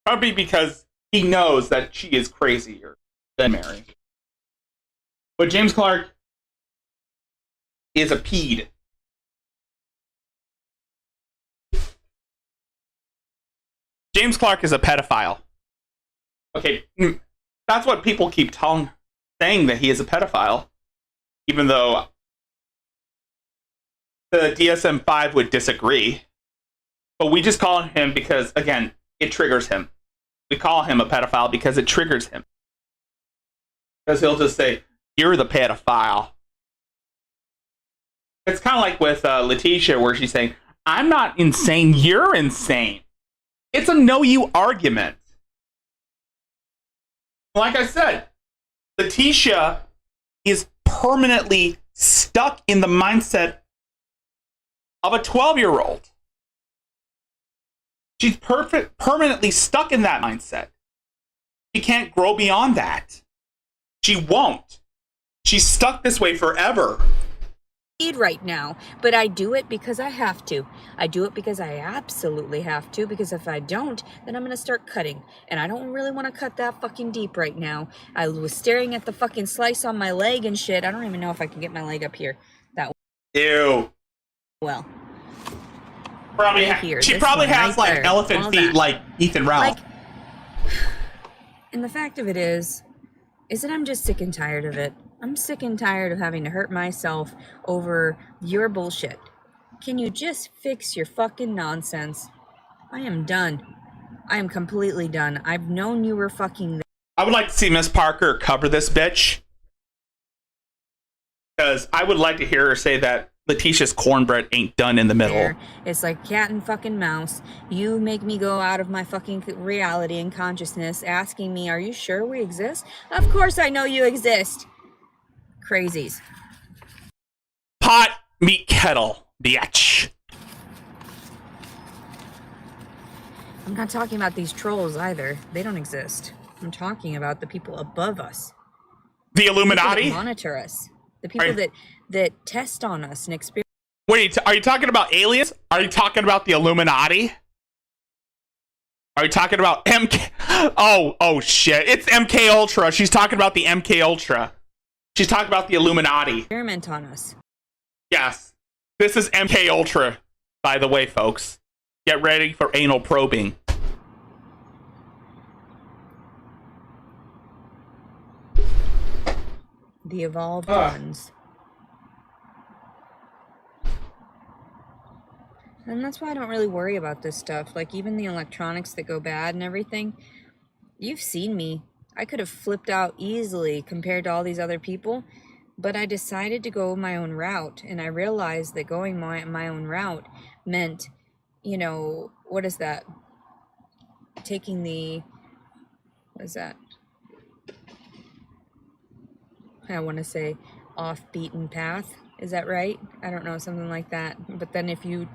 Probably because he knows that she is crazier than Mary. But James Clark is a peed. James Clark is a pedophile. Okay, that's what people keep saying, that he is a pedophile. Even though the DSM-5 would disagree. But we just call him because, again, it triggers him. We call him a pedophile because it triggers him. Because he'll just say, you're the pedophile. It's kind of like with Leticia, where she's saying, I'm not insane. You're insane. It's a no you argument. Like I said, Leticia is permanently stuck in the mindset of a 12-year-old. She's permanently stuck in that mindset. She can't grow beyond that. She won't. She's stuck this way forever.
Right now, but I do it because I have to. I do it because I absolutely have to, because if I don't, then I'm gonna start cutting, and I don't really want to cut that fucking deep right now. I was staring at the fucking slice on my leg and shit. I don't even know if I can get my leg up here that
Ew.
well.
Probably
Right here,
she
this
probably
one
has
right
like
there,
elephant
all
feet
that.
like Ethan Ralph.
Like, and the fact of it is that I'm just sick and tired of it. I'm sick and tired of having to hurt myself over your bullshit. Can you just fix your fucking nonsense? I am done. I am completely done. I've known you were fucking
I would like to see Miss Parker cover this bitch. Because I would like to hear her say that Leticia's cornbread ain't done in the middle.
there. It's like cat and fucking mouse. You make me go out of my fucking reality and consciousness asking me, are you sure we exist? Of course I know you exist. Crazies.
Pot, meat, kettle, bitch.
I'm not talking about these trolls either. They don't exist. I'm talking about the people above us.
The
People
Illuminati?
that monitor us. The people that test on us and experience.
Wait, are you talking about aliens? Are you talking about the Illuminati? Are you talking about MK? Oh shit! It's MK Ultra. She's talking about the MK Ultra. She's talking about the Illuminati.
Experiment on us.
Yes, this is MK Ultra. By the way, folks, get ready for anal probing.
The evolved ones. And that's why I don't really worry about this stuff. Like, even the electronics that go bad and everything. You've seen me. I could have flipped out easily compared to all these other people. But I decided to go my own route. And I realized that going my own route meant, you know, what is that? Taking the... What is that? I want to say off-beaten path. Is that right? I don't know, something like that. But then if you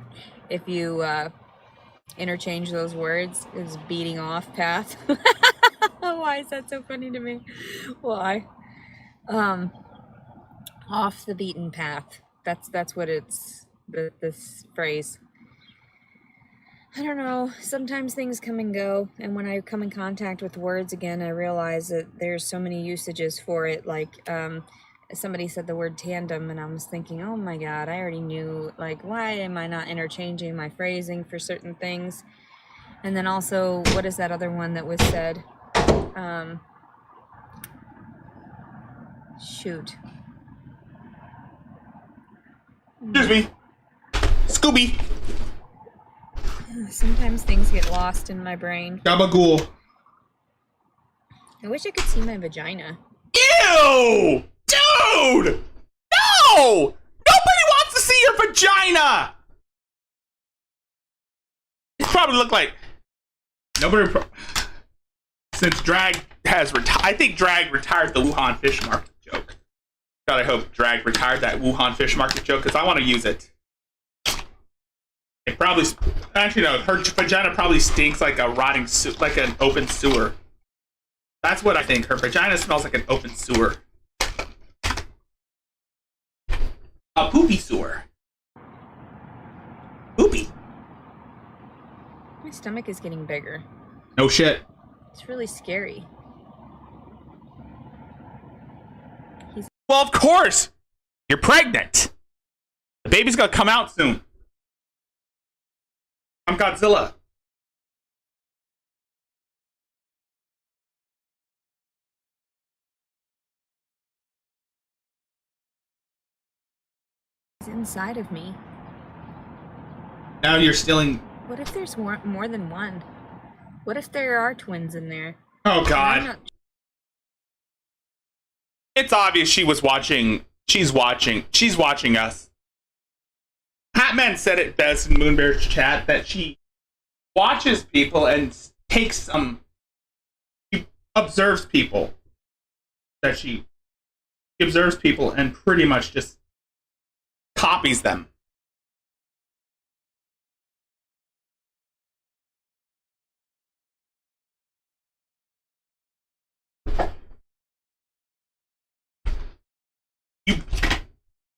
interchange those words, is beating off path. Why is that so funny to me? Why? Off the beaten path. That's what it's, this phrase. I don't know. Sometimes things come and go, and when I come in contact with words again, I realize that there's so many usages for it. Like, somebody said the word tandem, and I was thinking, oh my god, I already knew. Like, why am I not interchanging my phrasing for certain things? And then also, what is that other one that was said? Shoot.
Excuse me, Scooby.
Sometimes things get lost in my brain.
Gabagool.
I wish I could see my vagina.
Ew! Dude! No! Nobody wants to see your vagina! You probably look like... Since drag has retired... I think drag retired the Wuhan fish market joke. God, I hope drag retired that Wuhan fish market joke, because I want to use it. It probably... Actually, no. Her vagina probably stinks like a rotting... like an open sewer. That's what I think. Her vagina smells like an open sewer. A poopy sewer. Poopy.
My stomach is getting bigger.
No shit.
It's really scary.
Well, of course. You're pregnant. The baby's gonna come out soon. I'm Godzilla.
It's inside of me.
Now you're stealing.
What if there's more than one? What if there are twins in there?
Oh
I'm
god.
not-
It's obvious she was watching. She's watching. She's watching us. Batman said it best in Moonbear's chat that she watches people and takes she observes people. That she observes people and pretty much just copies them.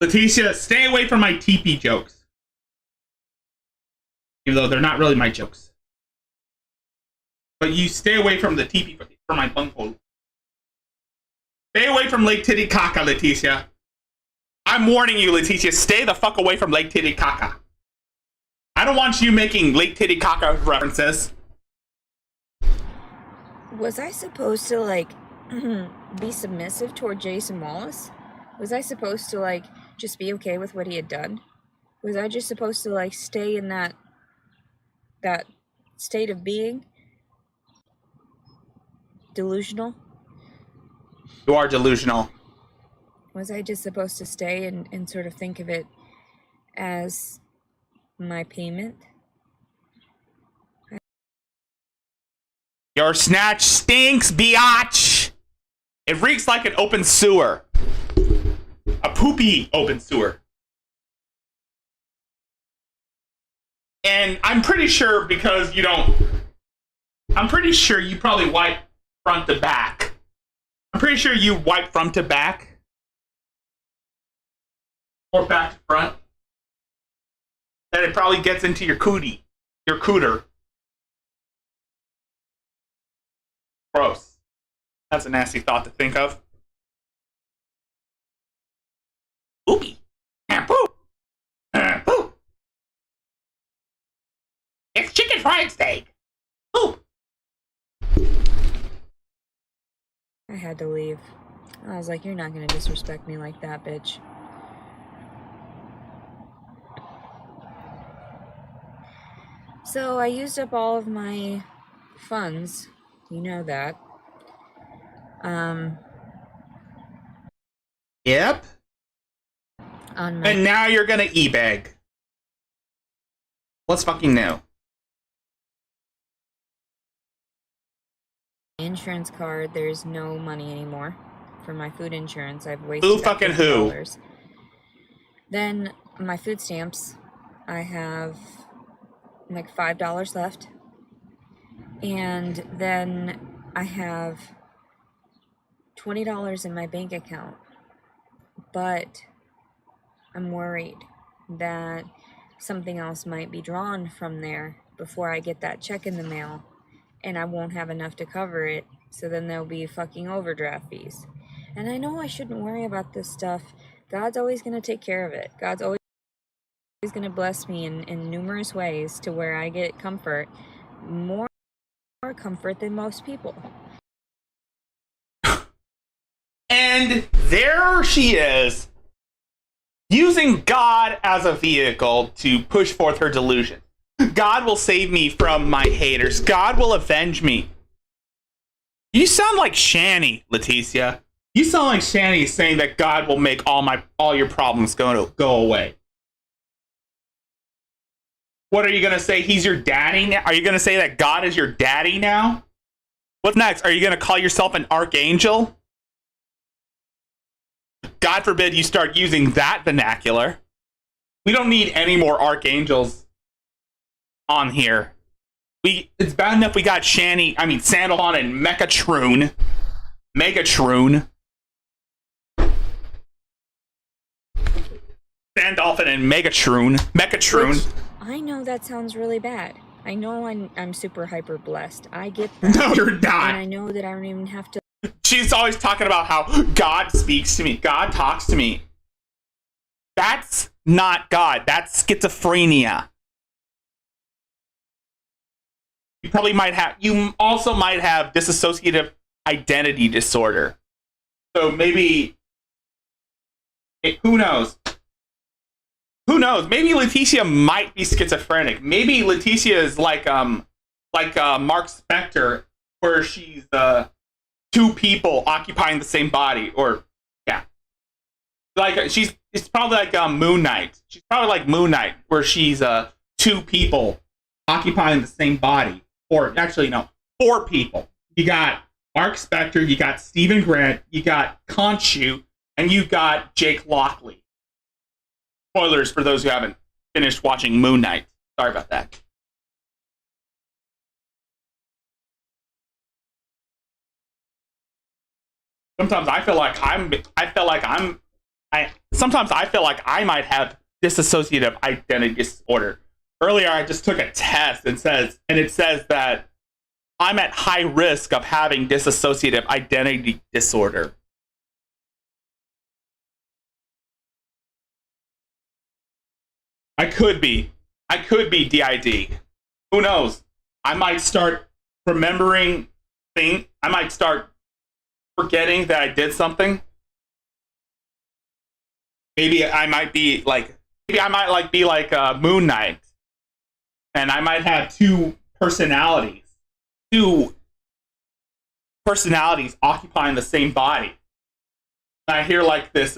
Leticia, stay away from my TP jokes. Even though they're not really my jokes. But you stay away from the TP for my bunghole. Stay away from Lake Titicaca, Leticia. I'm warning you, Leticia. Stay the fuck away from Lake Titicaca. I don't want you making Lake Titicaca references.
Was I supposed to, like, be submissive toward Jason Wallace? Was I supposed to, like, just be okay with what he had done? Was I just supposed to, like, stay in that state of being? Delusional?
You are delusional.
Was I just supposed to stay and sort of think of it as my payment?
Your snatch stinks, biatch! It reeks like an open sewer. A poopy open sewer. And I'm pretty sure because you don't... I'm pretty sure you probably wipe front to back. I'm pretty sure you wipe front to back. Or back to front. And it probably gets into your cootie. Your cooter. Gross. That's a nasty thought to think of. Poopy. Poop. Poop. It's chicken fried steak. Poop.
I had to leave. I was like, you're not gonna disrespect me like that, bitch. So I used up all of my funds. You know that.
Yep.
On my
And now you're gonna e-bag. What's fucking new?
insurance card, there's no money anymore for my food insurance. I've wasted
Who fucking who?
$50. Then my food stamps, I have like $5 left. And then I have $20 in my bank account. But I'm worried that something else might be drawn from there before I get that check in the mail, and I won't have enough to cover it, so then there'll be fucking overdraft fees. And I know I shouldn't worry about this stuff. God's always going to take care of it. God's always going to bless me in numerous ways to where I get comfort, more comfort than most people.
And there she is, using God as a vehicle to push forth her delusion. God will save me from my haters. God will avenge me. You sound like Shani, Leticia. You sound like Shani saying that God will make all your problems go away. What are you going to say? He's your daddy now? Are you going to say that God is your daddy now? What's next? Are you going to call yourself an archangel? God forbid you start using that vernacular. We don't need any more archangels on here. It's bad enough we got Sandalon and Megatron. Sandolphin and Megatron.
Which, I know that sounds really bad. I know I'm super hyper blessed. I get that.
No, you're not.
And I know that I don't even have to.
She's always talking about how God speaks to me. God talks to me. That's not God. That's schizophrenia. You also might have dissociative identity disorder. So maybe, who knows? Who knows? Maybe Leticia might be schizophrenic. Maybe Leticia is like Mark Spector, where she's two people occupying the same body, or yeah. like it's probably like Moon Knight. She's probably like Moon Knight, where she's two people occupying the same body, or actually no, four people. You got Mark Spector, you got Stephen Grant, you got Khonshu, and you got Jake Lockley. Spoilers for those who haven't finished watching Moon Knight. Sorry about that. Sometimes I feel like sometimes I feel like I might have dissociative identity disorder. Earlier I just took a test and it says that I'm at high risk of having dissociative identity disorder. I could be DID. Who knows? I might start remembering things. I might start forgetting that I did something. Maybe I might be like Moon Knight, and I might have two personalities occupying the same body. And I hear like this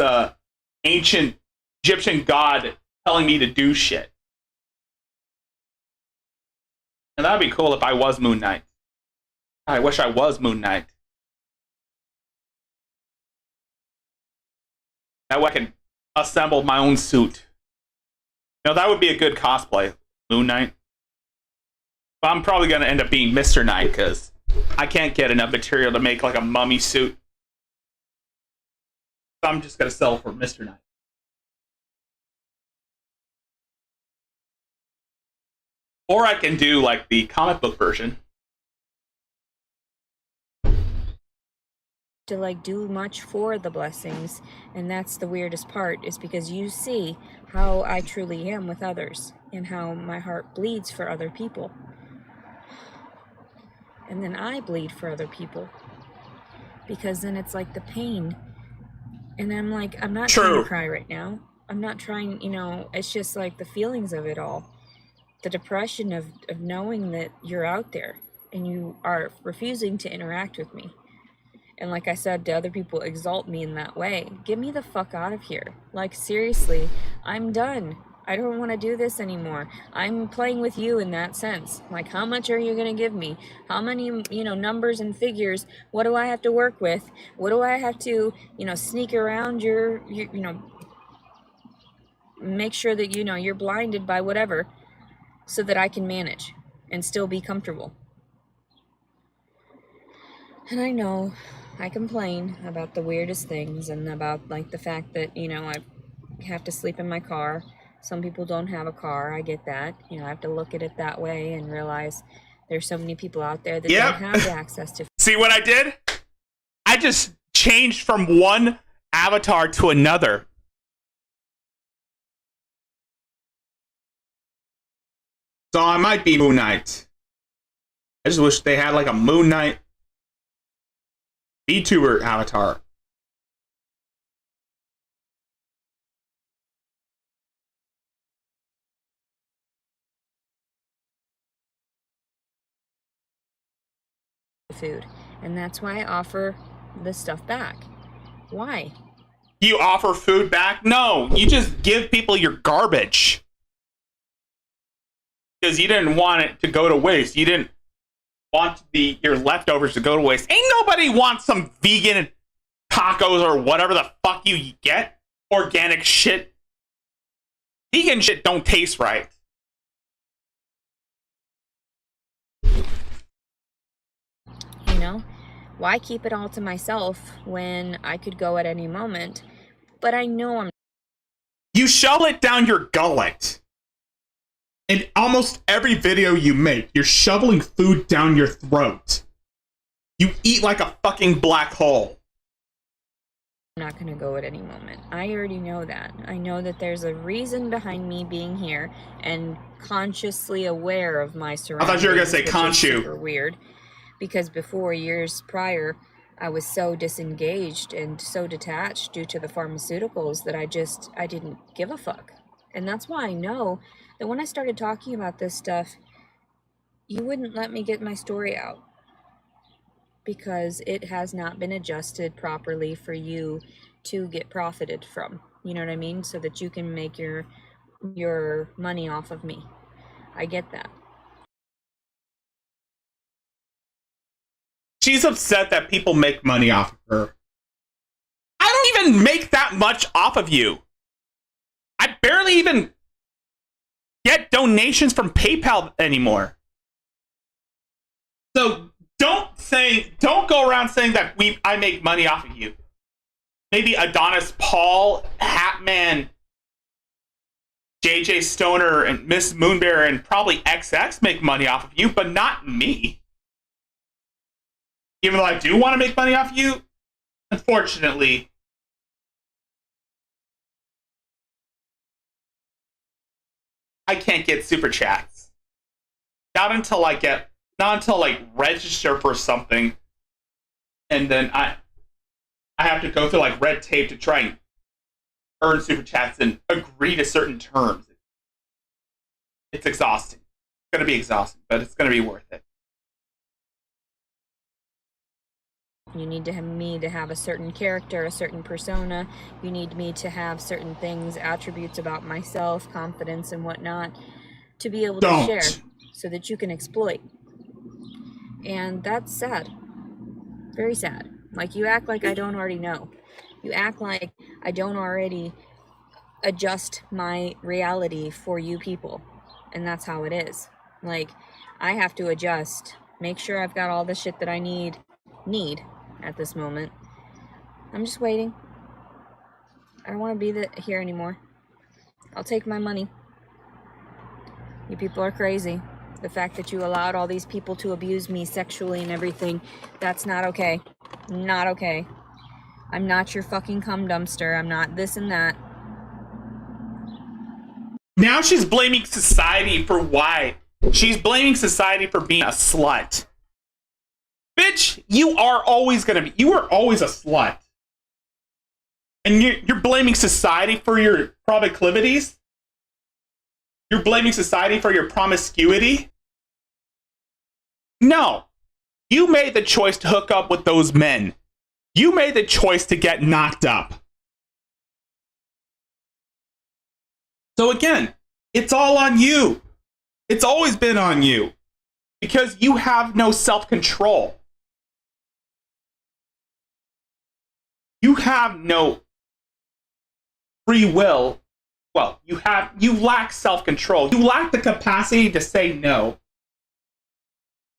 ancient Egyptian god telling me to do shit. And that'd be cool if I was Moon Knight. I wish I was Moon Knight. That way I can assemble my own suit. You know, that would be a good cosplay, Moon Knight. But I'm probably going to end up being Mr. Knight, because I can't get enough material to make like a mummy suit. So I'm just going to sell for Mr. Knight. Or I can do like the comic book version.
To like do much for the blessings, and that's the weirdest part, is because you see how I truly am with others and how my heart bleeds for other people, and then I bleed for other people, because then it's like the pain, and I'm like, I'm not trying to cry right now, I'm not trying, you know, it's just like the feelings of it all, the depression of knowing that you're out there and you are refusing to interact with me. And like I said, to other people exalt me in that way. Get me the fuck out of here. Like, seriously, I'm done. I don't want to do this anymore. I'm playing with you in that sense. Like, how much are you going to give me? How many, you know, numbers and figures? What do I have to work with? What do I have to, you know, sneak around your you know, make sure that, you know, you're blinded by whatever so that I can manage and still be comfortable. And I know I complain about the weirdest things and about like the fact that, you know, I have to sleep in my car. Some people don't have a car. I get that. You know, I have to look at it that way and realize there's so many people out there that don't have the access to.
See what I did? I just changed from one avatar to another. So I might be Moon Knight. I just wish they had like a Moon Knight VTuber avatar.
Food, and that's why I offer this stuff back. Why?
You offer food back? No, you just give people your garbage. Because you didn't want it to go to waste. You didn't want your leftovers to go to waste. Ain't nobody wants some vegan tacos or whatever the fuck you get. Organic shit. Vegan shit don't taste right.
You know, why keep it all to myself when I could go at any moment? But I know I'm.
You shovel it down your gullet. In almost every video you make, you're shoveling food down your throat. You eat like a fucking black hole.
I'm not gonna go at any moment. I already know that. I know that there's a reason behind me being here and consciously aware of my surroundings.
I thought you were gonna say Khonshu.
Super weird, because before, years prior, I was so disengaged and so detached due to the pharmaceuticals that I didn't give a fuck. And that's why I know that when I started talking about this stuff, you wouldn't let me get my story out, because it has not been adjusted properly for you to get profited from. You know what I mean? So that you can make your money off of me. I get that.
She's upset that people make money off of her. I don't even make that much off of you. I barely even get donations from PayPal anymore. So don't go around saying that I make money off of you. Maybe Adonis Paul, Hatman, JJ Stoner, and Miss Moonbear, and probably XX make money off of you, but not me. Even though I do want to make money off of you, unfortunately, I can't get super chats. Not until like register for something, and then I have to go through like red tape to try and earn super chats and agree to certain terms. It's exhausting. It's gonna be exhausting, but it's gonna be worth it.
You need me to have a certain character, a certain persona. You need me to have certain things, attributes about myself, confidence and whatnot, to be able to share so that you can exploit. And that's sad. Very sad. Like, you act like I don't already know. You act like I don't already adjust my reality for you people. And that's how it is. Like, I have to adjust, make sure I've got all the shit that I need at this moment. I'm just waiting. I don't want to be here anymore. I'll take my money. You people are crazy. The fact that you allowed all these people to abuse me sexually and everything, that's not okay. Not okay. I'm not your fucking cum dumpster. I'm not this and that.
Now she's blaming society for why. She's blaming society for being a slut. Bitch, you are always a slut. And you're blaming society for your proclivities? You're blaming society for your promiscuity? No. You made the choice to hook up with those men. You made the choice to get knocked up. So again, it's all on you. It's always been on you. Because you have no self-control. You have no free will. Well, you lack self-control. You lack the capacity to say no.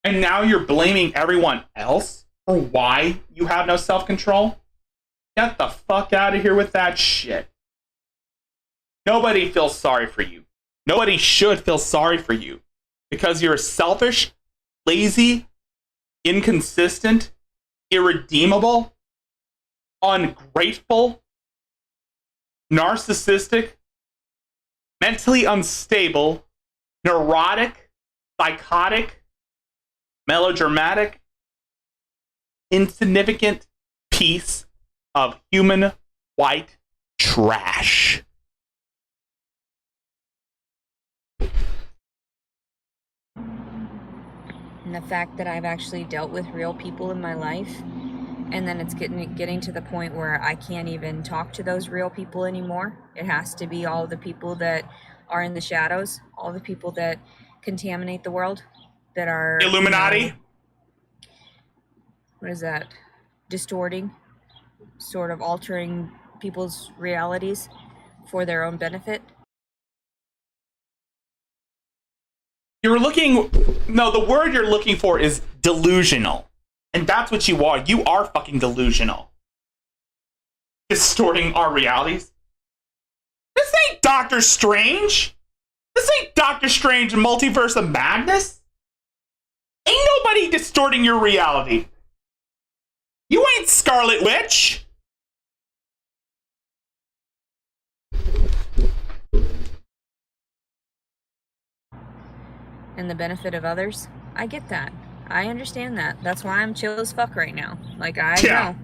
And now you're blaming everyone else for why you have no self-control? Get the fuck out of here with that shit. Nobody feels sorry for you. Nobody should feel sorry for you. Because you're selfish, lazy, inconsistent, irredeemable, ungrateful, narcissistic, mentally unstable, neurotic, psychotic, melodramatic, insignificant piece of human white trash.
And the fact that I've actually dealt with real people in my life, and then it's getting to the point where I can't even talk to those real people anymore. It has to be all the people that are in the shadows, all the people that contaminate the world, that are
Illuminati?
What is that? Distorting, sort of altering people's realities for their own benefit.
The word you're looking for is delusional. And that's what you are. You are fucking delusional. Distorting our realities. This ain't Doctor Strange. This ain't Doctor Strange Multiverse of Madness. Ain't nobody distorting your reality. You ain't Scarlet Witch.
And the benefit of others, I get that. I understand that. That's why I'm chill as fuck right now. Like, I know.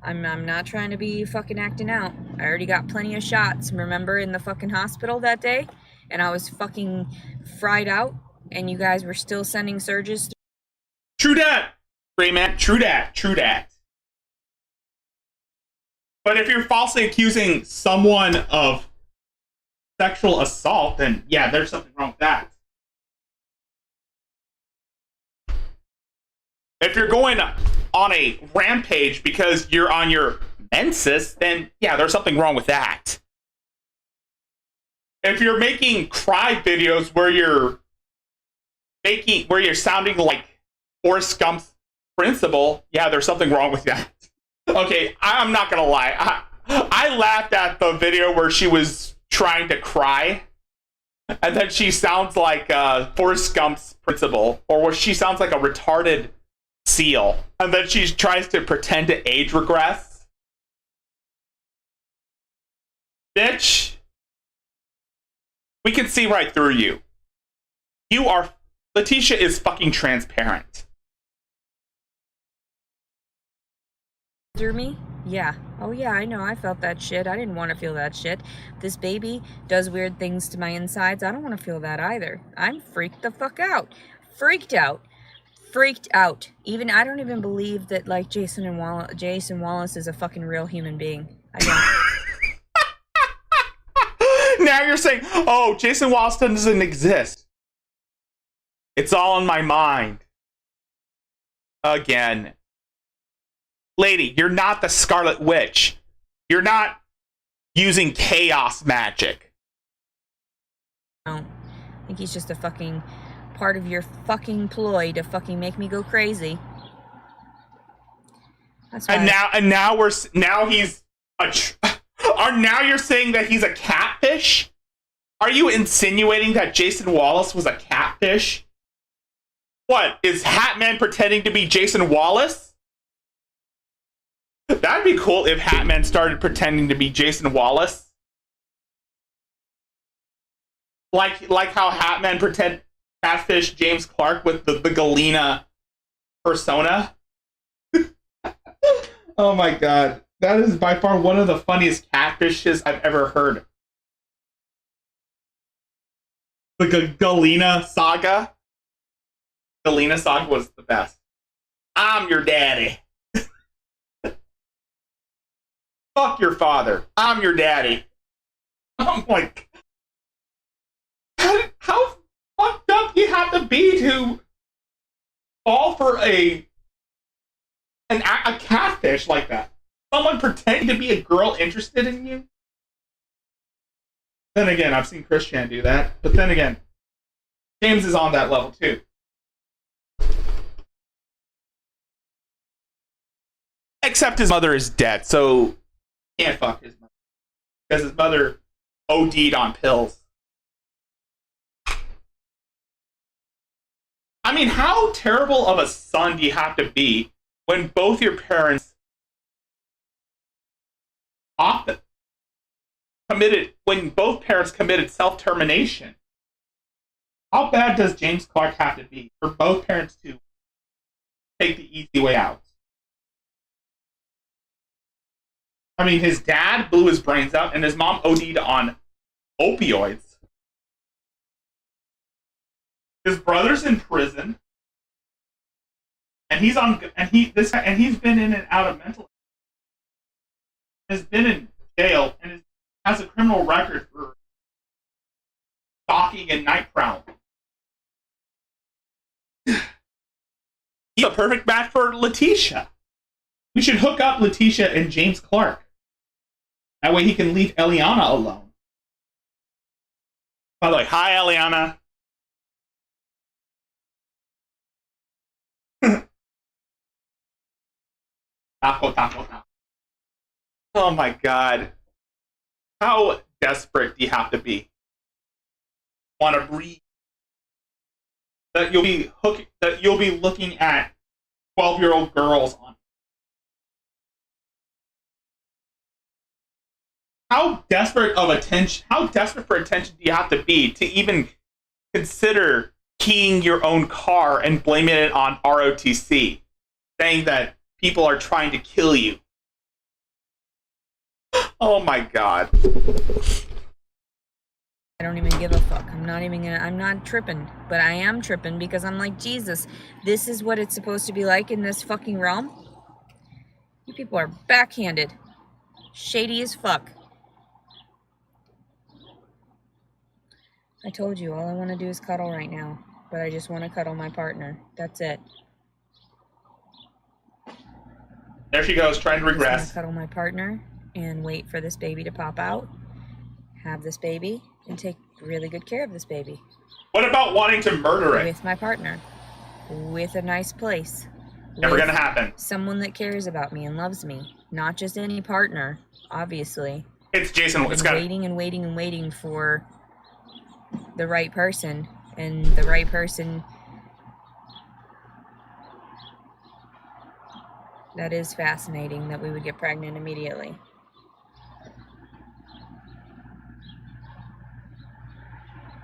I'm not trying to be fucking acting out. I already got plenty of shots. Remember in the fucking hospital that day? And I was fucking fried out, and you guys were still sending surges.
True that, Rayman. True that. But if you're falsely accusing someone of sexual assault, then yeah, there's something wrong with that. If you're going on a rampage because you're on your menses, then yeah, there's something wrong with that. If you're making cry videos where you're sounding like Forrest Gump's principal, yeah, there's something wrong with that. Okay, I'm not gonna lie. I laughed at the video where she was trying to cry, and then she sounds like Forrest Gump's principal, or where she sounds like a retarded seal, and then she tries to pretend to age regress. Bitch, we can see right through you. Leticia is fucking transparent.
Through me? Yeah. Oh yeah, I know. I felt that shit. I didn't want to feel that shit. This baby does weird things to my insides. I don't want to feel that either. I'm freaked the fuck out. Freaked out. Freaked out. I don't even believe that like Jason Wallace is a fucking real human being. I don't.
Now you're saying, oh, Jason Wallace doesn't exist. It's all in my mind. Again. Lady, you're not the Scarlet Witch. You're not using chaos magic.
I don't. I think he's just a fucking part of your fucking ploy to fucking make me go crazy. That's why.
Now you're saying that he's a catfish? Are you insinuating that Jason Wallace was a catfish? What, is Hatman pretending to be Jason Wallace? That'd be cool if Hatman started pretending to be Jason Wallace. Like how Hatman pretend catfish James Clark with the Galena persona. Oh my god. That is by far one of the funniest catfishes I've ever heard. The Galena saga. Galena saga was the best. I'm your daddy. Fuck your father. I'm your daddy. I'm like, how fucked up do you have to be to fall for a catfish like that? Someone pretending to be a girl interested in you? Then again, I've seen Christian do that. But then again, James is on that level too. Except his mother is dead, so he can't fuck his mother. Because his mother OD'd on pills. I mean, how terrible of a son do you have to be when both your parents committed self-termination? How bad does James Clark have to be for both parents to take the easy way out? I mean, his dad blew his brains out, and his mom OD'd on opioids. His brother's in prison, and he's been in and out of mental. Has been in jail and has a criminal record for stalking and night prowling. He's a perfect match for Leticia. We should hook up Leticia and James Clark. That way he can leave Eliana alone. By the way, hi, Eliana. Taco. Oh my god. How desperate do you have to be? Want to breathe? That you'll be looking at 12-year-old girls on. How desperate for attention do you have to be to even consider keying your own car and blaming it on ROTC, saying that people are trying to kill you? Oh my god.
I don't even give a fuck. I'm not tripping. But I am tripping because I'm like, Jesus, this is what it's supposed to be like in this fucking realm? You people are backhanded. Shady as fuck. I told you, all I want to do is cuddle right now. But I just want to cuddle my partner. That's it.
There she goes, trying to
I just want
regress.
to cuddle my partner and wait for this baby to pop out. Have this baby and take really good care of this baby.
What about wanting to murder it?
With my partner. With a nice place.
Never
with
gonna happen.
Someone that cares about me and loves me. Not just any partner, obviously.
It's Jason.
I've
It's
been
got
waiting and waiting and waiting for the right person. And the right person... That is fascinating that we would get pregnant immediately.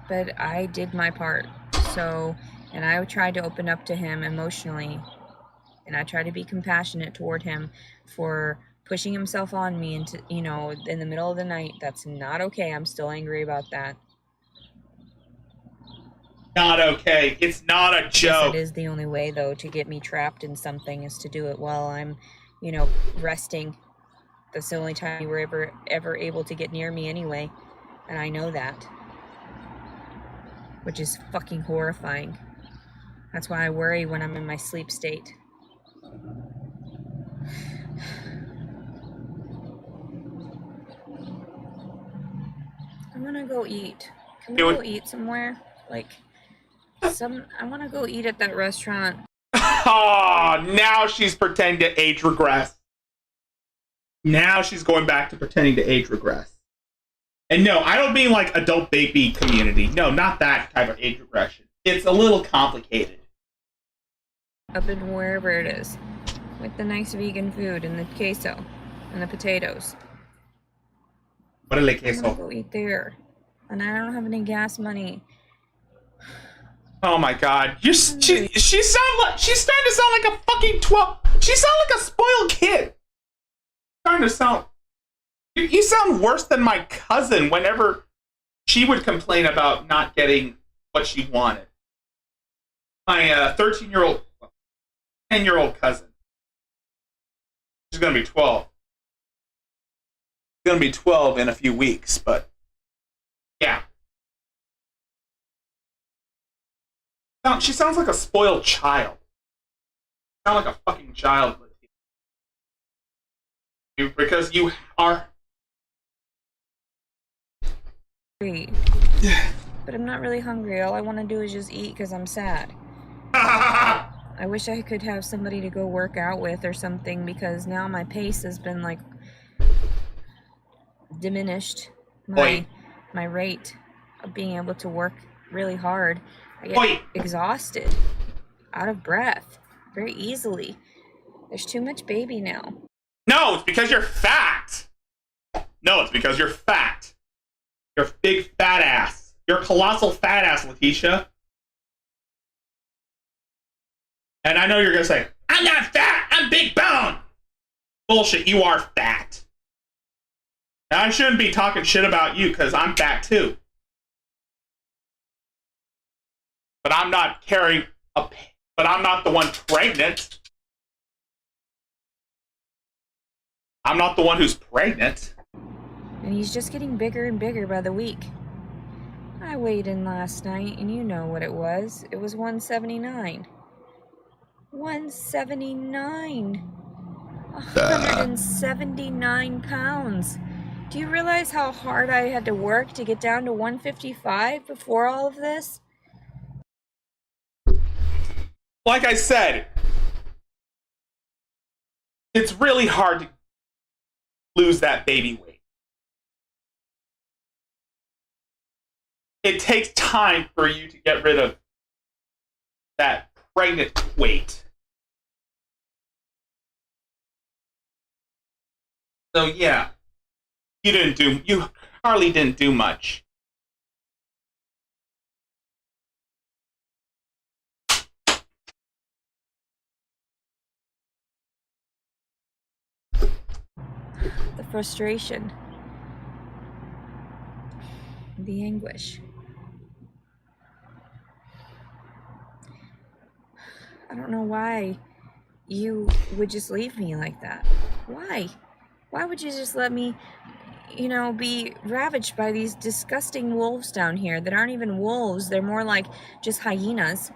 But I did my part. So, and I tried to open up to him emotionally. And I tried to be compassionate toward him for pushing himself on me into, you know, in the middle of the night. That's not okay. I'm still angry about that.
not okay. It's not a
Yes,
joke.
it is the only way, though, to get me trapped in something is to do it while I'm, you know, resting. That's the only time you were ever able to get near me anyway. And I know that. Which is fucking horrifying. That's why I worry when I'm in my sleep state. I want to go eat. Can we go eat somewhere? Like, I want to go eat at that restaurant.
Oh, now she's pretending to age regress. Now she's going back to pretending to age regress. And no, I don't mean like adult baby community. No, not that type of age regression. It's a little complicated.
Up in wherever it is. With the nice vegan food and the queso and the potatoes.
What a
I
queso.
want to go eat there. And I don't have any gas money.
Oh my god. She's starting to sound like a fucking 12. She sounds like a spoiled kid. Starting to sound. You sound worse than my cousin whenever she would complain about not getting what she wanted. My 13-year-old, 10-year-old cousin. She's going to be 12. She's going to be 12 in a few weeks, but yeah. She sounds like a spoiled child. You sound like a fucking child, Leticia. Because you are.
Hungry. But I'm not really hungry. All I want to do is just eat because I'm sad. I wish I could have somebody to go work out with or something because now my pace has been like diminished. My rate of being able to work really hard. I get exhausted, out of breath, very easily. There's too much baby now.
No, it's because you're fat. No, it's because you're fat. You're a big fat ass. You're a colossal fat ass, Leticia. And I know you're going to say, I'm not fat, I'm big bone. Bullshit, you are fat. Now, I shouldn't be talking shit about you because I'm fat too. But I'm not but I'm not the one pregnant. I'm not the one who's pregnant.
And he's just getting bigger and bigger by the week. I weighed in last night, and you know what it was. It was 179. 179. 179 pounds. Do you realize how hard I had to work to get down to 155 before all of this?
Like I said, it's really hard to lose that baby weight. It takes time for you to get rid of that pregnant weight. So yeah, you hardly didn't do much.
The frustration. The anguish. I don't know why you would just leave me like that. Why? Why would you just let me, be ravaged by these disgusting wolves down here that aren't even wolves? They're more like just hyenas,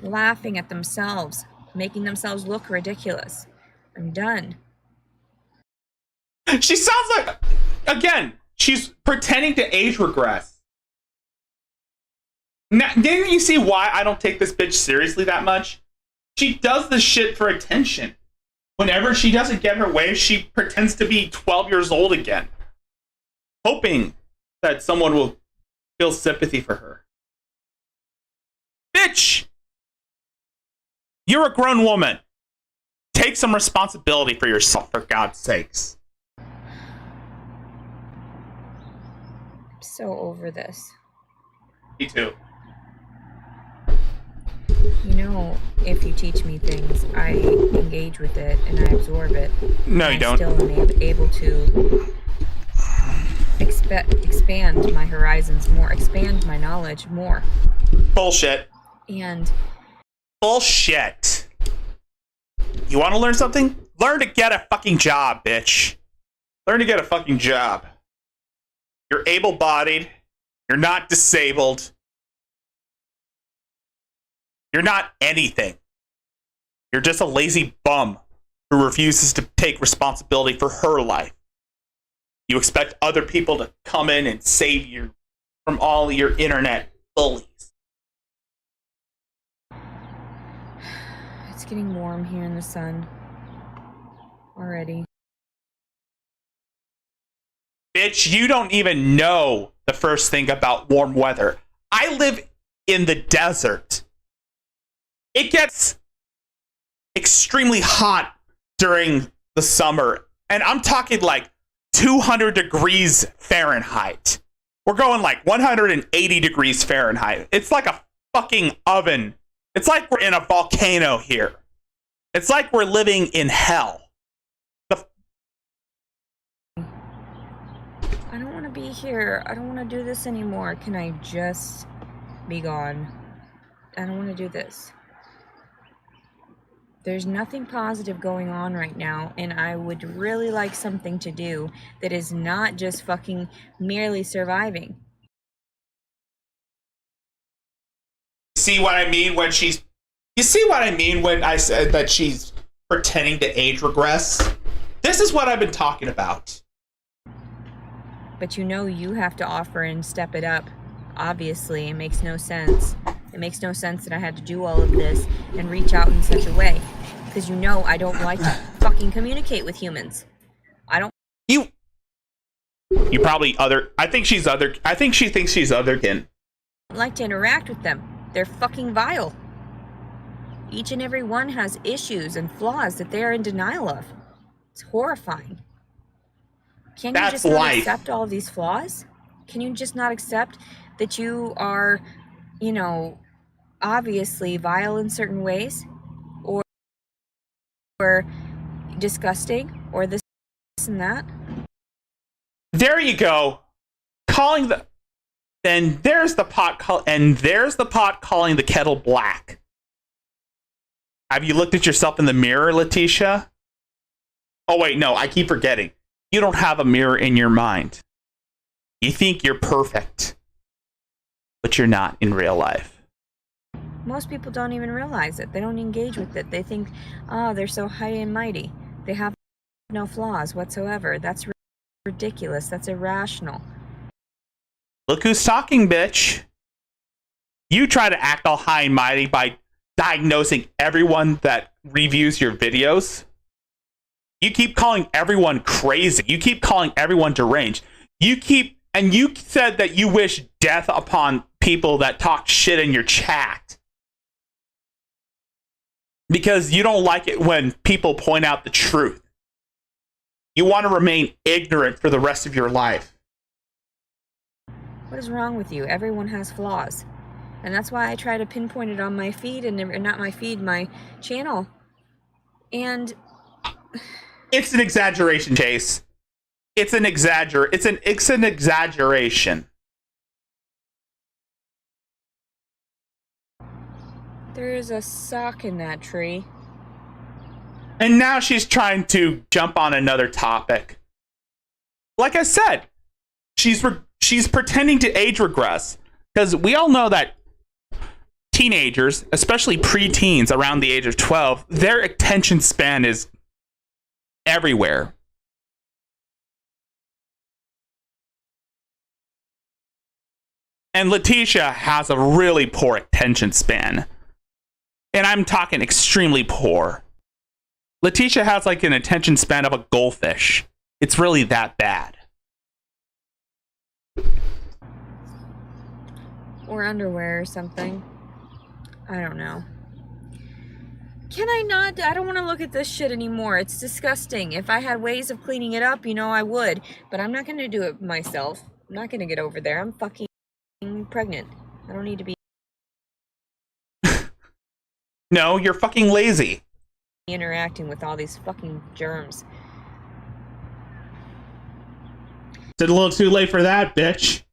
laughing at themselves, making themselves look ridiculous. I'm done.
She sounds like, again, she's pretending to age regress. Now, didn't you see why I don't take this bitch seriously that much? She does this shit for attention. Whenever she doesn't get her way, she pretends to be 12 years old again, hoping that someone will feel sympathy for her. Bitch! You're a grown woman. Take some responsibility for yourself, for God's sakes.
I'm so over this.
Me too.
If you teach me things, I engage with it and I absorb it.
No, you don't.
I still am able to expand my horizons more, expand my knowledge more.
Bullshit.
And
bullshit. You want to learn something? Learn to get a fucking job, bitch. Learn to get a fucking job. You're able-bodied. You're not disabled. You're not anything. You're just a lazy bum who refuses to take responsibility for her life. You expect other people to come in and save you from all your internet bullies.
It's getting warm here in the sun already.
Bitch, you don't even know the first thing about warm weather. I live in the desert. It gets extremely hot during the summer, and I'm talking like 200 degrees Fahrenheit. We're going like 180 degrees Fahrenheit. It's like a fucking oven. It's like we're in a volcano here. It's like we're living in hell.
I don't want to be here. I don't want to do this anymore. Can I just be gone? I don't want to do this. There's nothing positive going on right now, and I would really like something to do that is not just fucking merely surviving.
See what I mean when she's... You see what I mean when I said that she's pretending to age regress? This is what I've been talking about.
But you have to offer and step it up. Obviously, it makes no sense. It makes no sense that I had to do all of this and reach out in such a way. Because I don't like to fucking communicate with humans. I don't...
You probably other... I think she thinks she's otherkin.
like to interact with them. They're fucking vile. Each and every one has issues and flaws that they are in denial of. It's horrifying. Can you just not accept all of these flaws? Can you just not accept that you are, obviously vile in certain ways? Or disgusting? Or this and that?
There you go. Then there's the pot calling the kettle black. Have you looked at yourself in the mirror, Leticia? Oh wait, no, I keep forgetting. You don't have a mirror in your mind. You think you're perfect, but you're not in real life.
Most people don't even realize it. They don't engage with it. They think, they're so high and mighty. They have no flaws whatsoever. That's ridiculous. That's irrational.
Look who's talking, bitch. You try to act all high and mighty by diagnosing everyone that reviews your videos. You keep calling everyone crazy. You keep calling everyone deranged. You said that you wish death upon people that talk shit in your chat. Because you don't like it when people point out the truth. You want to remain ignorant for the rest of your life.
What is wrong with you? Everyone has flaws. And that's why I try to pinpoint it on my feed, my channel. And
it's an exaggeration, Chase. It's an exaggeration.
There is a sock in that tree.
And now she's trying to jump on another topic. Like I said, she's pretending to age regress, because we all know that teenagers, especially preteens around the age of 12, their attention span is everywhere. And Leticia has a really poor attention span. And I'm talking extremely poor. Leticia has like an attention span of a goldfish. It's really that bad.
Or underwear or something. I don't know. Can I not? I don't want to look at this shit anymore. It's disgusting. If I had ways of cleaning it up, I would. But I'm not going to do it myself. I'm not going to get over there. I'm fucking pregnant. I don't need to be
No, you're fucking lazy.
interacting with all these fucking germs.
It's a little too late for that, bitch.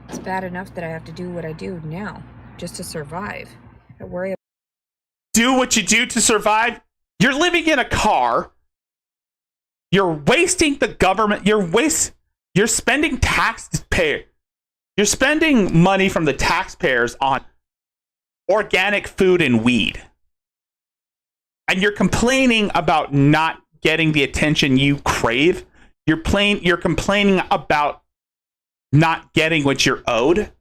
It's bad enough that I have to do what I do now, just to survive. I worry.
Do what you do to survive. You're living in a car. You're wasting the government. You're spending taxpayer. You're spending money from the taxpayers on organic food and weed. And you're complaining about not getting the attention you crave. You're complaining about not getting what you're owed.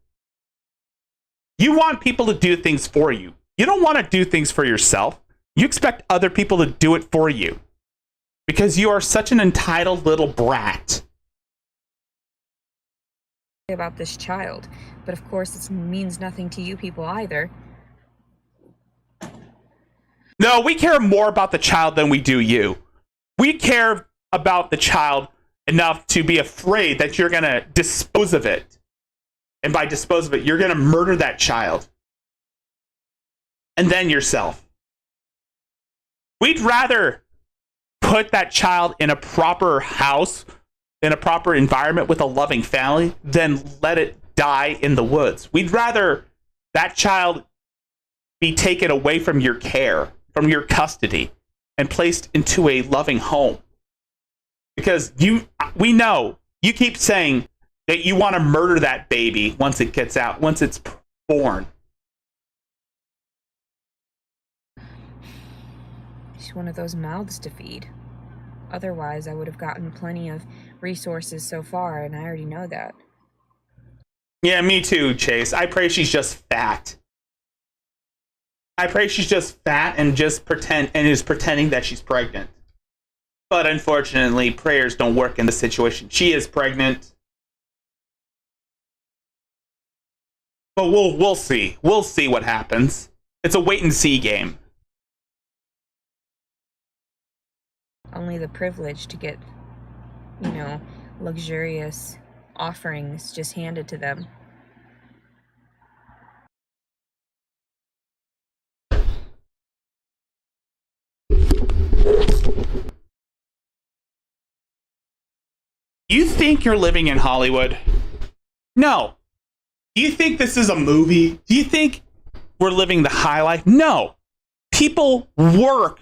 You want people to do things for you. You don't want to do things for yourself. You expect other people to do it for you. Because you are such an entitled little brat.
About this child, but of course it means nothing to you people either.
No, we care more about the child than we do you. We care about the child enough to be afraid that you're going to dispose of it. And by dispose of it, you're going to murder that child. And then yourself. We'd rather put that child in a proper house, in a proper environment with a loving family, than let it die in the woods. We'd rather that child be taken away from your care, from your custody, and placed into a loving home. Because we know, you keep saying that you want to murder that baby once it gets out, once it's born.
She's one of those mouths to feed. Otherwise, I would have gotten plenty of resources so far, and I already know that.
Yeah, me too, Chase. I pray she's just fat. I pray she's just fat and is pretending that she's pregnant. But unfortunately, prayers don't work in this situation. She is pregnant. But we'll see. We'll see what happens. It's a wait and see game.
Only the privilege to get, luxurious offerings just handed to them.
You think you're living in Hollywood? No. Do you think this is a movie? Do you think we're living the high life? No. People work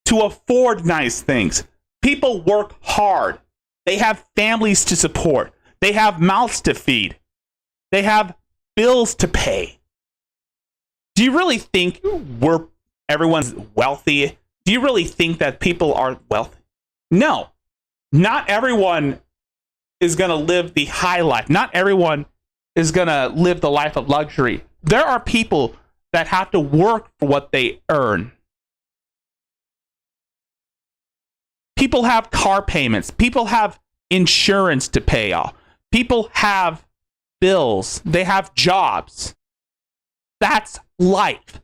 to afford nice things. People work hard. They have families to support. They have mouths to feed. They have bills to pay. Do you really think everyone's wealthy? Do you really think that people are wealthy? No. Not everyone is going to live the high life. Not everyone is going to live the life of luxury. There are people that have to work for what they earn. People have car payments. People have insurance to pay off. People have bills. They have jobs. That's life.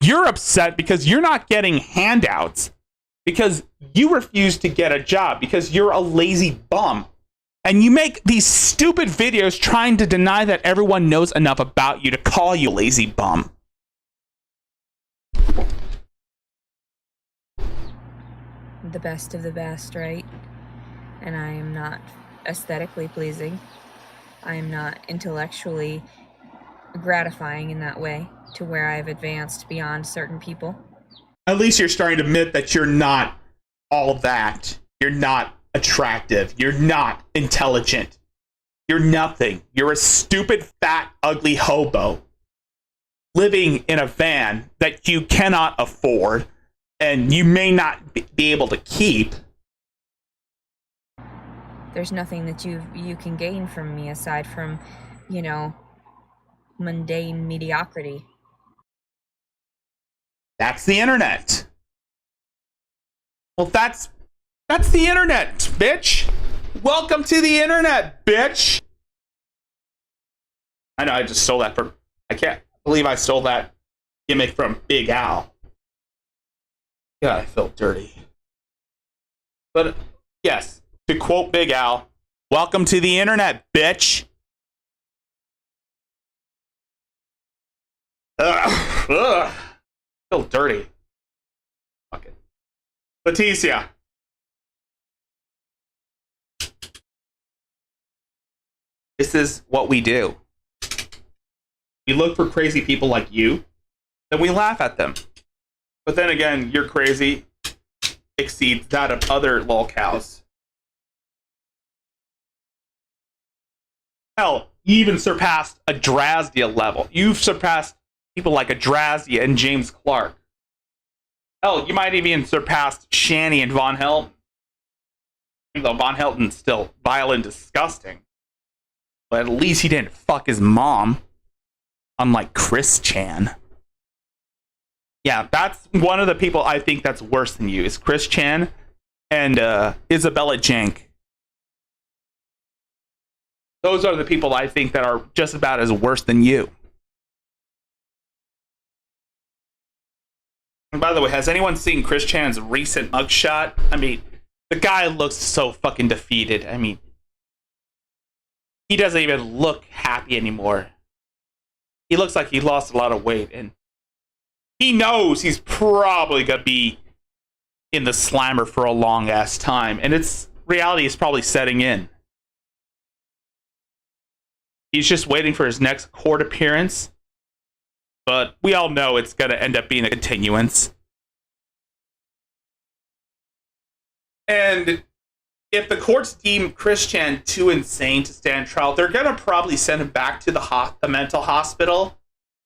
You're upset because you're not getting handouts, because you refuse to get a job, because you're a lazy bum. And you make these stupid videos trying to deny that everyone knows enough about you to call you a lazy bum.
The best of the best, right? And I am not aesthetically pleasing. I am not intellectually gratifying in that way. to where I've advanced beyond certain people.
At least you're starting to admit that you're not all that. You're not attractive. You're not intelligent. You're nothing. You're a stupid, fat, ugly hobo living in a van that you cannot afford and you may not be able to keep.
There's nothing that you can gain from me aside from, mundane mediocrity.
That's the internet. Well, that's the internet, bitch. Welcome to the internet, bitch. I know I just stole that from... I can't believe I stole that gimmick from Big Al. Yeah, I felt dirty. But, yes, to quote Big Al, welcome to the internet, bitch. Ugh. I feel dirty. Fuck it. Leticia. This is what we do. We look for crazy people like you, and we laugh at them. But then again, your crazy exceeds that of other lolcows. Hell, you even surpassed a Drazdia level. You've surpassed people like a Drazdia and James Clark. Hell, you might even surpassed Shanny and Von Helton. Even though Von Helton's still vile and disgusting. But at least he didn't fuck his mom. Unlike Chris Chan. Yeah, that's one of the people I think that's worse than you. Is Chris Chan and Isabella Jank. Those are the people I think that are just about as worse than you. And by the way, has anyone seen Chris Chan's recent mugshot? I mean, the guy looks so fucking defeated. I mean, he doesn't even look happy anymore. He looks like he lost a lot of weight, and he knows he's probably going to be in the slammer for a long ass time, and reality is probably setting in. He's just waiting for his next court appearance, but we all know it's going to end up being a continuance. And if the courts deem Chris Chan too insane to stand trial, they're going to probably send him back to the mental hospital,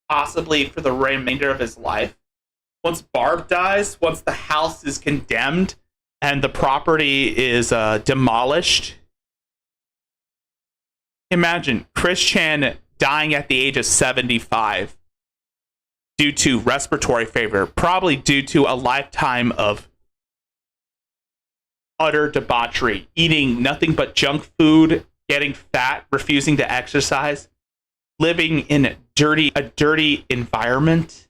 possibly for the remainder of his life. Once Barb dies, once the house is condemned and the property is demolished, imagine Chris Chan dying at the age of 75 due to respiratory failure, probably due to a lifetime of utter debauchery, eating nothing but junk food, getting fat, refusing to exercise, living in a dirty environment.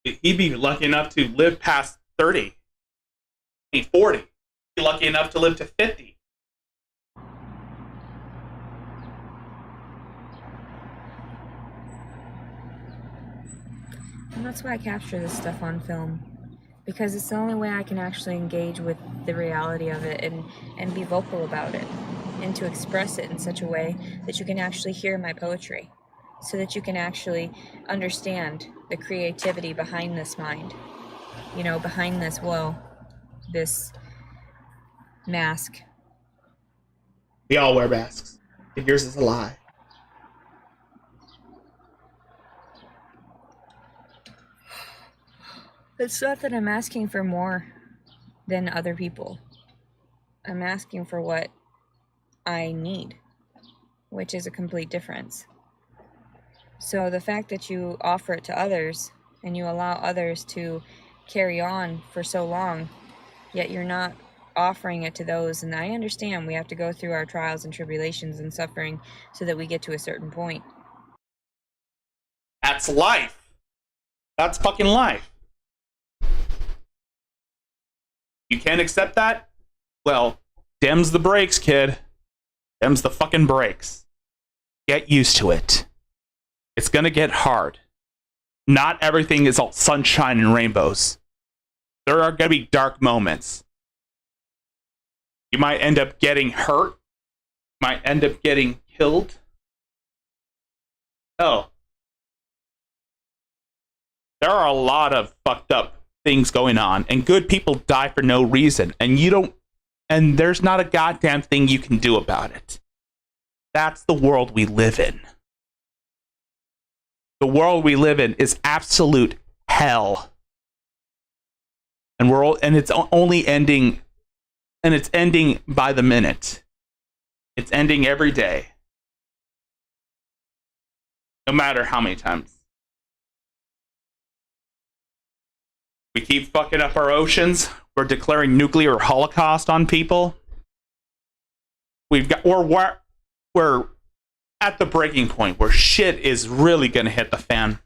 He'd be lucky enough to live past 30. 40. He'd be lucky enough to live to 50.
And that's why I capture this stuff on film. Because it's the only way I can actually engage with the reality of it and be vocal about it. And to express it in such a way that you can actually hear my poetry. So that you can actually understand the creativity behind this mind. Behind this, this mask.
We all wear masks. And yours is a lie.
It's not that I'm asking for more than other people. I'm asking for what I need, which is a complete difference. So the fact that you offer it to others and you allow others to carry on for so long, yet you're not offering it to those, and I understand we have to go through our trials and tribulations and suffering so that we get to a certain point.
That's life. That's fucking life. You can't accept that? Well, dem's the brakes, kid. Dem's the fucking brakes. Get used to it. It's gonna get hard. Not everything is all sunshine and rainbows. There are gonna be dark moments. You might end up getting hurt. might end up getting killed. Oh. There are a lot of fucked up things going on, and good people die for no reason, and there's not a goddamn thing you can do about it. That's the world we live in. The world we live in is absolute hell. And it's only ending, and it's ending by the minute. It's ending every day. No matter how many times. We keep fucking up our oceans. We're declaring nuclear holocaust on people. We're at the breaking point where shit is really gonna hit the fan.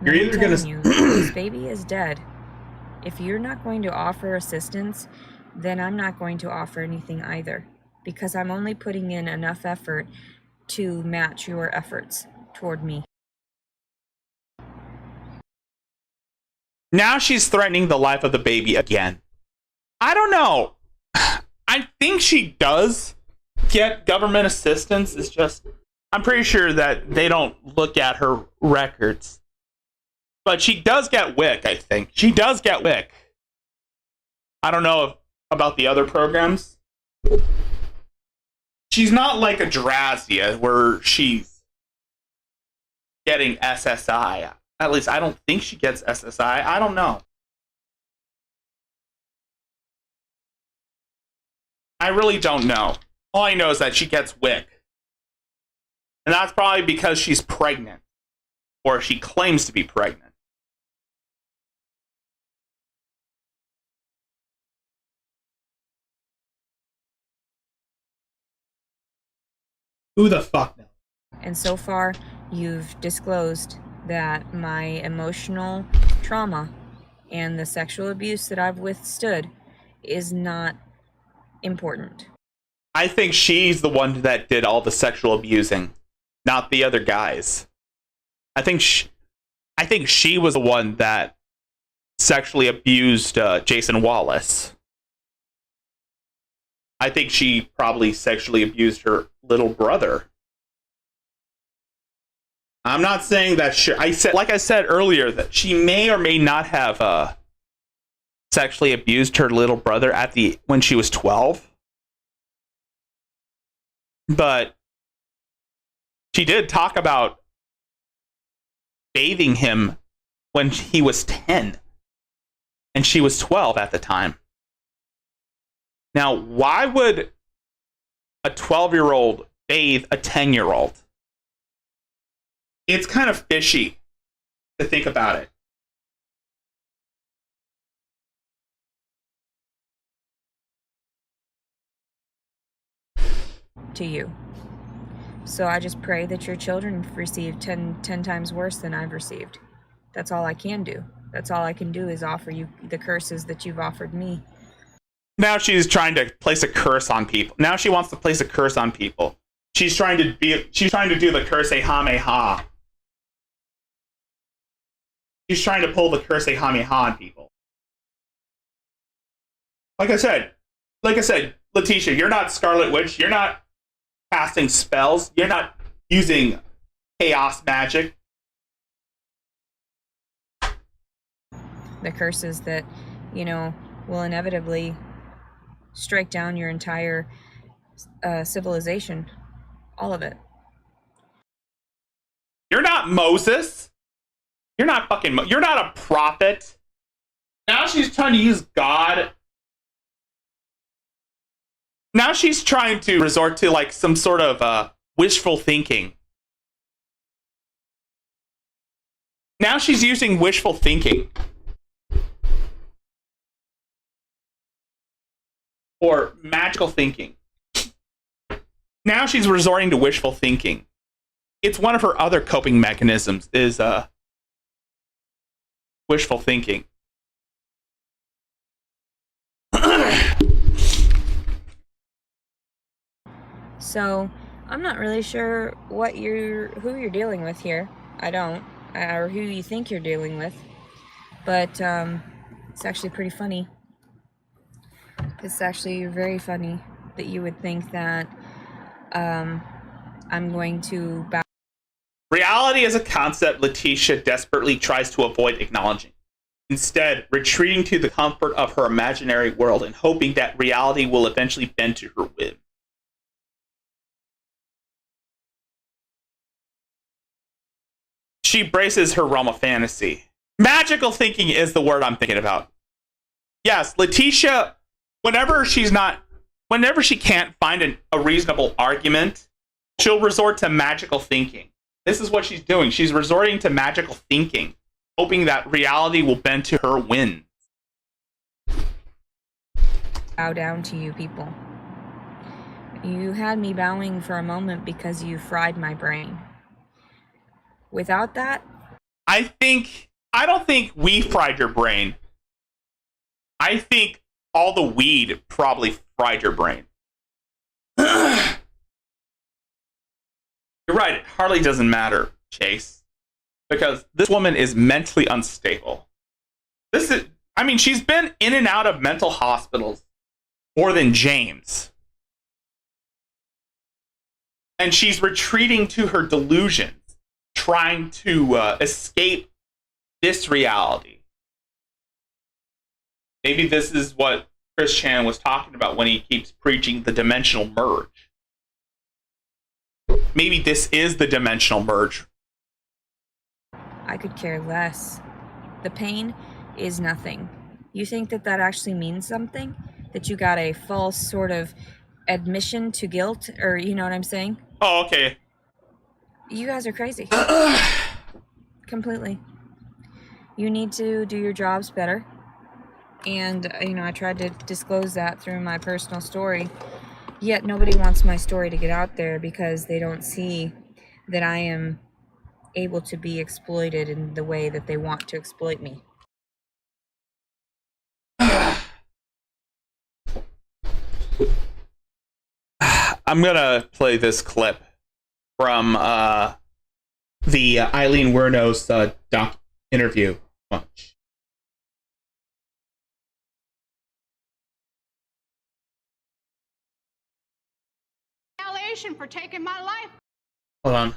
You're
I'm
either gonna
telling you, this baby is dead. If you're not going to offer assistance, then I'm not going to offer anything either, because I'm only putting in enough effort to match your efforts toward me.
Now she's threatening the life of the baby again. I don't know. I think she does get government assistance. It's just, I'm pretty sure that they don't look at her records. But she does get WIC, I think. She does get WIC. I don't know about the other programs. She's not like a Drazia where she's getting SSI. At least I don't think she gets SSI. I don't know. I really don't know. All I know is that she gets WIC. And that's probably because she's pregnant. Or she claims to be pregnant. Who the fuck knows?
And so far, you've disclosed that my emotional trauma and the sexual abuse that I've withstood is not important.
I think she's the one that did all the sexual abusing, not the other guys. I think she was the one that sexually abused Jason Wallace. I think she probably sexually abused her little brother. I'm not saying that like I said earlier, that she may or may not have sexually abused her little brother when she was 12. But she did talk about bathing him when he was 10 and she was 12 at the time. Now, why would a 12-year-old bathe a 10-year-old? It's kind of fishy to think about it.
To you. So I just pray that your children receive 10 times worse than I've received. That's all I can do. That's all I can do is offer you the curses that you've offered me.
Now she's trying to place a curse on people. Now she wants to place a curse on people. She's trying to do the curse Kamehameha. She's trying to pull the curse Kamehameha on people. Like I said, Leticia, you're not Scarlet Witch. You're not casting spells. You're not using chaos magic.
The curses that, will inevitably strike down your entire civilization. All of it.
You're not Moses. You're not you're not a prophet. Now she's trying to use God. Now she's trying to resort to like some sort of wishful thinking. Now she's using wishful thinking. Or magical thinking. Now she's resorting to wishful thinking. It's one of her other coping mechanisms is wishful thinking.
So, I'm not really sure who you're dealing with here. I don't. Or who you think you're dealing with. But it's actually pretty funny. It's actually very funny that you would think that I'm going to bow.
Reality is a concept Leticia desperately tries to avoid acknowledging, instead retreating to the comfort of her imaginary world and hoping that reality will eventually bend to her whim. She braces her realm of fantasy. Magical thinking is the word I'm thinking about. Yes, Leticia, whenever she can't find a reasonable argument, she'll resort to magical thinking. This is what she's doing. She's resorting to magical thinking, hoping that reality will bend to her whims.
Bow down to you people. You had me bowing for a moment because you fried my brain. Without that,
I don't think we fried your brain. I think all the weed probably fried your brain. You're right, it hardly doesn't matter, Chase. Because this woman is mentally unstable. She's been in and out of mental hospitals more than James. And she's retreating to her delusions, trying to escape this reality. Maybe this is what Chris Chan was talking about when he keeps preaching the dimensional merge. Maybe this is the dimensional merge.
I could care less. The pain is nothing. You think that actually means something? That you got a false sort of admission to guilt? Or you know what I'm saying?
Oh, okay.
You guys are crazy. Completely. You need to do your jobs better. And, I tried to disclose that through my personal story. Yet nobody wants my story to get out there because they don't see that I am able to be exploited in the way that they want to exploit me.
I'm gonna play this clip from the Eileen Wuornos doc interview. Watch.
Retaliation for taking my life.
Hold on.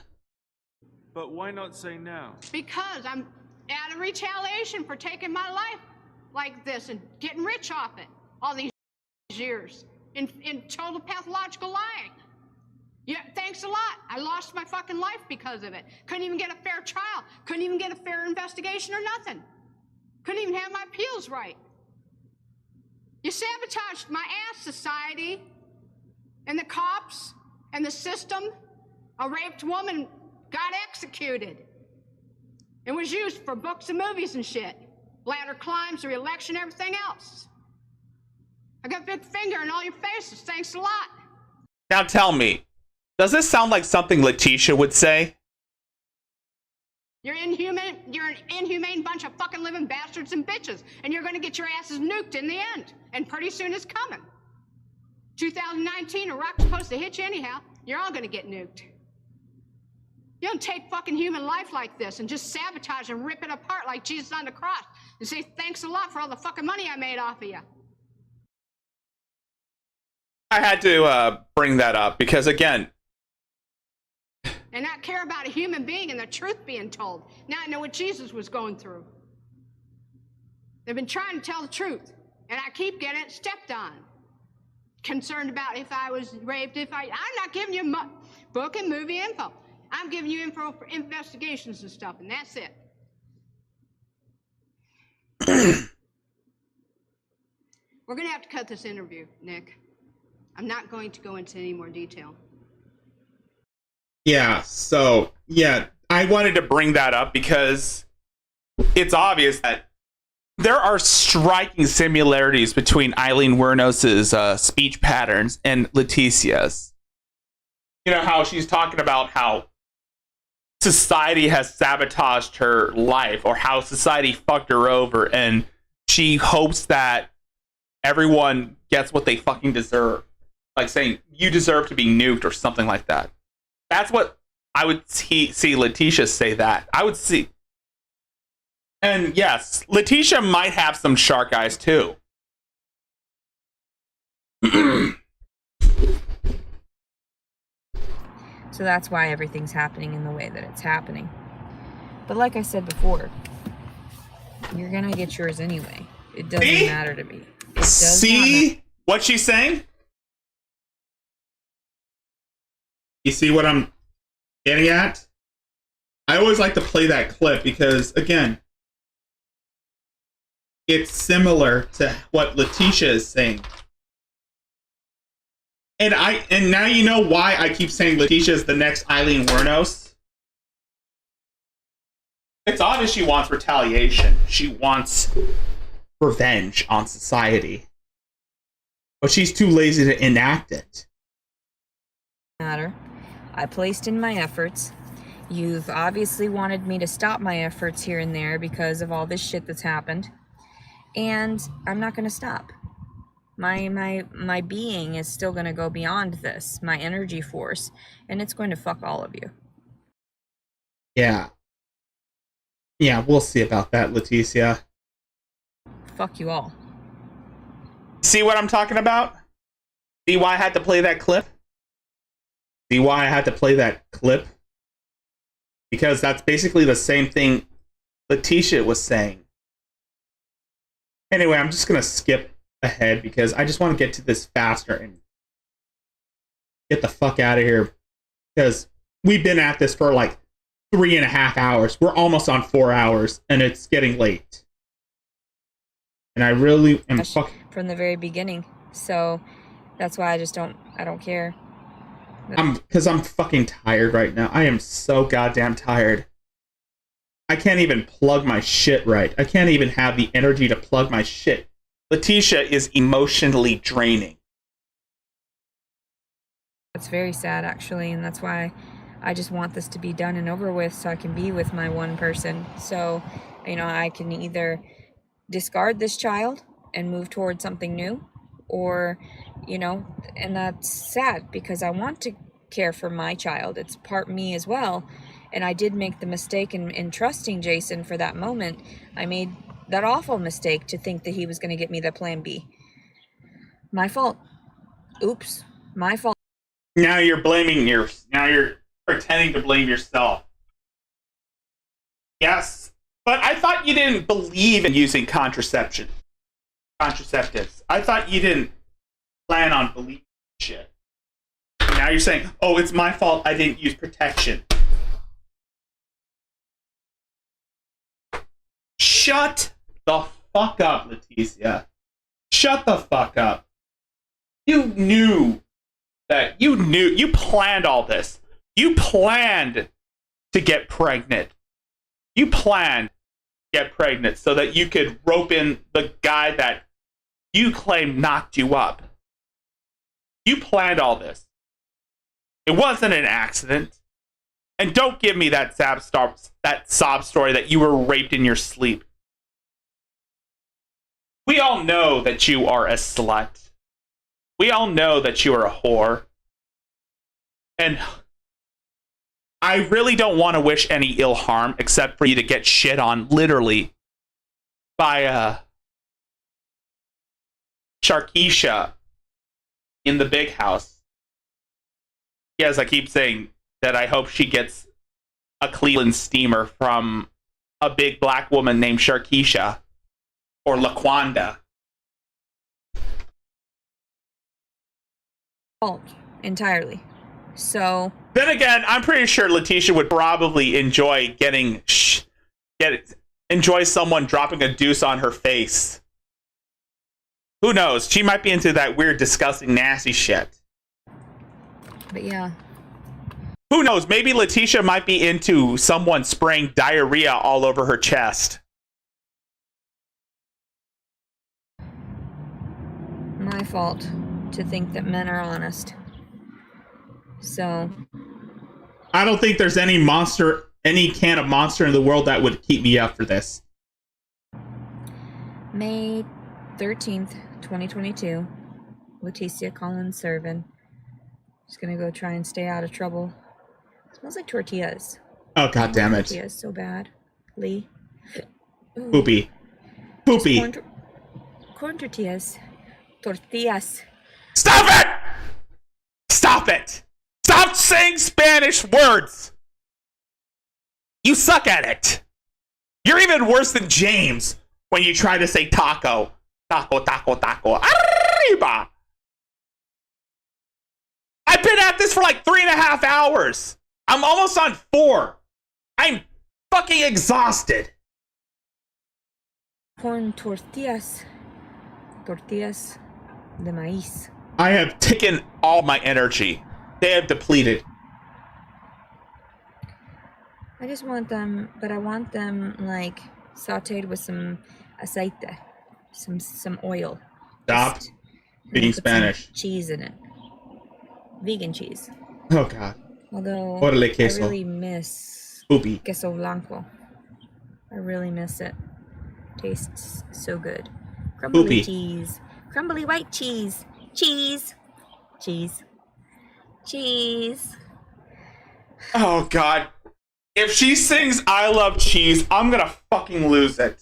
But why not say now?
Because I'm out of retaliation for taking my life like this and getting rich off it all these years in total pathological lying. Yeah, thanks a lot. I lost my fucking life because of it. Couldn't even get a fair trial. Couldn't even get a fair investigation or nothing. Couldn't even have my appeals right. You sabotaged my ass, society, and the cops, and the system. A raped woman got executed and was used for books and movies and shit. Ladder climbs, the election, everything else. I got a big finger in all your faces. Thanks a lot.
Now tell me, does this sound like something Leticia would say?
You're inhuman. You're an inhumane bunch of fucking living bastards and bitches, and you're gonna get your asses nuked in the end. And pretty soon it's coming. 2019, a rock's supposed to hit you anyhow. You're all gonna get nuked. You don't take fucking human life like this and just sabotage and rip it apart like Jesus on the cross and say thanks a lot for all the fucking money I made off of you.
I had to bring that up because, again,
And not care about a human being and the truth being told. Now I know what Jesus was going through. They've been trying to tell the truth, and I keep getting it stepped on. Concerned about if I was raped, I'm not giving you book and movie info. I'm giving you info for investigations and stuff, and that's it. We're going to have to cut this interview, Nick. I'm not going to go into any more detail.
yeah, I wanted to bring that up because it's obvious that there are striking similarities between Eileen Wuornos' speech patterns and Leticia's. You know, how she's talking about how society has sabotaged her life or how society fucked her over, and she hopes that everyone gets what they fucking deserve. Like saying, you deserve to be nuked or something like that. That's what I would see Leticia say that. I would see. And yes, Leticia might have some shark eyes too.
So that's why everything's happening in the way that it's happening. But like I said before, you're gonna get yours anyway. It doesn't
See?
matter to me. It does
See what she's saying? You see what I'm getting at? I always like to play that clip because, again, it's similar to what Leticia is saying. And now you know why I keep saying Leticia is the next Eileen Wuornos. It's obvious she wants retaliation. She wants revenge on society. But she's too lazy to enact it.
matter. I placed in my efforts. You've obviously wanted me to stop my efforts here and there because of all this shit that's happened. And I'm not gonna stop. My being is still gonna go beyond this, my energy force, and it's going to fuck all of you.
Yeah. Yeah, we'll see about that, Leticia.
Fuck you all.
See what I'm talking about? See why I had to play that clip? See why I had to play that clip? Because that's basically the same thing Leticia was saying. Anyway, I'm just going to skip ahead because I just want to get to this faster and get the fuck out of here. Because we've been at this for like 3.5 hours. We're almost on 4 hours and it's getting late. And I really am fucking...
From the very beginning. So that's why I don't care.
Because I'm fucking tired right now. I am so goddamn tired. I can't even plug my shit right. I can't even have the energy to plug my shit. Leticia is emotionally draining.
It's very sad, actually, and that's why I just want this to be done and over with so I can be with my one person. So, I can either discard this child and move towards something new, or, and that's sad because I want to care for my child. It's part me as well. And I did make the mistake in trusting Jason for that moment. I made that awful mistake to think that he was going to get me the plan B. My fault. Oops. My fault.
Now you're pretending to blame yourself. Yes. But I thought you didn't believe in using contraceptives. I thought you didn't plan on believing shit. Now you're saying, oh, it's my fault I didn't use protection. Shut the fuck up, Leticia. Shut the fuck up. You planned all this. You planned to get pregnant. You planned to get pregnant so that you could rope in the guy that you claim knocked you up. You planned all this. It wasn't an accident. And don't give me that sob story that you were raped in your sleep. We all know that you are a slut. We all know that you are a whore. And I really don't want to wish any ill harm except for you to get shit on, literally, by Sharkeisha in the big house. Yes, I keep saying that I hope she gets a Cleveland steamer from a big black woman named Sharkeisha or Laquanda.
Fault entirely. So
Then again, I'm pretty sure Leticia would probably enjoy enjoy someone dropping a deuce on her face. Who knows? She might be into that weird, disgusting, nasty shit.
But yeah.
Who knows? Maybe Leticia might be into someone spraying diarrhea all over her chest.
My fault to think that men are honest. So
I don't think there's any can of monster in the world that would keep me up for this.
May 13th, 2022. Leticia Collins Servin. Just gonna go try and stay out of trouble. It smells like tortillas.
Oh, god damn it.
Tortillas so bad. Lee. Ooh,
Poopy.
just
Poopy.
corn tortillas. Tortillas.
Stop it! Stop it! Stop saying Spanish words! You suck at it. You're even worse than James when you try to say taco. Taco, taco, taco. Arriba! I've been at this for like 3.5 hours. I'm almost on 4. I'm fucking exhausted.
Corn tortillas. Tortillas de maíz.
I have taken all my energy. They have depleted.
I just want them, but I want them like sauteed with some aceite, some oil.
Stop
Just-
speaking
put some
Spanish.
cheese in it. Vegan cheese.
Oh god.
Although
Órale,
I
queso.
really miss
Poopy.
queso blanco. I really miss it. Tastes so good. Crumbly
Poopy.
cheese. Crumbly white cheese. Cheese. Cheese. Cheese.
Oh god. If she sings I love cheese, I'm gonna fucking lose it.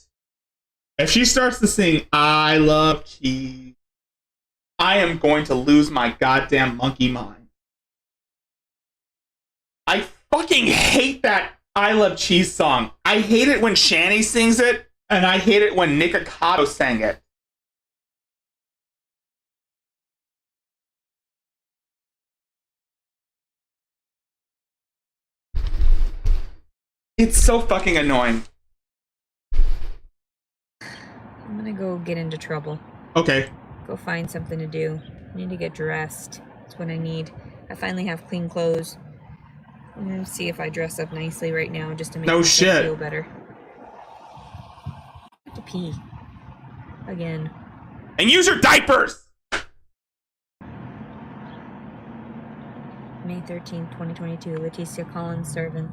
If she starts to sing I love cheese, I am going to lose my goddamn monkey mind. I fucking hate that I love cheese song. I hate it when Shani sings it, and I hate it when Nikocado sang it. It's so fucking annoying.
I'm gonna go get into trouble.
Okay.
Go find something to do. I need to get dressed. That's what I need. I finally have clean clothes. I'm gonna see if I dress up nicely right now just to make
No
myself
shit.
feel better. I have to pee. Again.
And use your diapers!
May 13th, 2022. Leticia Collins, servant.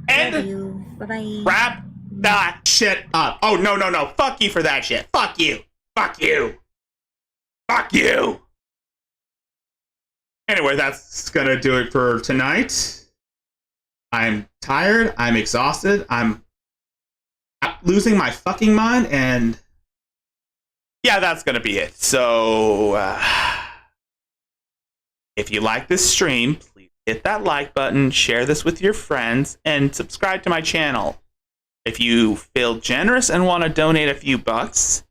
And
Love you. Bye-bye.
wrap that shit up. Oh, no, no, no. Fuck you for that shit. Fuck you. Fuck you. Fuck you. Anyway, that's gonna do it for tonight. I'm tired. I'm exhausted. I'm losing my fucking mind. And yeah, that's gonna be it. So, if you like this stream, please hit that like button, share this with your friends, and subscribe to my channel. If you feel generous and want to donate a few bucks,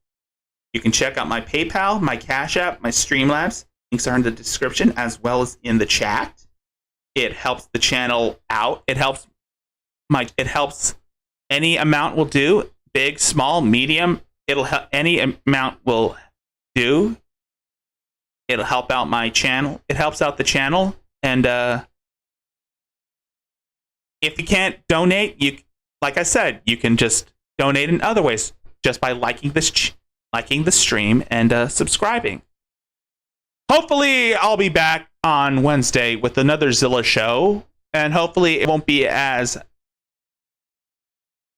you can check out my PayPal, my Cash App, my Streamlabs. Links are in the description as well as in the chat. It helps the channel out. It helps any amount will do. Big, small, medium. It'll help. Any amount will do. It'll help out my channel. It helps out the channel. And if you can't donate, like I said, you can just donate in other ways, just by liking the stream and subscribing. Hopefully, I'll be back on Wednesday with another Zilla show, and hopefully, it won't be as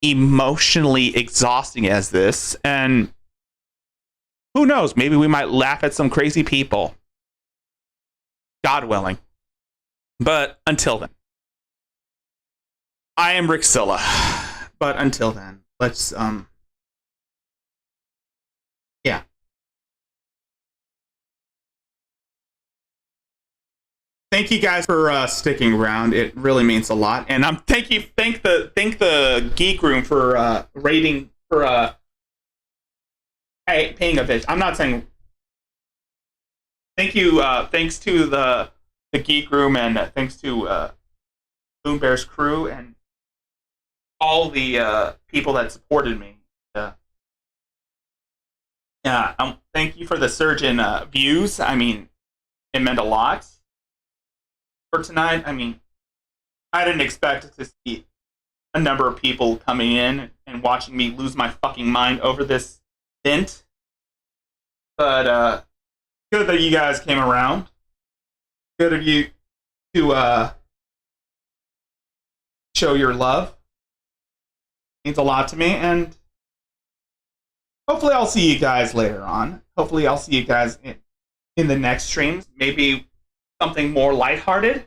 emotionally exhausting as this. And who knows? Maybe we might laugh at some crazy people. God willing. But until then, I am Rickzilla. But until then, let's yeah. Thank you guys for sticking around. It really means a lot. And thank the Geek Room for rating for paying a bitch. I'm not saying thank you. Thanks to the Geek Room, and thanks to Boom Bear's crew and all the people that supported me. Thank you for the surge in views. I mean, it meant a lot for tonight. I mean, I didn't expect to see a number of people coming in and watching me lose my fucking mind over this event. But good that you guys came around. Good of you to show your love. Means a lot to me, and hopefully I'll see you guys later on. Hopefully I'll see you guys in the next streams. Maybe something more lighthearted.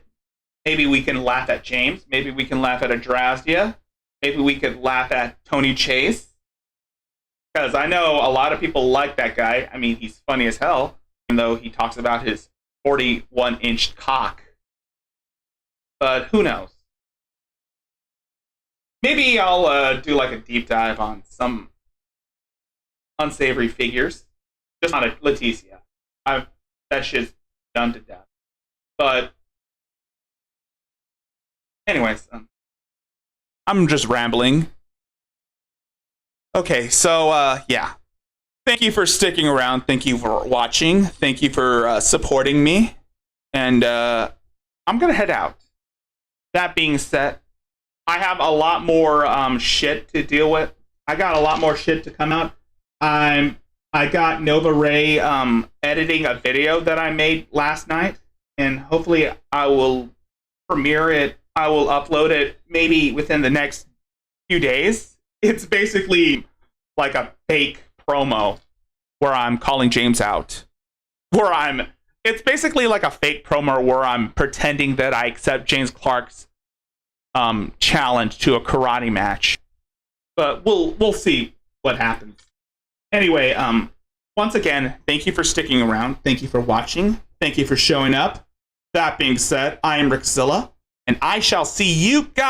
Maybe we can laugh at James. Maybe we can laugh at Adrazia. Maybe we could laugh at Tony Chase. Because I know a lot of people like that guy. I mean, he's funny as hell, even though he talks about his 41-inch cock. But who knows? Maybe I'll do like a deep dive on some unsavory figures. Just not a Leticia. That shit's done to death. But anyways, I'm just rambling. Okay, so yeah. Thank you for sticking around. Thank you for watching. Thank you for supporting me. And I'm gonna head out. That being said, I have a lot more shit to deal with. I got a lot more shit to come out. I got Nova Ray editing a video that I made last night, and hopefully I will premiere it. I will upload it maybe within the next few days. It's basically like a fake promo where I'm calling James out. It's basically like a fake promo where I'm pretending that I accept James Clark's challenge to a karate match. But we'll see what happens. Anyway, once again, thank you for sticking around. Thank you for watching. Thank you for showing up. That being said, I am Rickzilla, and I shall see you guys